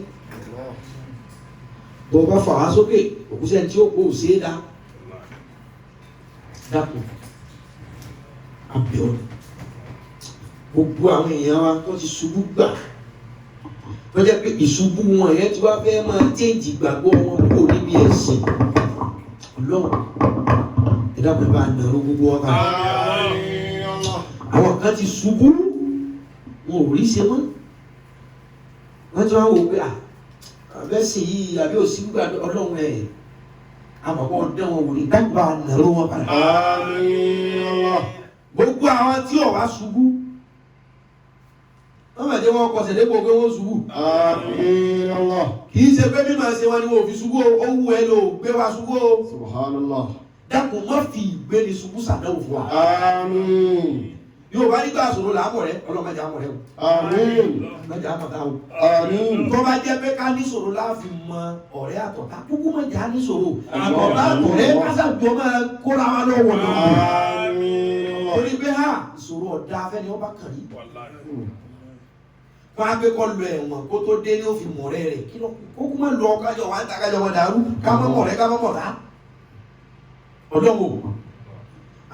tó bá fà wá sókè òkúṣẹ́ tí ó kó ṣe é dá dákun abẹ́ọ̀lù gbogbo àwọn èèyàn wa tó ti ṣubú gbà tó jẹ́ pé ìṣubú wọn yẹn tí wọ́n fẹ́ máa téèjì gbàgbọ́ wọn kúrò níbi ẹ̀sìn ọlọ́run ẹ̀dá pẹ̀lú bá nàró gbogbo wọn kan àwọn kan ti ṣubú wọn ò rí ṣe mọ́ wọ́n ti wá wò pé àbẹ́sìn yìí àbí òsì gbà ọlọ́run ẹ̀ àbàbọ̀ ọ̀dẹ́ wọn wò ní dágbà nàró wọn padà gbogbo àwọn tí ò wá ṣubú wọ́n máa jẹ́ wọ́n kọsẹ̀ dépò pé wọ́n ṣubú. Àmín Allah. kì í ṣe pé mímọ̀ ṣe wọn ni wọ́n fi ṣubú ó wù ẹ́ lò gbé wa ṣubú o. Subhanallah. dákun má fi ìgbéni ṣubú ṣàdánwò fún wa. Àmín. yóò bá nígbà sọ̀rọ̀ làámọ̀ rẹ ọlọ́mọdé àmọ̀ rẹ o. Àmín. ọlọ́mọdé àmọ̀ tá o. Àmín. tó bá jẹ́ pé ká ní sọ̀rọ̀ láàfin mọ ọ̀rẹ́ àtọ̀tá kúkú má jà ní sọ̀rọ̀ àtọ̀tá àtọ̀rẹ́ kásàjọ máa kóra wa lọ́wọ́ lọ. Àmín. torí pé ìṣòro ọ̀dà afẹ́ni ọba kàn yí. wọ́n á gbé kọ́ lọ ẹ̀wọ̀n kó tó dé ní òfin mọ̀rẹ́ rẹ̀ kí ló kó kó má lọ kájọ wá ń ta kájọ wọn dàrú ká má mọ̀rẹ́ ká má mọ̀tá. ọ̀dọ́wò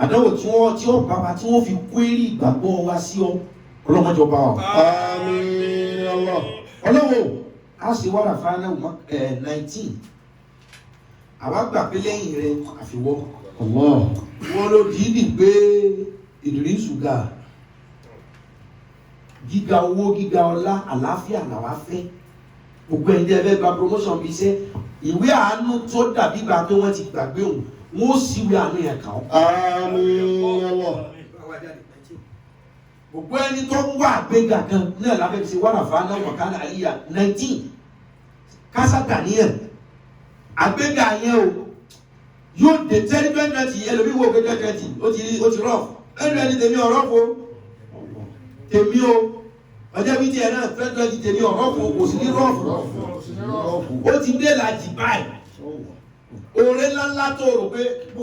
àdánwò tí ó bàbá tí wọ́n fi kwérì ìgbàgbọ́ wa sí ọ ọlọ́mọdé ọba wa. Àmín Allah. ọlọ́wò a sì wára fáánà 19 àwa gbà pé lẹ́yìn rẹ̀ àfiwọ́ Allah. wọn ló dìídì gbé Ìdírísù ga gíga owó gíga ọlá àlàáfíà làwa fẹ́ gbogbo ẹni tẹ́ fẹ́ gba promotion bí iṣẹ́ ìwé àánú tó dàbí gba pé wọ́n ti gbàgbé òun wọ́n ó sì wé àánú yẹn kàn ọ́. Àmín Allah. gbogbo ẹni tó ń wá àgbéga kan náà lábẹ́ fi ṣe wàrà fáánà wọ̀kánà àríyá 19 kásátà níyẹn àgbéga yẹn o yóò dé 10-20 ẹlòmí wo kékeré 20 ó ti rọ́ọ̀fù ẹni tèmi ọ̀rọ̀fù tèmi o ọjọ́ bíi tiẹ̀ náà 20 tèmi ọ̀rọ̀fù kò sí ní rọ́ọ̀fù ó ti dé làjì báyìí oore ńláńlá tó rò pé.